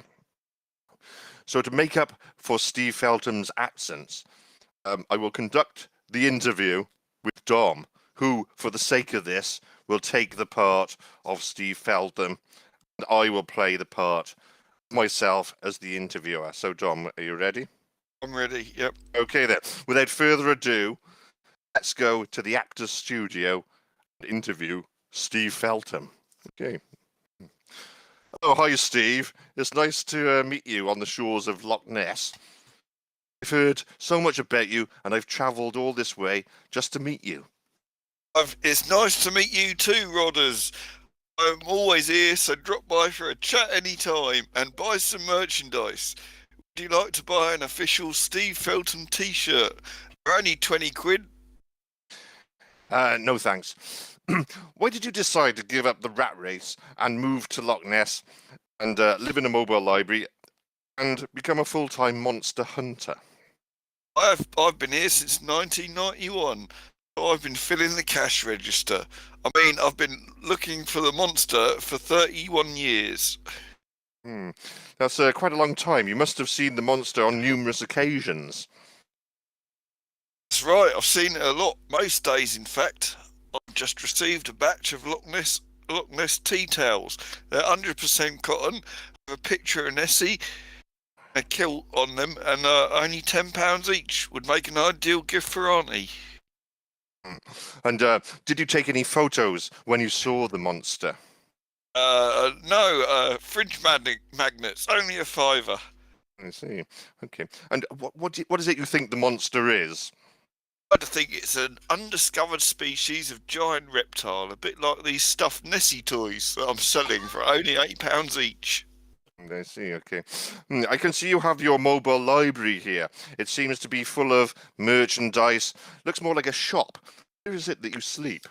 so to make up for Steve Felton's absence, I will conduct the interview with Dom, who, for the sake of this, will take the part of Steve Felton, and I will play the part myself as the interviewer. So, Dom, are you ready? I'm ready, yep. Okay then. Without further ado, let's go to the actor's studio and interview Steve Felton. Okay. Oh, hi, Steve. It's nice to meet you on the shores of Loch Ness. I've heard so much about you, and I've travelled all this way just to meet you. It's nice to meet you too, Rodders. I'm always here, so drop by for a chat anytime and buy some merchandise. Would you like to buy an official Steve Felton t-shirt? They're only 20 quid. No thanks. Why did you decide to give up the rat race and move to Loch Ness and live in a mobile library and become a full-time monster hunter? I've been here since 1991. I've been filling the cash register. I mean, I've been looking for the monster for 31 years. That's quite a long time. You must have seen the monster on numerous occasions. That's right, I've seen it a lot, most days in fact. I've just received a batch of Loch Ness tea towels. They're 100% cotton, with a picture of Nessie, a kilt on them, and only £10 each. Would make an ideal gift for Auntie. And did you take any photos when you saw the monster? No, fridge magnets, only a £5. I see. Okay. And what is it you think the monster is? I think it's an undiscovered species of giant reptile, a bit like these stuffed Nessie toys that I'm selling for only £8 each. I see, okay. I can see you have your mobile library here. It seems to be full of merchandise. Looks more like a shop. Where is it that you sleep?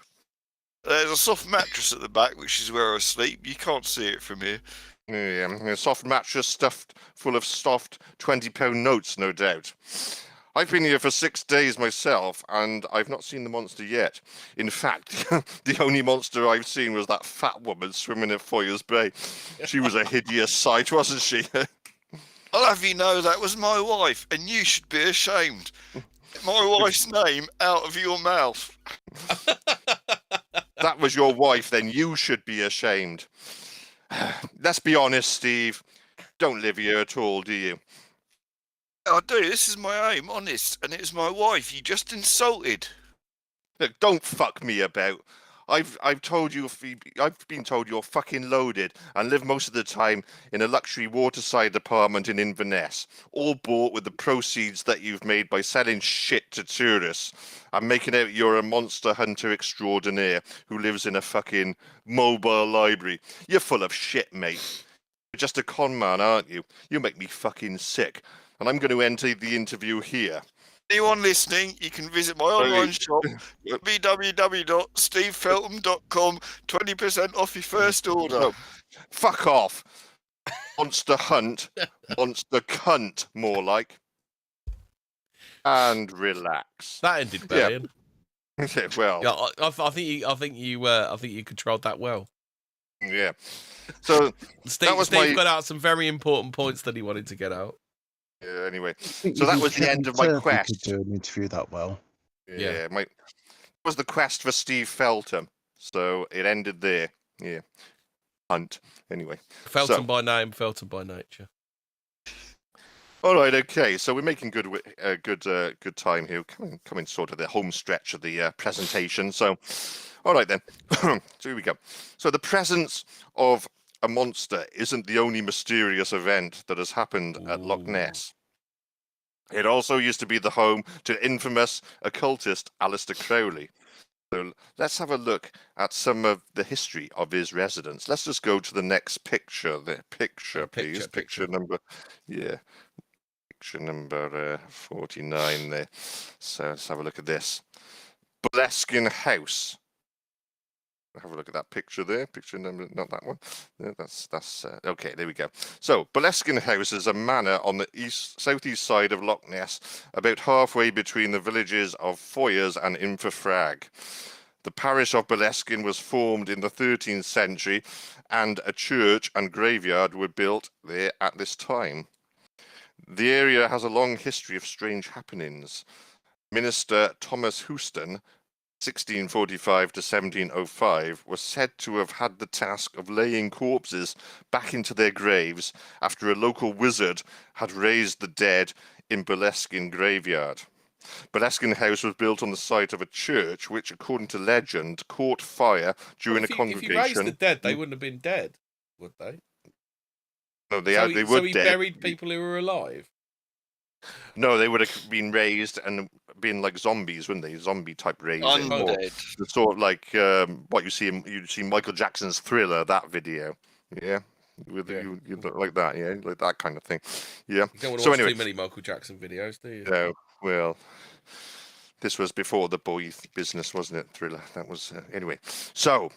There's a soft mattress at the back, which is where I sleep. You can't see it from here. Yeah, a soft mattress stuffed full of soft £20 notes, no doubt. I've been here for 6 days myself, and I've not seen the monster yet. In fact, the only monster I've seen was that fat woman swimming in Foyers Bay. She was a hideous sight, wasn't she? I'll have you know that was my wife, and you should be ashamed. Get my wife's name out of your mouth. That was your wife, then you should be ashamed. Let's be honest, Steve. Don't live here at all, do you? I do. This is my aim, honest, and it's my wife you just insulted. Look, don't fuck me about. I've told you, Phoebe, I've been told you're fucking loaded and live most of the time in a luxury waterside apartment in Inverness, all bought with the proceeds that you've made by selling shit to tourists and making out you're a monster hunter extraordinaire who lives in a fucking mobile library. You're full of shit, mate. You're just a con man, aren't you? You make me fucking sick. And I'm going to enter the interview here. Anyone listening, you can visit my online shop, www.stevefeltham.com, 20% off your first order. No, fuck off. Monster hunt, monster cunt, more like. And relax. That ended brilliant. Yeah, well, Yeah, I think you controlled that well. yeah. So Steve got out some very important points that he wanted to get out. yeah, anyway, so that was the end of my quest. Could do an interview that well. Yeah, it was the quest for Steve Feltham. So it ended there. Yeah, hunt. Anyway, Feltham by name, Feltham by nature. all right, okay. So we're making good time here. Coming sort of the home stretch of the presentation. So, all right then. So here we go. So the presence of a monster isn't the only mysterious event that has happened at Loch Ness. It also used to be the home to infamous occultist Aleister Crowley. So let's have a look at some of the history of his residence. Let's just go to the next picture. The picture, please. Picture number, yeah. Picture number 49 there. So let's have a look at this. Boleskine House. Have a look at that picture there. Picture number, not that one. Yeah, that's okay. There we go. So Boleskine House is a manor on the southeast side of Loch Ness, about halfway between the villages of Foyers and Inverfrag. The parish of Boleskine was formed in the 13th century, and a church and graveyard were built there at this time. The area has a long history of strange happenings. Minister Thomas Houston, 1645 to 1705, was said to have had the task of laying corpses back into their graves after a local wizard had raised the dead in Boleskine graveyard. Boleskine House was built on the site of a church which, according to legend, caught fire during a congregation. If he raised the dead, they wouldn't have been dead, would they? No, they would. So he dead. buried people who were alive. No, they would have been raised and been like zombies, wouldn't they? Zombie type raising. Undead. The sort of like what you see Michael Jackson's Thriller, that video. Yeah. You look like that, yeah, like that kind of thing. Yeah. You don't want to so watch anyway, too many Michael Jackson videos, do you? No. Well, this was before the boy business, wasn't it? Thriller. That was anyway. So.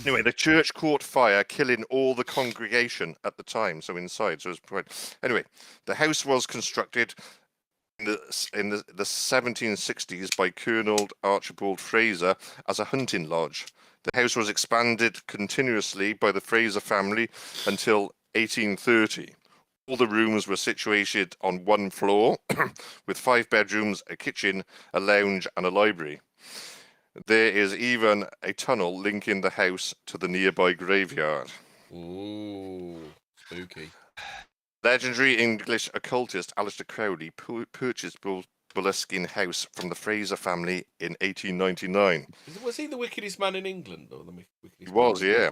Anyway, the church caught fire, killing all the congregation at the time. So inside, so it was quite. Anyway, the house was constructed in the 1760s by Colonel Archibald Fraser as a hunting lodge. The house was expanded continuously by the Fraser family until 1830. All the rooms were situated on one floor, with 5 bedrooms, a kitchen, a lounge, and a library. There is even a tunnel linking the house to the nearby graveyard. Ooh, spooky. Legendary English occultist Aleister Crowley purchased Boleskine House from the Fraser family in 1899. Was he the wickedest man in England? Or the wickedest He was, man? Yeah.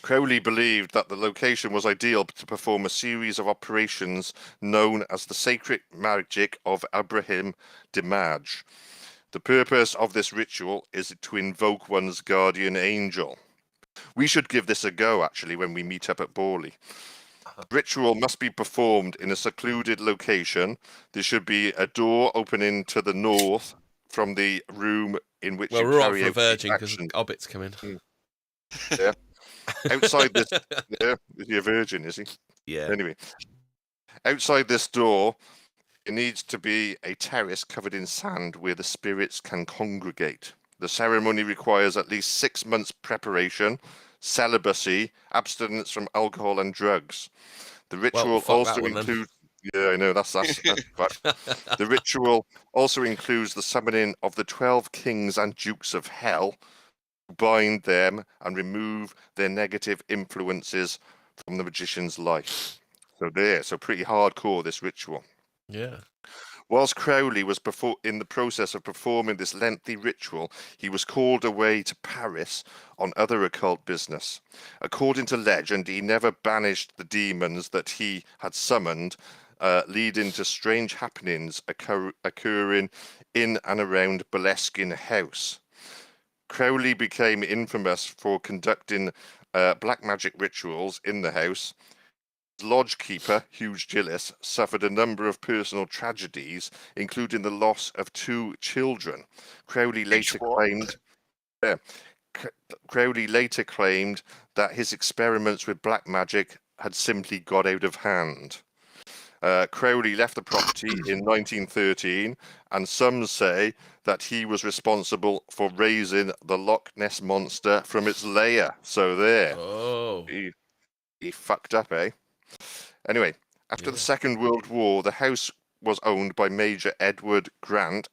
Crowley believed that the location was ideal to perform a series of operations known as the Sacred Magic of Abraham de Maj. The purpose of this ritual is to invoke one's guardian angel. We should give this a go, actually, when we meet up at Borley. The ritual must be performed in a secluded location. There should be a door opening to the north from the room in which Well, you we're right carry for a out the virgin because action. Hobbit's coming. Yeah. Outside this, yeah, is he a virgin? Is he? Yeah. Anyway, outside this door, it needs to be a terrace covered in sand where the spirits can congregate. The ceremony requires at least 6 months preparation, celibacy, abstinence from alcohol and drugs. The ritual fuck also that one, then. includes. Yeah, I know that's but the ritual also includes the summoning of the 12 kings and dukes of hell, to bind them and remove their negative influences from the magician's life. So pretty hardcore, this ritual. Yeah. Whilst Crowley was in the process of performing this lengthy ritual, he was called away to Paris on other occult business. According to legend, he never banished the demons that he had summoned, leading to strange happenings occurring in and around Boleskine House. Crowley became infamous for conducting black magic rituals in the house. His lodge keeper, Hugh Gillis, suffered a number of personal tragedies, including the loss of 2 children. Crowley later claimed that his experiments with black magic had simply got out of hand. Crowley left the property in 1913, and some say that he was responsible for raising the Loch Ness monster from its lair. So there, he fucked up, eh? Anyway, after the Second World War, the house was owned by Major Edward Grant.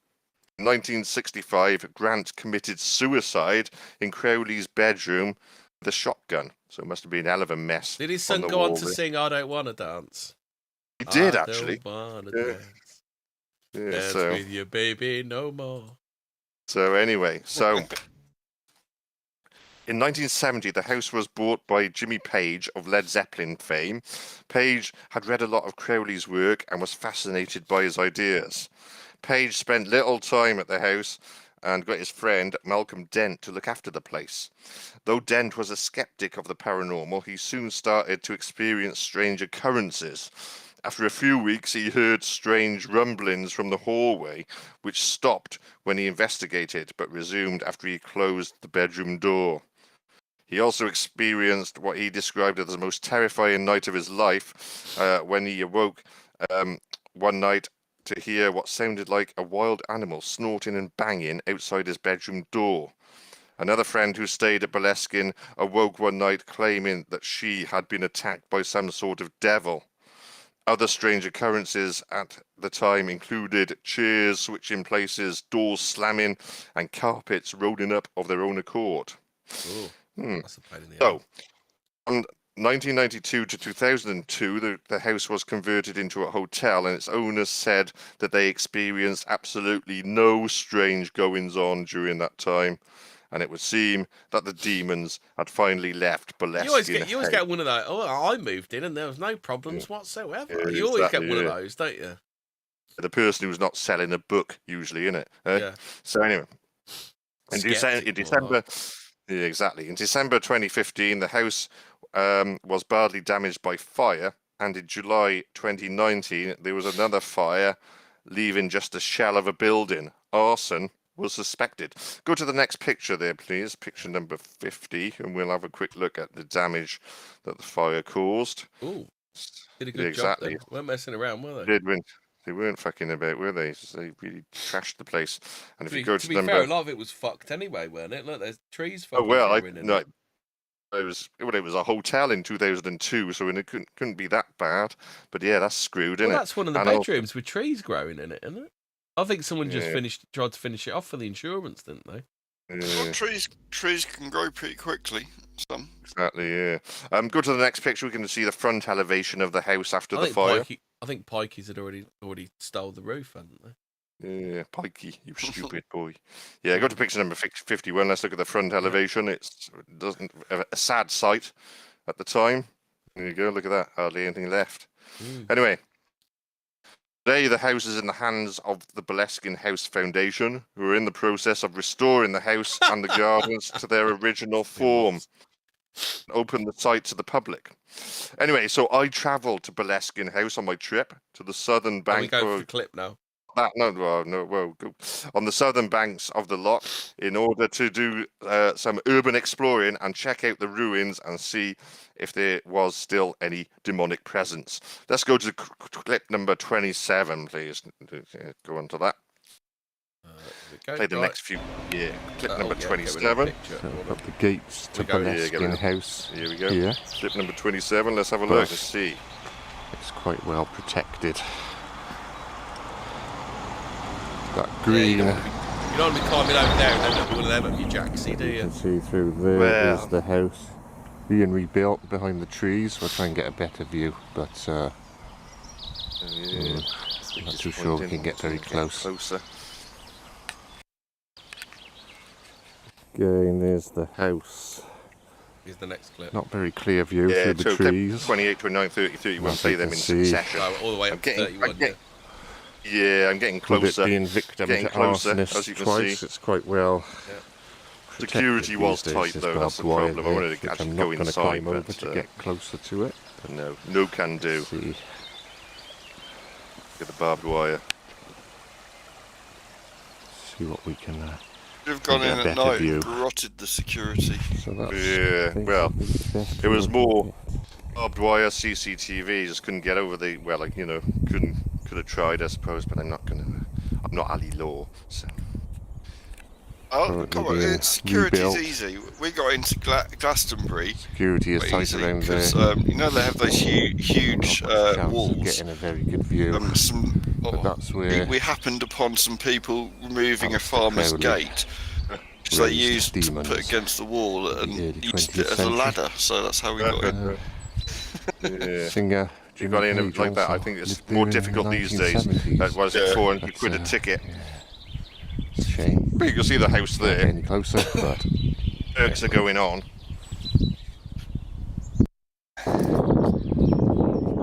In 1965, Grant committed suicide in Crowley's bedroom with a shotgun. So it must have been a hell of a mess. Did his son go on to sing "I Don't Wanna Dance"? He did, actually. I don't wanna dance. Yeah, Dance with your baby no more. So anyway, in 1970, the house was bought by Jimmy Page of Led Zeppelin fame. Page had read a lot of Crowley's work and was fascinated by his ideas. Page spent little time at the house and got his friend Malcolm Dent to look after the place. Though Dent was a skeptic of the paranormal, he soon started to experience strange occurrences. After a few weeks, he heard strange rumblings from the hallway, which stopped when he investigated, but resumed after he closed the bedroom door. He also experienced what he described as the most terrifying night of his life when he awoke one night to hear what sounded like a wild animal snorting and banging outside his bedroom door. Another friend who stayed at Boleskine awoke one night claiming that she had been attacked by some sort of devil. Other strange occurrences at the time included chairs switching places, doors slamming, and carpets rolling up of their own accord. That's a pain in the So, from 1992 to 2002, the house was converted into a hotel, and its owners said that they experienced absolutely no strange goings-on during that time, and it would seem that the demons had finally left Boleskine. You always get one of those. Oh, I moved in and there was no problems whatsoever. Yeah, you always exactly, get one of those, don't you? The person who's not selling a book, usually, innit? Yeah. So anyway, in Skeptic, December, yeah, exactly. In December 2015, the house was badly damaged by fire, and in July 2019, there was another fire, leaving just a shell of a building. Arson was suspected. Go to the next picture there, please. Picture number 50, and we'll have a quick look at the damage that the fire caused. Ooh, did a good job then. Weren't messing around, were they? They weren't fucking about, were they? They really trashed the place. And if you go to be fair, a lot of it was fucked anyway, weren't it? Look, there's trees fucking growing in it. It was a hotel in 2002, so it couldn't be that bad. But yeah, that's screwed, isn't it? That's one of the bedrooms with trees growing in it, isn't it? I think someone just tried to finish it off for the insurance, didn't they? Yeah. Well, trees can grow pretty quickly. Some. Exactly, yeah. Go to the next picture. We can see the front elevation of the house after the fire. I think Pikey's had already stole the roof, hadn't they? Yeah, Pikey, you stupid boy. Yeah, go to picture number 51. Let's look at the front elevation. It doesn't a sad sight at the time. There you go. Look at that. Hardly anything left. Anyway, today the house is in the hands of the Boleskine House Foundation, who are in the process of restoring the house and the gardens to their original form. Open the site to the public. Anyway, so I travelled to Boleskine House on my trip to the southern bank. Are we going for the clip now? that. No, well, on the southern banks of the Loch in order to do some urban exploring and check out the ruins and see if there was still any demonic presence. Let's go to clip number 27, please. Go on to that. Play the next few. Yeah, clip number 27. Up the gates to Boleskine House. Here we go. Here. Clip number 27. Let's have a look and see. It's quite well protected. That green. You don't want to be climbing over there and then one of them up your jacksy, do You you? can see through there is the house being rebuilt behind the trees. We'll try and get a better view, but not too sure we can get very close. Again, there's the house. Here's the next clip. Not very clear view through the trees. 28, 29, 30, 31. Play them in succession. All the way up to 31. Yeah, I'm getting closer. Being victim to arsonists as you can twice, see. it's quite well. Security was tight though. That's the problem. I wanted to actually go inside, climb over to get closer to it. No can do. See. Get the barbed wire. See what we can. Should have gone in at night and rotted the security. So that's, well, it was more barbed wire, CCTV. Just couldn't get over the could have tried, I suppose, but I'm not Ali Law, so. Oh, come on, security's easy. We got into Glastonbury. Security is tight around there. You know they have those huge walls. Getting a very good view. But that's where we happened upon some people removing a farmer's gate, which they used to put against the wall and used it as a ladder. So that's how we got in. Singer. You got in like that. I think it's more difficult these days. That was it, 400 quid a ticket. It's a shame. But you can see the house there. Any closer, but works are going on.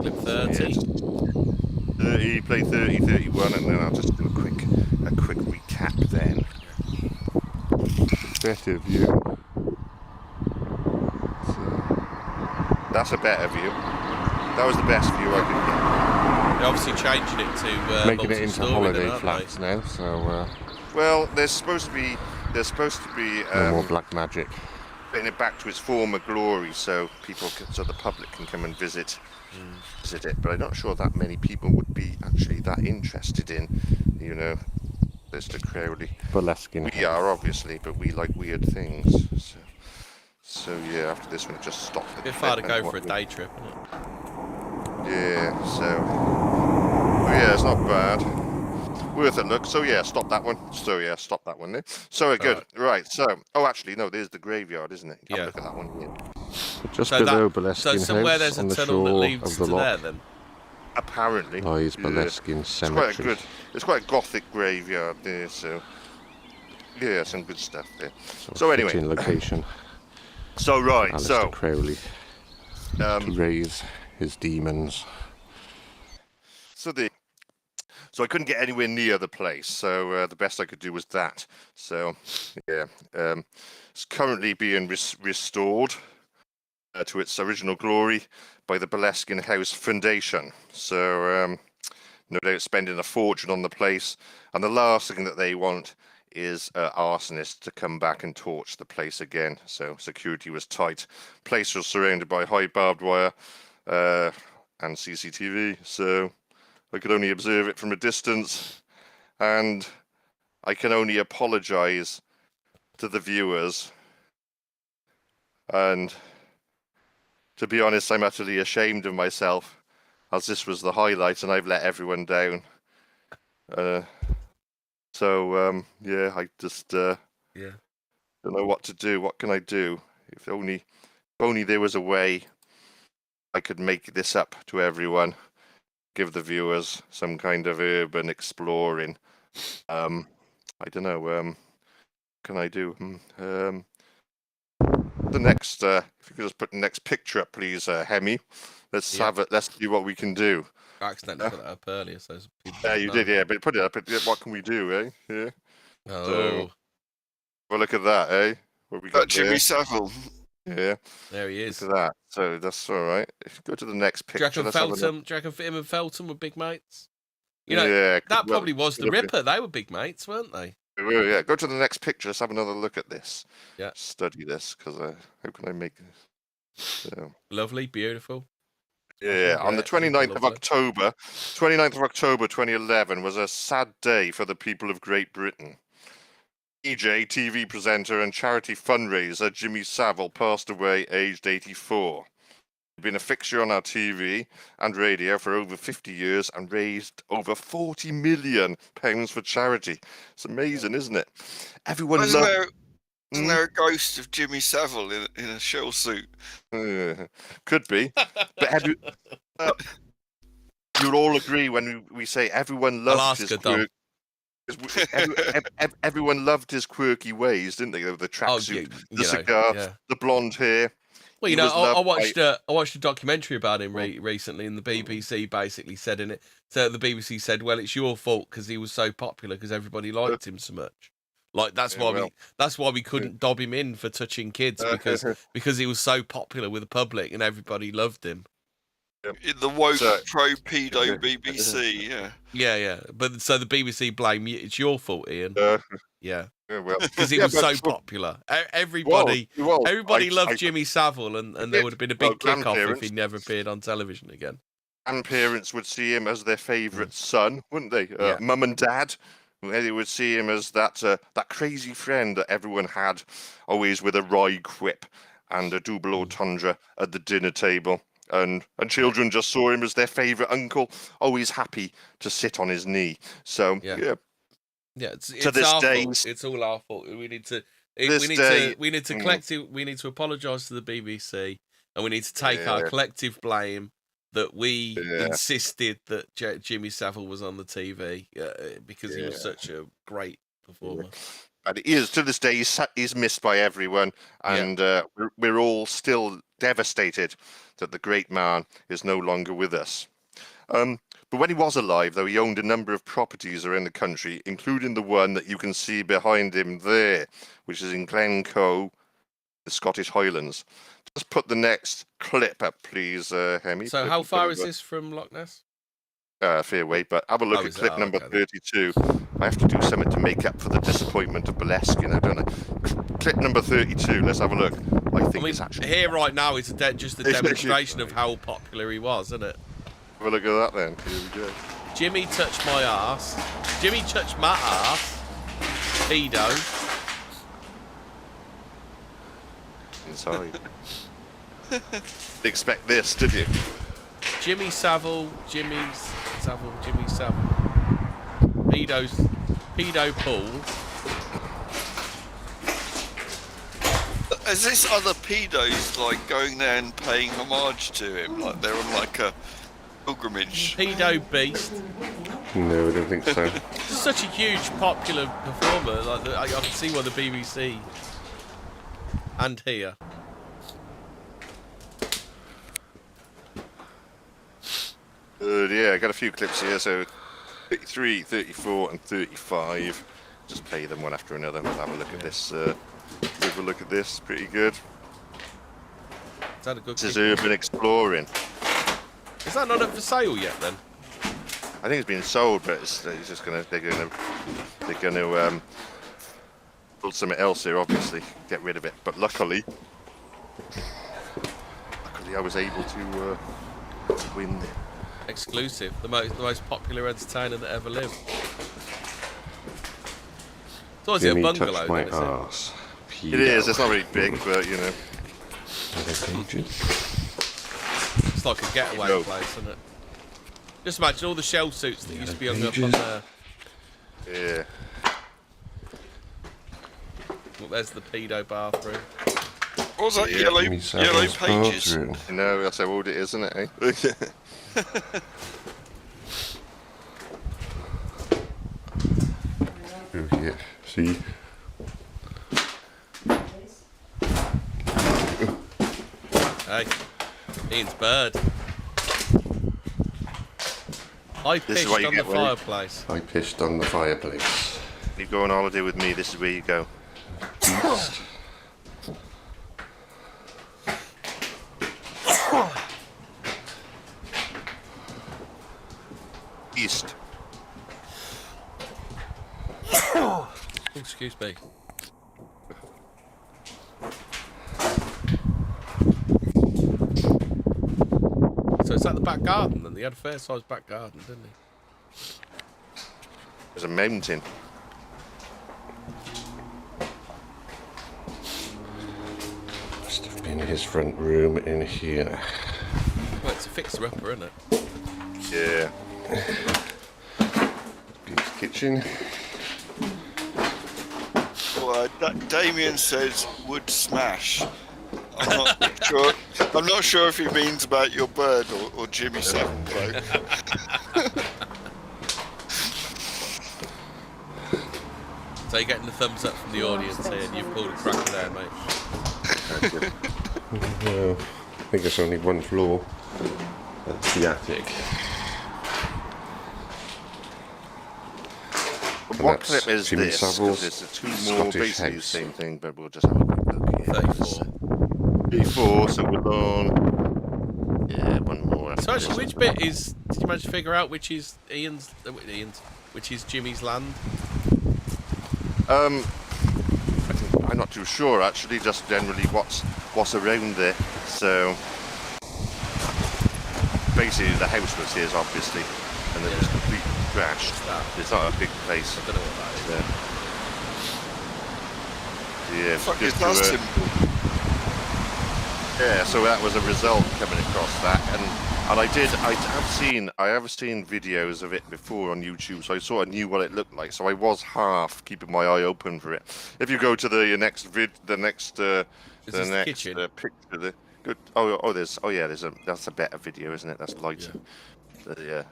Clip 30. 30, play 30, 31, and then I'll just do a quick recap then. Better view. That's a better view. That was the best view I could get. They're obviously changing it to making it into holiday flats now. So well, there's supposed to be no more black magic. Putting it back to its former glory, so the public can come and visit it. But I'm not sure that many people would be actually that interested in, Mr. Crowley. Boleskine. We are obviously, but we like weird things. So yeah, after this one, it just stopped. A bit far to go for a day trip, isn't it? Yeah. So. Yeah, it's not bad. Worth a look. So yeah, stop that one. Stop that one there. So good. Right. So, actually, no. There's the graveyard, isn't it? Look at that one here. Just below Boleskine so somewhere House, there's a on the tunnel that shore leads of the to Loch, there, then. Apparently. lies Boleskine Cemetery. It's quite a gothic graveyard there. So yeah, some good stuff there. So anyway, location. So right. Aleister Crowley to raise his demons. So I couldn't get anywhere near the place, so the best I could do was that. So, yeah, it's currently being restored to its original glory by the Boleskine House Foundation. So, no doubt spending a fortune on the place, and the last thing that they want is arsonists to come back and torch the place again. So security was tight. Place was surrounded by high barbed wire and CCTV, so I could only observe it from a distance, and I can only apologise to the viewers. And to be honest, I'm utterly ashamed of myself, as this was the highlight and I've let everyone down. Yeah, I just don't know what to do. What can I do? If only there was a way I could make this up to everyone. Give the viewers some kind of urban exploring. I don't know. What can I do? The next, if you could just put the next picture up, please, Hemi. Let's have it. Let's see what we can do. I accidentally put that up earlier, so yeah, you did. Yeah, but put it up. What can we do, eh? Yeah. Oh. So, well, look at that, eh? What we got Jimmy there? Savile. Yeah. There he is. Look at that. So that's all right. If you go to the next picture. Do you reckon him and Felton were big mates? You know, Yeah, that well, probably was the could have been. Ripper. They were big mates, weren't they? Yeah, go to the next picture. Let's have another look at this. Yeah. Study this, because how can I make this? Lovely, beautiful. Yeah, on the Super 29th of lovely. October, 29th of October 2011 was a sad day for the people of Great Britain. DJ, TV presenter and charity fundraiser Jimmy Savile passed away aged 84. He'd been a fixture on our TV and radio for over 50 years and raised over £40 million for charity. It's amazing, isn't it? Everyone Isn't loved... there a ghost of Jimmy Savile in a shell suit? Could be. But you'll all agree when we say everyone loved his quirk. Everyone loved his quirky ways, didn't they? The tracksuit, the cigar, the blonde hair. Well, you know, I watched a documentary about him recently, and the BBC basically said in it. So the BBC said, "Well, it's your fault because he was so popular because everybody liked him so much. Like that's why we couldn't dob him in for touching kids because he was so popular with the public and everybody loved him." In the woke pro-pedo BBC, yeah. But so the BBC blame you. It's your fault, Ian. Yeah, well, because he was so popular. Everybody loved Jimmy Savile, and there would have been a big kick-off if he never appeared on television again. Grandparents would see him as their favourite son, wouldn't they? Mum and dad, they would see him as that crazy friend that everyone had, always with a wry quip and a double entendre at the dinner table. And children just saw him as their favourite uncle, always happy to sit on his knee. So it's to this our day, fault. It's all our fault. We need to apologise to the BBC, and we need to take our collective blame that we insisted that Jimmy Savile was on the TV because he was such a great performer. And he is, to this day, he's missed by everyone, and we're all still devastated that the great man is no longer with us. But when he was alive, though, he owned a number of properties around the country, including the one that you can see behind him there, which is in Glencoe, the Scottish Highlands. Just put the next clip up, please, Hemi. So how far is this from Loch Ness? Fair way, but have a look at clip number 32. I have to do something to make up for the disappointment of Bolesque, don't I? Clip number 32, let's have a look. I think it's actually... Here right now is just a demonstration of how popular he was, isn't it? Have a look at that then. Here we go. Jimmy touched my ass. Jimmy touched my ass. Pedo. Inside. Didn't expect this, did you? Jimmy Savile. Pedo Paul. Is this other pedos like going there and paying homage to him? Like they're on like a pilgrimage? Pedo Beast. No, I don't think so. Such a huge popular performer. Like I can see why the BBC and here. I got a few clips here, so 33, 34 and 35. Just play them one after another. We'll have a look at this. Have a look at this. Pretty good. Is that a good? This is urban exploring. Is that not up for sale yet then? I think it's been sold, but they're gonna build something else here. Obviously, get rid of it. But luckily I was able to win. Exclusive, the most popular entertainer that ever lived. It's always a bungalow, my then, arse. It is. It's not really big, but you know. It's like a getaway place, isn't it? Just imagine all the shell suits that used to be hung up on there. Yeah. Well, there's the pedo bathroom. What was that? Yellow pages. You know, that's how old it is, isn't it? Eh? Oh, yeah. See? Hey, Ian's bird. I pissed on the fireplace. I pissed on the fireplace. You go on holiday with me, this is where you go. East. East. Excuse me. So it's at the back garden then? He had a fair sized back garden, didn't he? There's a mountain. Must have been his front room in here. Well, it's a fixer-upper, isn't it? Yeah. His kitchen. Well, Damien says wood smash. I'm not sure if he means about your bird or Jimmy Savile bloke. So you're getting the thumbs up from the audience here, and you've pulled a cracker there, mate. Well, I think it's only one floor. That's the attic. And What that's clip is Jimmy this? Savile's 'Cause it's the two more Scottish basically the house. same thing, but we'll just have a quick look here. 34. 34, so we're on. Yeah, one more. So actually, which bit is... Did you manage to figure out which is which is Jimmy's land? I'm not too sure actually. Just generally what's around there. So basically, the house was his, obviously, and it was completely trashed. It's not a big place. I don't know what that is. Yeah, Fuck, just it's last to, him. yeah. So that was a result coming across that, and I have seen videos of it before on YouTube, so I sort of knew what it looked like. So I was half keeping my eye open for it. If you go to the next kitchen? picture, good. That's a better video, isn't it? That's light. Yeah.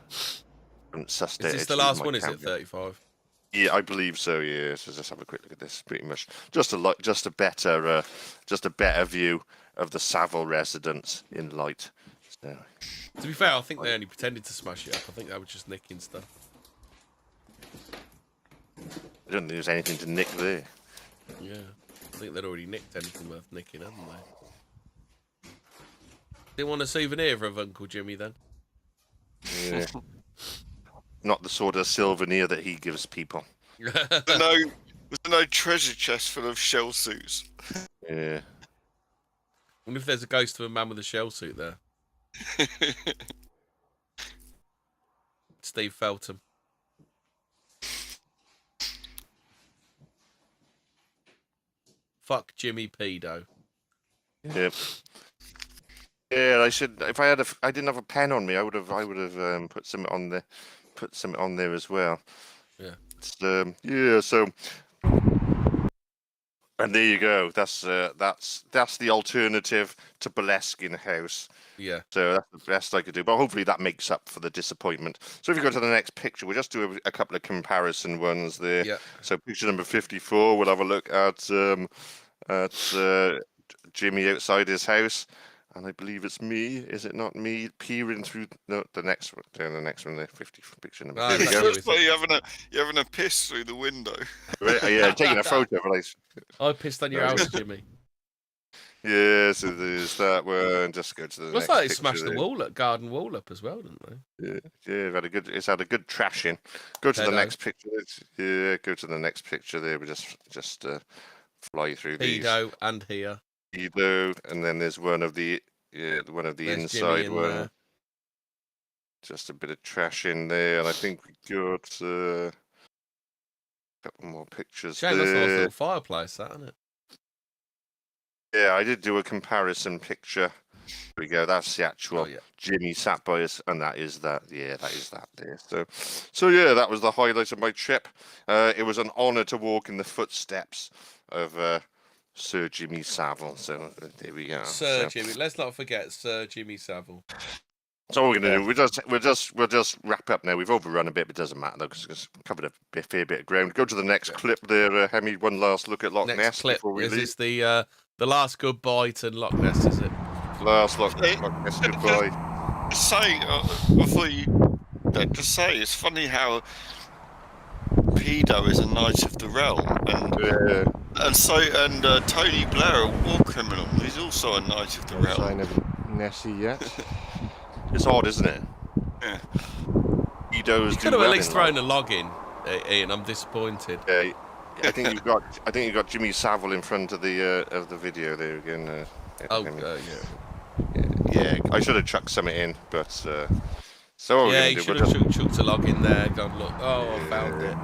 Is this the last one? Is it 35? Yeah, I believe so. Yeah. So let's have a quick look at this. Pretty much just a better view of the Savile residence in light. So. To be fair, I think they only pretended to smash it up. I think they were just nicking stuff. I don't think there's anything to nick there. Yeah. I think they'd already nicked anything worth nicking, hadn't they? Didn't want a souvenir of Uncle Jimmy then? Yeah. Not the sort of souvenir that he gives people. Was there no treasure chest full of shell suits? Yeah. I wonder if there's a ghost of a man with a shell suit there. Steve Feltham. Fuck Jimmy Pedo. Yep. Yeah, I should. If I didn't have a pen on me, I would have put something on there as well. Yeah. Yeah. So, and there you go. That's the alternative to Boleskine House. Yeah. So that's the best I could do. But hopefully that makes up for the disappointment. So if you go to the next picture, we'll just do a couple of comparison ones there. Yeah. So picture number 54, we'll have a look at Jimmy outside his house. And I believe it's me, is it not me, peering through the next one, the next one, the 50 picture number. Ah, There we that's go. what Looks like you're having a piss through the window. Yeah, taking a photo. I pissed on your house, Jimmy. Yeah, so there's that one. Just go to the Looks next like they picture smashed the there. wall up, garden wall up as well, didn't they? Yeah, it's had a good trashing. Go to the Pedo. next picture. Go to the next picture there. We just fly through these. Pedo and here. Pedo, and then there's one of the There's Jimmy inside in one. there. Just a bit of trash in there, and I think we got a couple more pictures Shame that's a nice there. little fireplace, that, isn't it? Yeah, I did do a comparison picture. Here we go. That's the actual Oh, yeah. Jimmy sat by us, and that is that. Yeah, that is that there. So yeah, that was the highlight of my trip. It was an honour to walk in the footsteps of Sir Jimmy Savile. So there we are. Sir Jimmy. Let's not forget Sir Jimmy Savile. So what we're going to do, we'll just wrap up now. We've overrun a bit, but it doesn't matter though, because it's covered a fair bit of ground. Go to the next clip there, Hemi. One last look at Loch Next Ness clip. before we Is leave. this the last goodbye to Loch Ness, is it? Last Loch Ness goodbye. Just say, before you just say, it's funny how Pedo is a knight of the realm, and Tony Blair, a war criminal, he's also a knight of the No realm. sign of Nessie yet. It's odd, isn't it? Yeah. Pedos You do could have well at least in thrown life. a log in, Ian. I'm disappointed. Yeah, I think you got Jimmy Savile in front of the video there again. Yeah. I should have chucked something in, but so what Yeah, we're you gonna should do, have chucked a log in there. Gone look. Oh, I found it.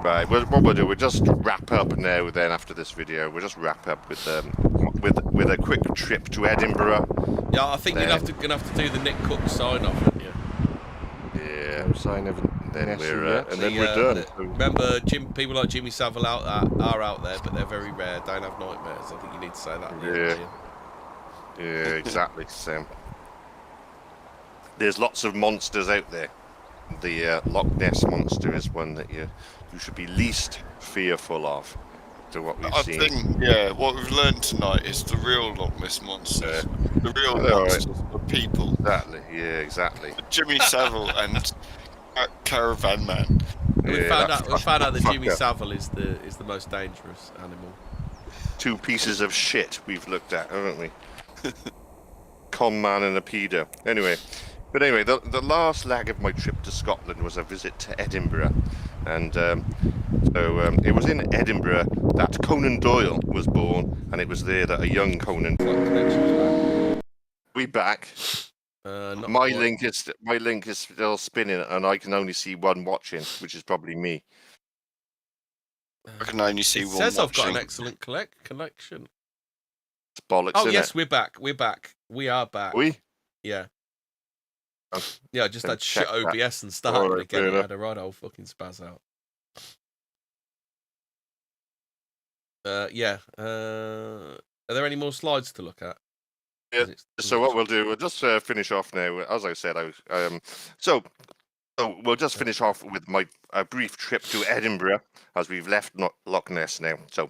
Right, what we'll do, we'll just wrap up now. Then after this video, we'll just wrap up with a quick trip to Edinburgh. Yeah, I think you're gonna have to do the Nick Cook sign off, aren't you? Yeah. No sign of Then Ness we're yet. and then we're done. Remember, people like Jimmy Savile are out there, but they're very rare. Don't have nightmares. I think you need to say that. Yeah, exactly, Sam. There's lots of monsters out there. The Loch Ness monster is one that you should be least fearful of. To what we've seen. I think, what we've learned tonight is the real Loch Ness monsters. The real monsters are people. Exactly. Yeah, exactly. Jimmy Savile and Caravan Man. We found out that Jimmy Savile is the most dangerous animal. Two pieces of shit we've looked at, haven't we? Con man and a pedo. Anyway, the last leg of my trip to Scotland was a visit to Edinburgh, and so it was in Edinburgh that Conan Doyle was born, and it was there that a young Conan. We back. My link is still spinning, and I can only see one watching, which is probably me. I can only see one. Says watching. I've got an excellent collection. It's bollocks. Oh yes, we're back. We are back. Yeah. Yeah, I just had shit OBS and started again. It had a right old fucking spaz out. Are there any more slides to look at? Yeah. So what we'll do, we'll just finish off now. As I said, so we'll just finish off with my brief trip to Edinburgh, as we've left Loch Ness now. So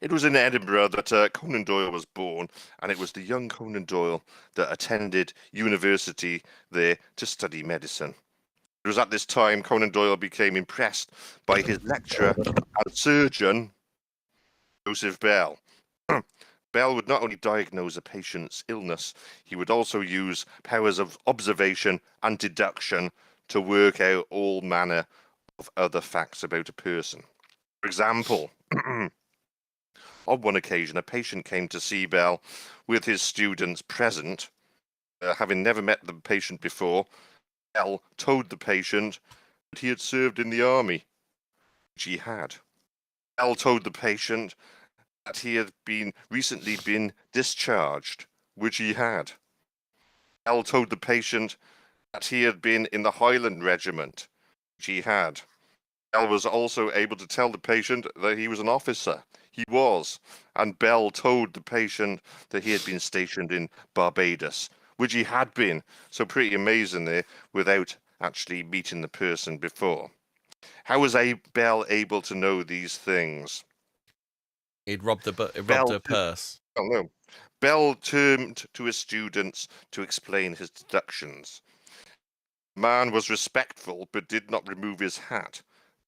it was in Edinburgh that Conan Doyle was born, and it was the young Conan Doyle that attended university there to study medicine. It was at this time Conan Doyle became impressed by his lecturer and surgeon, Joseph Bell. Bell would not only diagnose a patient's illness, he would also use powers of observation and deduction to work out all manner of other facts about a person. For example, on one occasion, a patient came to see Bell with his students present. Having never met the patient before, Bell told the patient that he had served in the army, which he had. Bell told the patient that he had recently been discharged, which he had. Bell told the patient that he had been in the Highland Regiment, which he had. Bell was also able to tell the patient that he was an officer. He was. And Bell told the patient that he had been stationed in Barbados, which he had been. So pretty amazing there, without actually meeting the person before. How was Bell able to know these things? He'd robbed her purse. Oh no. Bell turned to his students to explain his deductions. Man was respectful, but did not remove his hat.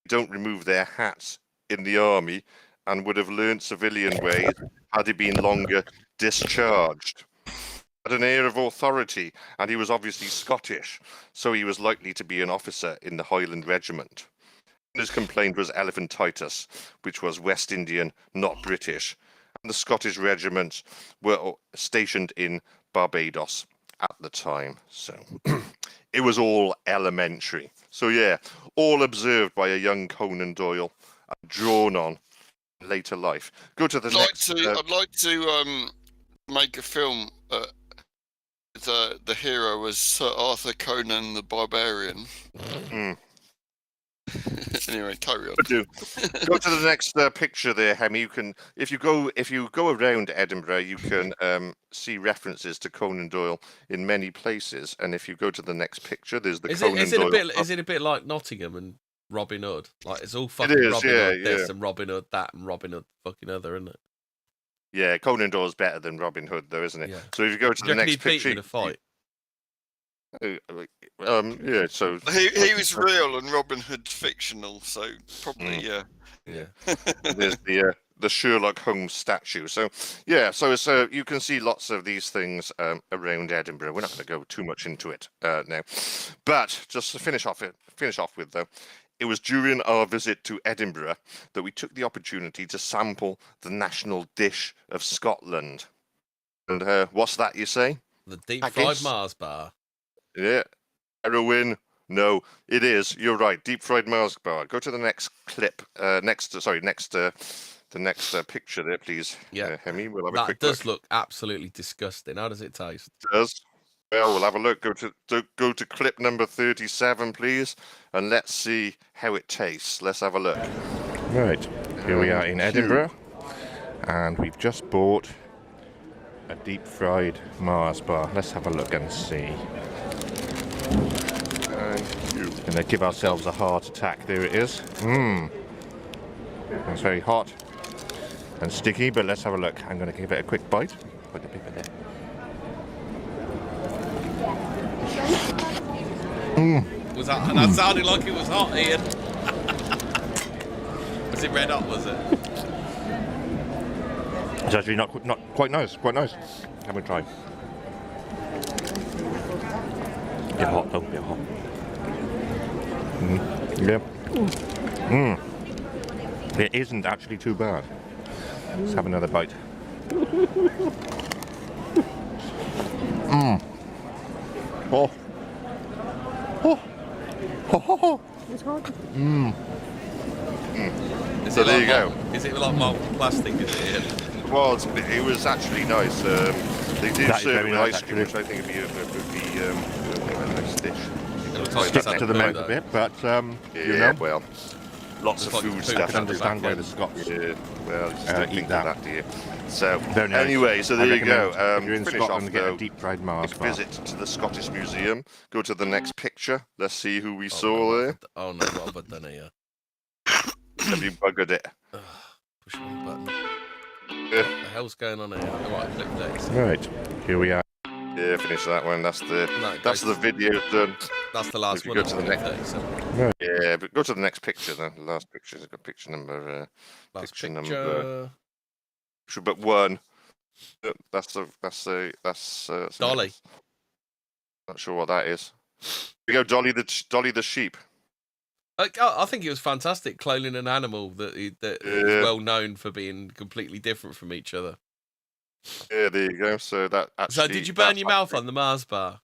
They don't remove their hats in the army, and would have learned civilian ways had he been longer discharged. Had an air of authority, and he was obviously Scottish, so he was likely to be an officer in the Highland Regiment. His complaint was elephantitis, which was West Indian, not British, and the Scottish regiments were stationed in Barbados at the time. So it was all elementary. So yeah, all observed by a young Conan Doyle, drawn on in later life. Go to the next. I'd like to make a film. The hero was Sir Arthur Conan the Barbarian. Anyway, carry on. Go to the next picture there, Hemi. You can, if you go around Edinburgh, you can see references to Conan Doyle in many places. And if you go to the next picture, there's the Conan Doyle. Is it a bit like Nottingham and Robin Hood? Like it's all fucking Robin Hood this and Robin Hood that and Robin Hood fucking other, isn't it? Yeah, Conan Doyle's better than Robin Hood, though, isn't it? Yeah. So if you go to the next picture, in a fight. Yeah, so he was real and Robin Hood's fictional, so probably yeah. There's the Sherlock Holmes statue. So yeah, so you can see lots of these things around Edinburgh. We're not going to go too much into it now, but just to finish off with though, it was during our visit to Edinburgh that we took the opportunity to sample the national dish of Scotland. And what's that, you say? The deep fried Haggis? Mars bar. Yeah. Heroin? No, it is. You're right. Deep fried Mars bar. Go to the next clip. The next picture there, please. Yeah. Hemi, we'll have a That quick does look. look absolutely disgusting. How does it taste? It does. Well, we'll have a look. Go to clip number 37, please, and let's see how it tastes. Let's have a look. Right, here we are in Edinburgh, and we've just bought a deep fried Mars bar. Let's have a look and see. Thank you. Gonna give ourselves a heart attack. There it is. It's very hot and sticky, but let's have a look. I'm gonna give it a quick bite. Put the paper there. Was that sounded like it was hot, Ian? Was it red hot? Was it? It's actually not quite nice. Quite nice. Have a try. Bit hot though. Bit hot. Yep. It isn't actually too bad. Let's have another bite. Oh. It's hot. So there you go. Is it like molten plastic? Is it, Ian? Well, it was actually nice. They did That is serve very with nice, ice cream, which I think would be a nice dish. It looks like Sticks it's to the had mouth though. a bit, but Yeah, you know, well, lots of Looks like food food stuff. I can understand why the back Scots. Yeah, well, you just don't eat think that. of that, do you? So, Very nice. anyway, so I there you go. recommend if you're in Finish off, Scotland, get though. a deep fried Mars bar. Visit to the Scottish Museum. Go to the next picture. Let's see who we Oh, saw no, there. oh no, what have I done here? Have you buggered it? Push one button. Yeah. What the hell's going on here? Alright, clip next. Right, here we are. Yeah, finish that one. That's the No, video done. That's the last If you one. go to the isn't it? next- 37. Yeah, but go to the next picture then. The last picture. It's got picture number. Last Picture picture. number- But one. That's Dolly. Not sure what that is. We go Dolly the sheep. I think it was fantastic cloning an animal that is Yeah. well known for being completely different from each other. Yeah, there you go. So that actually. So did you burn your mouth on the Mars bar?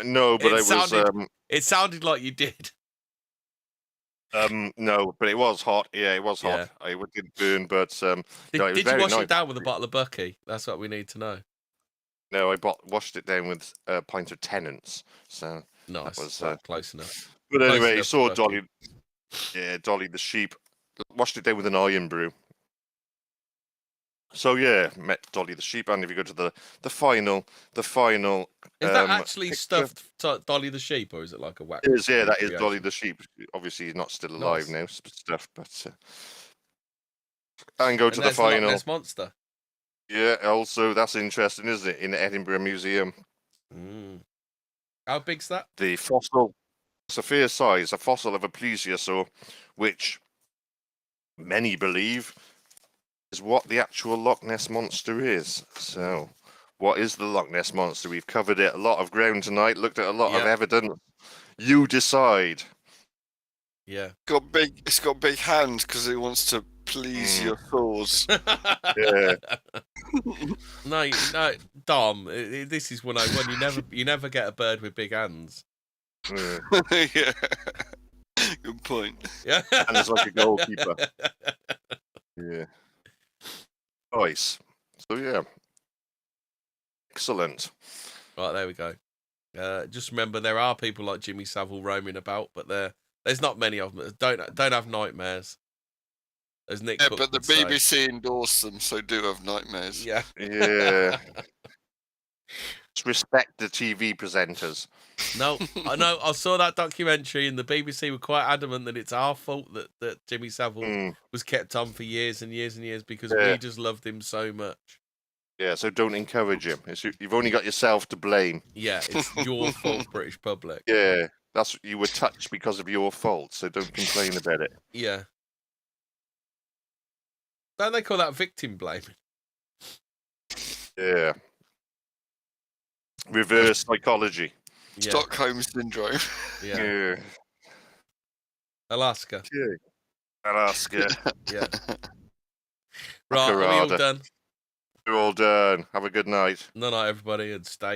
No, but It I was sounded- It sounded like you did. no, but it was hot. Yeah, it was hot. Yeah. I didn't burn, but Did, no, it was did you very wash nice. it down with a bottle of Bucky? That's what we need to know. No, I washed it down with a pint of Tennant's. So, Nice. was, Well, close enough. but Close anyway, you enough, saw Bucky. Dolly. Yeah, Dolly the sheep. Washed it down with an iron brew. So yeah, met Dolly the sheep, and if you go to the final. Is that actually picture- stuffed Dolly the sheep, or is it like a wax? It is, yeah, that is creation? Dolly the sheep. Obviously, he's not still alive Nice. now, stuff, but. And go to And the there's the Loch final. Ness monster. Yeah, also that's interesting, isn't it? In the Edinburgh Museum, How big's that? the fossil, it's a fair size, a fossil of a plesiosaur, which many believe is what the actual Loch Ness monster is. So, what is the Loch Ness monster? We've covered it a lot of ground tonight, looked at a lot of Yeah. evidence. You decide. Yeah. It's got big hands because it wants to please your cause. Yeah. No, Dom. This is 101. You never get a bird with big hands. Yeah. Yeah. Good point. Yeah. And it's like a goalkeeper. Yeah. Nice. So yeah. Excellent. Right, there we go. Just remember, there are people like Jimmy Savile roaming about, but there's not many of them. Don't have nightmares. As Nick Yeah, Cook but the would say. BBC endorsed them, so do have nightmares. Yeah. Yeah. Let's respect the TV presenters. No, I know. I saw that documentary, and the BBC were quite adamant that it's our fault that Jimmy Savile was kept on for years and years and years because we just loved him so much. Yeah, so don't encourage him. You've only got yourself to blame. Yeah, it's your fault, British public. Yeah, you were touched because of your fault, so don't complain about it. Yeah. Don't they call that victim blaming? Yeah. Reverse psychology. Yeah. Stockholm syndrome. Yeah. Yeah. Alaska. Alaska. Yeah. Right, are we all Makarada. done? We're all done. Have a good night. No, everybody, and stay